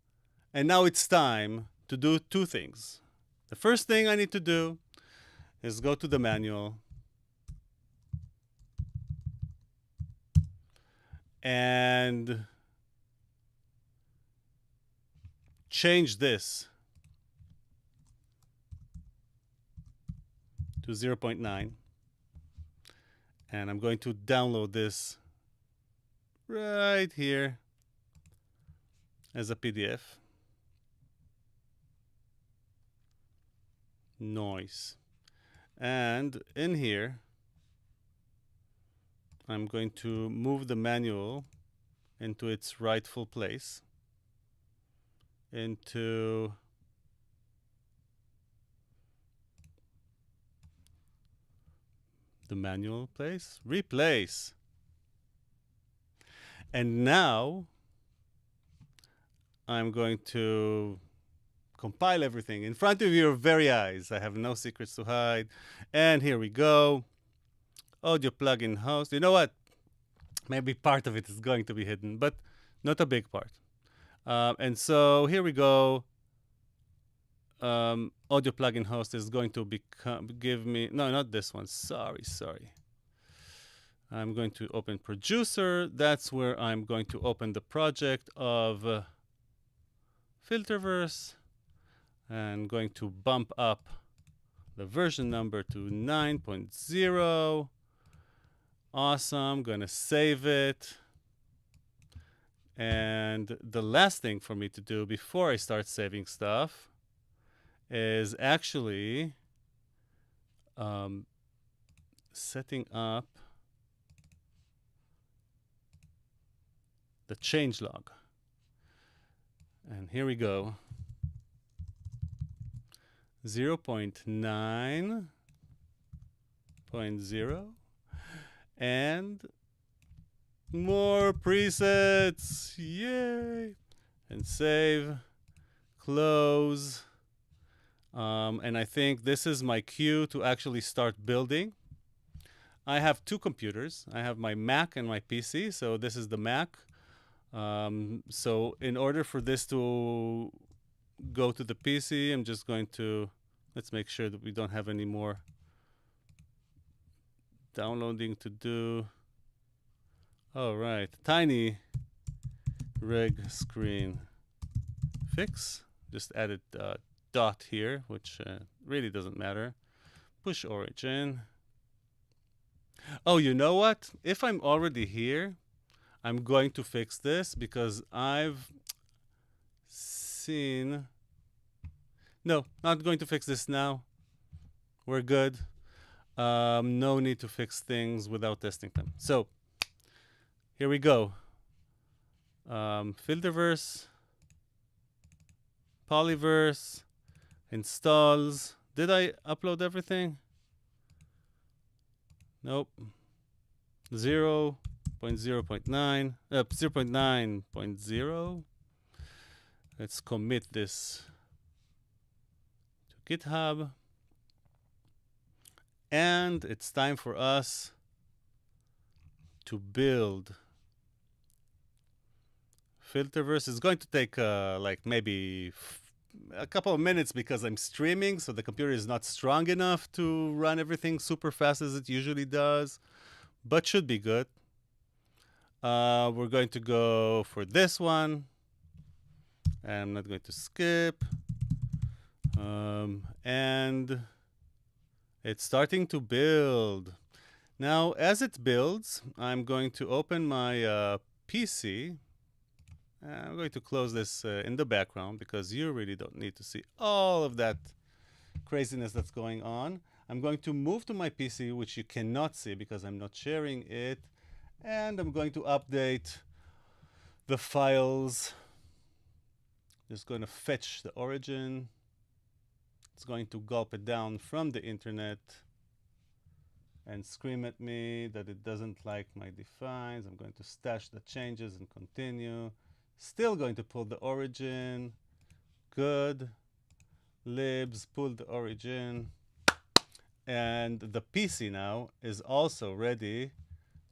And now it's time to do two things. The first thing I need to do is go to the manual and change this to 0.9. And I'm going to download this right here as a PDF. Noise. And in here, I'm going to move the manual into its rightful place, into the manual place, replace. And now I'm going to compile everything in front of your very eyes. I have no secrets to hide. And here we go. Audio plugin host. You know what? Maybe part of it is going to be hidden, but not a big part. And so here we go. Audio plugin host is going to give me, no, not this one. Sorry. I'm going to open producer. That's where I'm going to open the project of Filterverse. And going to bump up the version number to 9.0. Awesome. Gonna save it. And the last thing for me to do before I start saving stuff is actually setting up the changelog. And here we go. 0.9.0 and more presets. Yay! And save, close. And I think this is my cue to actually start building. I have two computers. I have my Mac and my PC. So this is the Mac. So in order for this to go to the PC, I'm just going to, let's make sure that we don't have any more downloading to do. All right, tiny reg screen fix. Just added dot here, which really doesn't matter. Push origin. Oh, you know what? If I'm already here, I'm going to fix this because I've seen... No, not going to fix this now. We're good. No need to fix things without testing them. So here we go. Filterverse, Polyverse, installs. Did I upload everything? Nope. 0.0.9, 0.9.0. Let's commit this to GitHub. And it's time for us to build. Filterverse is going to take like maybe a couple of minutes because I'm streaming, so the computer is not strong enough to run everything super fast as it usually does, but should be good. We're going to go for this one. I'm not going to skip. And it's starting to build. Now, as it builds, I'm going to open my PC. I'm going to close this in the background because you really don't need to see all of that craziness that's going on. I'm going to move to my PC, which you cannot see because I'm not sharing it. And I'm going to update the files. Just going to fetch the origin. It's going to gulp it down from the internet and scream at me that it doesn't like my defines. I'm going to stash the changes and continue. Still going to pull the origin. Good. Libs, pull the origin. And the PC now is also ready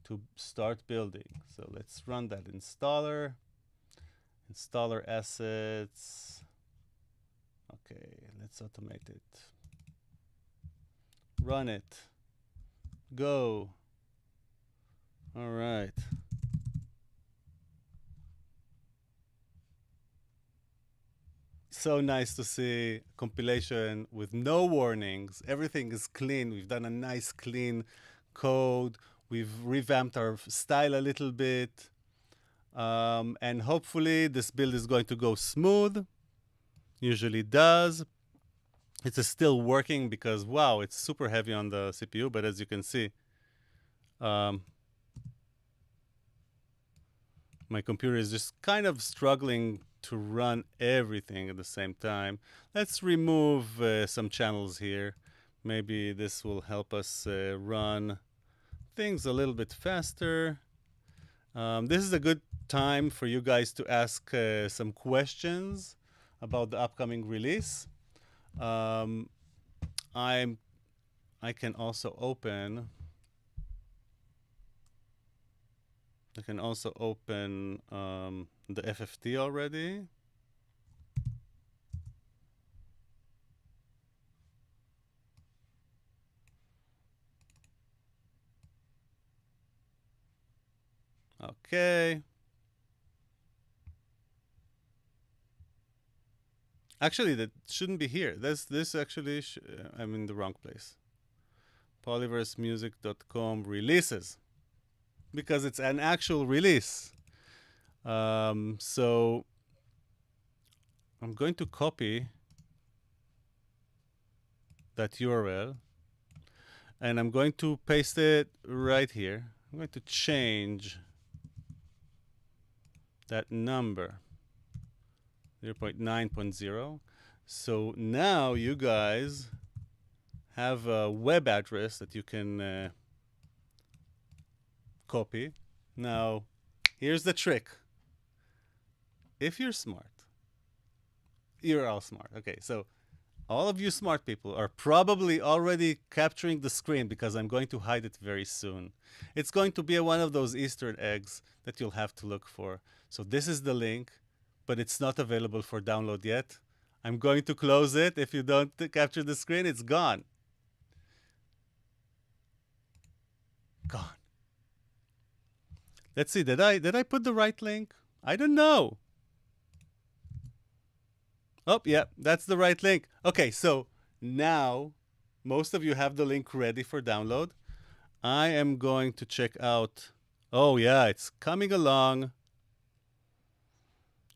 to start building. So let's run that installer. Installer assets. Okay, let's automate it. Run it. Go. All right. So nice to see compilation with no warnings. Everything is clean. We've done a nice clean code. We've revamped our style a little bit. And hopefully this build is going to go smooth. Usually does. It's still working because, wow, it's super heavy on the CPU. But as you can see, my computer is just kind of struggling to run everything at the same time. Let's remove some channels here. Maybe this will help us run things a little bit faster. This is a good time for you guys to ask some questions about the upcoming release. I can also open the FFT already. Okay. Actually, that shouldn't be here. This actually, I'm in the wrong place. Polyversemusic.com releases. because it's an actual release. So I'm going to copy that URL and I'm going to paste it right here. I'm going to change that number 0.9.0. So now you guys have a web address that you can copy. Now, here's the trick. If you're smart, you're all smart. Okay, so all of you smart people are probably already capturing the screen because I'm going to hide it very soon. It's going to be one of those Easter eggs that you'll have to look for. So this is the link, but it's not available for download yet. I'm going to close it. If you don't capture the screen, it's gone. Gone. Let's see, did I put the right link? I don't know. Oh, yeah, that's the right link. Okay, so now most of you have the link ready for download. I am going to check out. Oh, yeah, it's coming along.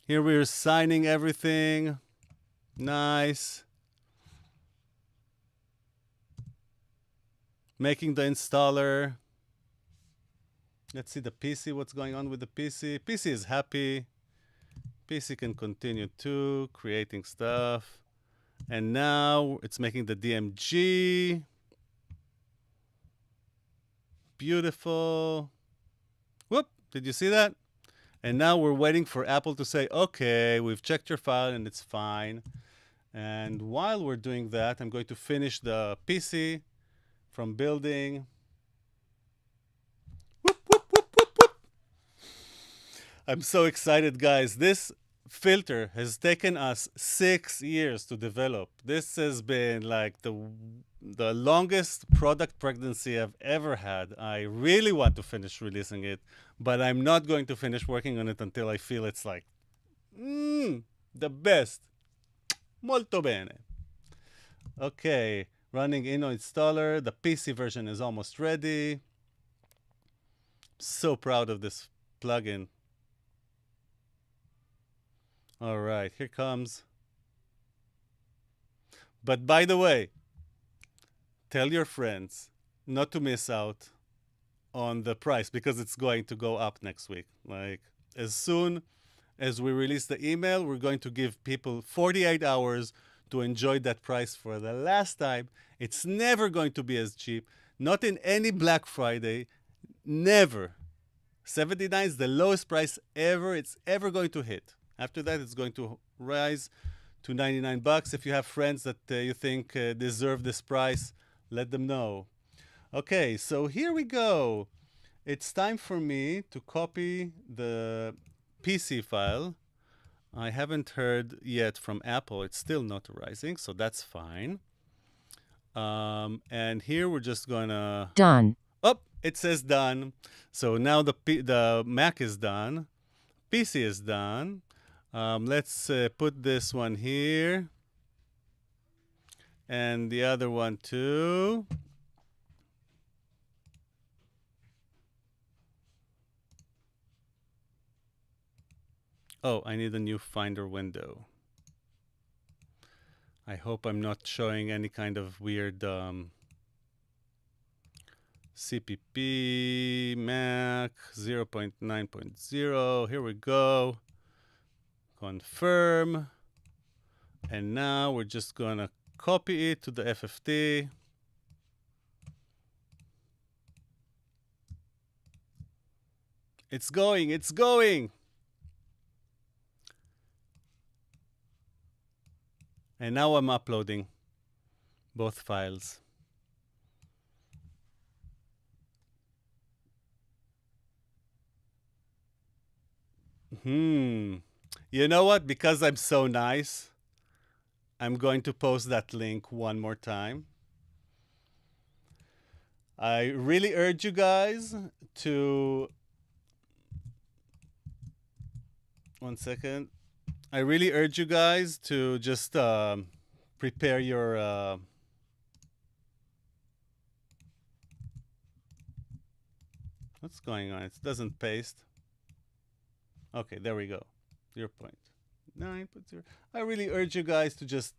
Here we're signing everything. Nice. Making the installer. Let's see the PC, what's going on with the PC. PC is happy. PC can continue too, creating stuff. And now it's making the DMG. Beautiful. Whoop, did you see that? And now we're waiting for Apple to say, okay, we've checked your file and it's fine. And while we're doing that, I'm going to finish the PC from building. Whoop, whoop, whoop, whoop, whoop. I'm so excited, guys. This filter has taken us 6 years to develop. This has been like the longest product pregnancy I've ever had. I really want to finish releasing it, but I'm not going to finish working on it until I feel it's like, the best. Molto bene. Okay, running Inno installer. The PC version is almost ready. So proud of this plugin. All right, here comes. But by the way, tell your friends not to miss out on the price because it's going to go up next week. Like, as soon as we release the email, we're going to give people 48 hours to enjoy that price for the last time. It's never going to be as cheap. Not in any Black Friday. Never. 79 is the lowest price it's ever going to hit. After that, it's going to rise to 99 bucks. If you have friends that you think deserve this price, let them know. Okay, so here we go. It's time for me to copy the PC file. I haven't heard yet from Apple. It's still not rising, so that's fine. And here we're just gonna... Done. Oh, it says done. So now the Mac is done. PC is done. Let's put this one here. And the other one too. Oh, I need a new Finder window. I hope I'm not showing any kind of weird CPP, Mac 0.9.0. Here we go. Confirm. And now we're just going to copy it to the FFT. It's going, it's going. And now I'm uploading both files. You know what? Because I'm so nice, I'm going to post that link one more time. I really urge you guys to... One second. I really urge you guys to just prepare your... What's going on? It doesn't paste. Okay, there we go. 0.9.0. I really urge you guys to just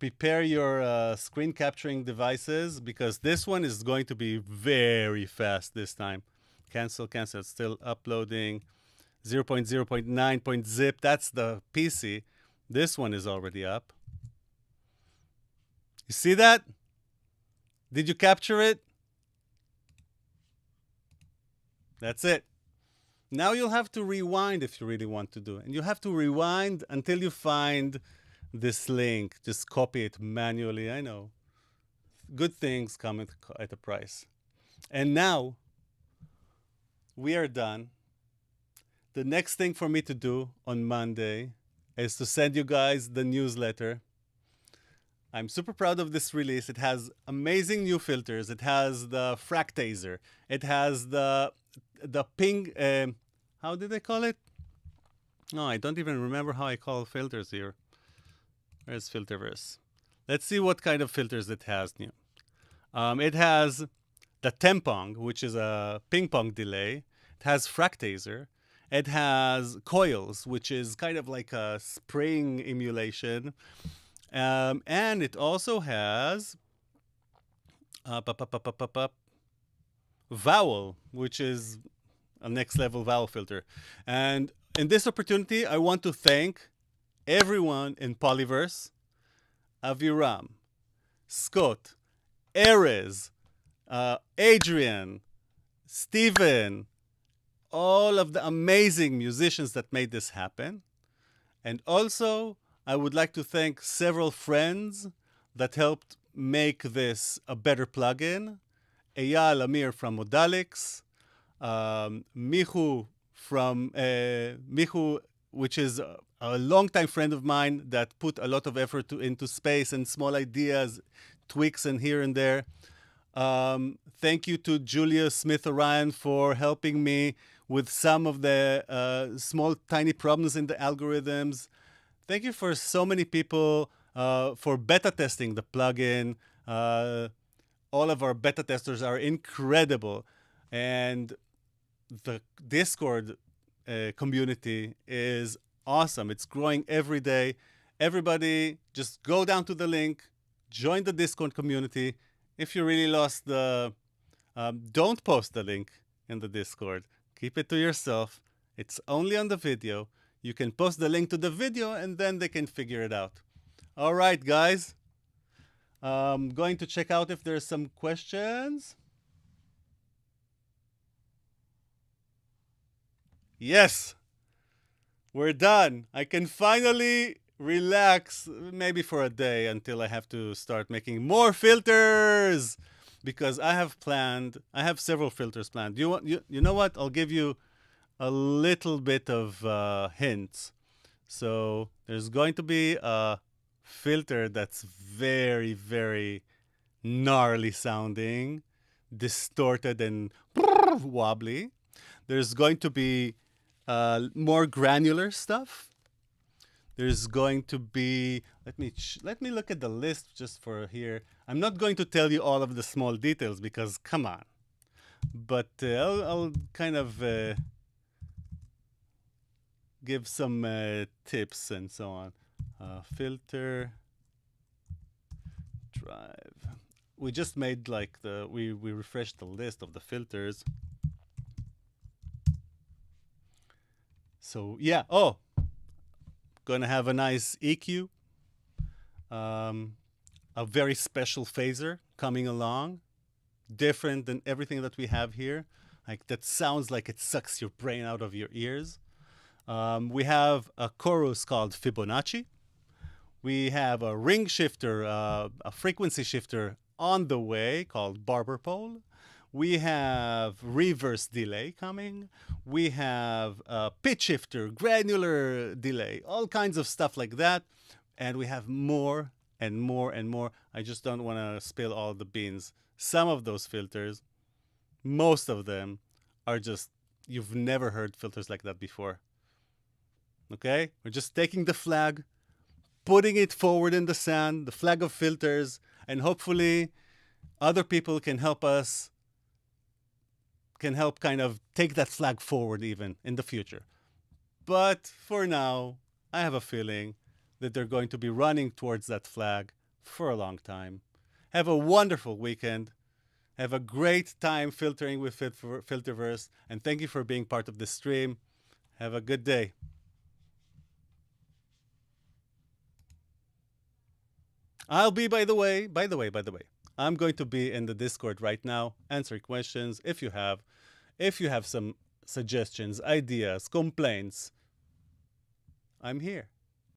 prepare your screen capturing devices, because this one is going to be very fast this time. Cancel, cancel. It's still uploading. 0.0.9.zip. That's the PC. This one is already up. You see that? Did you capture it? That's it. Now you'll have to rewind if you really want to do it. And you have to rewind until you find this link. Just copy it manually. I know. Good things come at a price. And now we are done. The next thing for me to do on Monday is to send you guys the newsletter. I'm super proud of this release. It has amazing new filters. It has the fractaser. It has the ping. How did they call it? No, I don't even remember how I call filters here. Where's Filterverse? Let's see what kind of filters it has new. It has the tempong, which is a ping pong delay. It has fractaser. It has coils, which is kind of like a spring emulation. And it also has vowel, which is a next level vowel filter. And in this opportunity, I want to thank everyone in Polyverse: Aviram, Scott, Erez, Adrian, Steven, all of the amazing musicians that made this happen. And also, I would like to thank several friends that helped make this a better plugin. Eyal Amir from Modalix, Michu from Michu, which is a longtime friend of mine that put a lot of effort into space and small ideas, tweaks and here and there. Thank you to Julia Smith-Orion for helping me with some of the small, tiny problems in the algorithms. Thank you for so many people for beta testing the plugin. All of our beta testers are incredible. And the Discord community is awesome. It's growing every day. Everybody, just go down to the link, join the Discord community. If you really lost the... don't post the link in the Discord. Keep it to yourself. It's only on the video. You can post the link to the video and then they can figure it out. All right, guys. I'm going to check out if there's some questions. Yes, we're done. I can finally relax, maybe for a day, until I have to start making more filters, because I have several filters planned. You know what? I'll give you a little bit of hints. So there's going to be a filter that's very, very gnarly sounding, distorted and wobbly. There's going to be more granular stuff. There's going to be, let me look at the list just for here. I'm not going to tell you all of the small details because come on. But I'll kind of give some tips and so on. Filter drive. We just made like we refreshed the list of the filters. So yeah, gonna have a nice EQ, a very special phaser coming along, different than everything that we have here. Like that sounds like it sucks your brain out of your ears. We have a chorus called Fibonacci. We have a ring shifter, a frequency shifter on the way called Barber Pole. We have reverse delay coming. We have a pitch shifter, granular delay, all kinds of stuff like that. And we have more and more and more. I just don't want to spill all the beans. Some of those filters, most of them, are just, you've never heard filters like that before. Okay? We're just taking the flag, putting it forward in the sand, the flag of filters, and hopefully other people can help us can help kind of take that flag forward even in the future. But for now, I have a feeling that they're going to be running towards that flag for a long time. Have a wonderful weekend. Have a great time filtering with Filterverse. And thank you for being part of this stream. Have a good day. I'll be, by the way, I'm going to be in the Discord right now, answering questions if you have. If you have some suggestions, ideas, complaints, I'm here.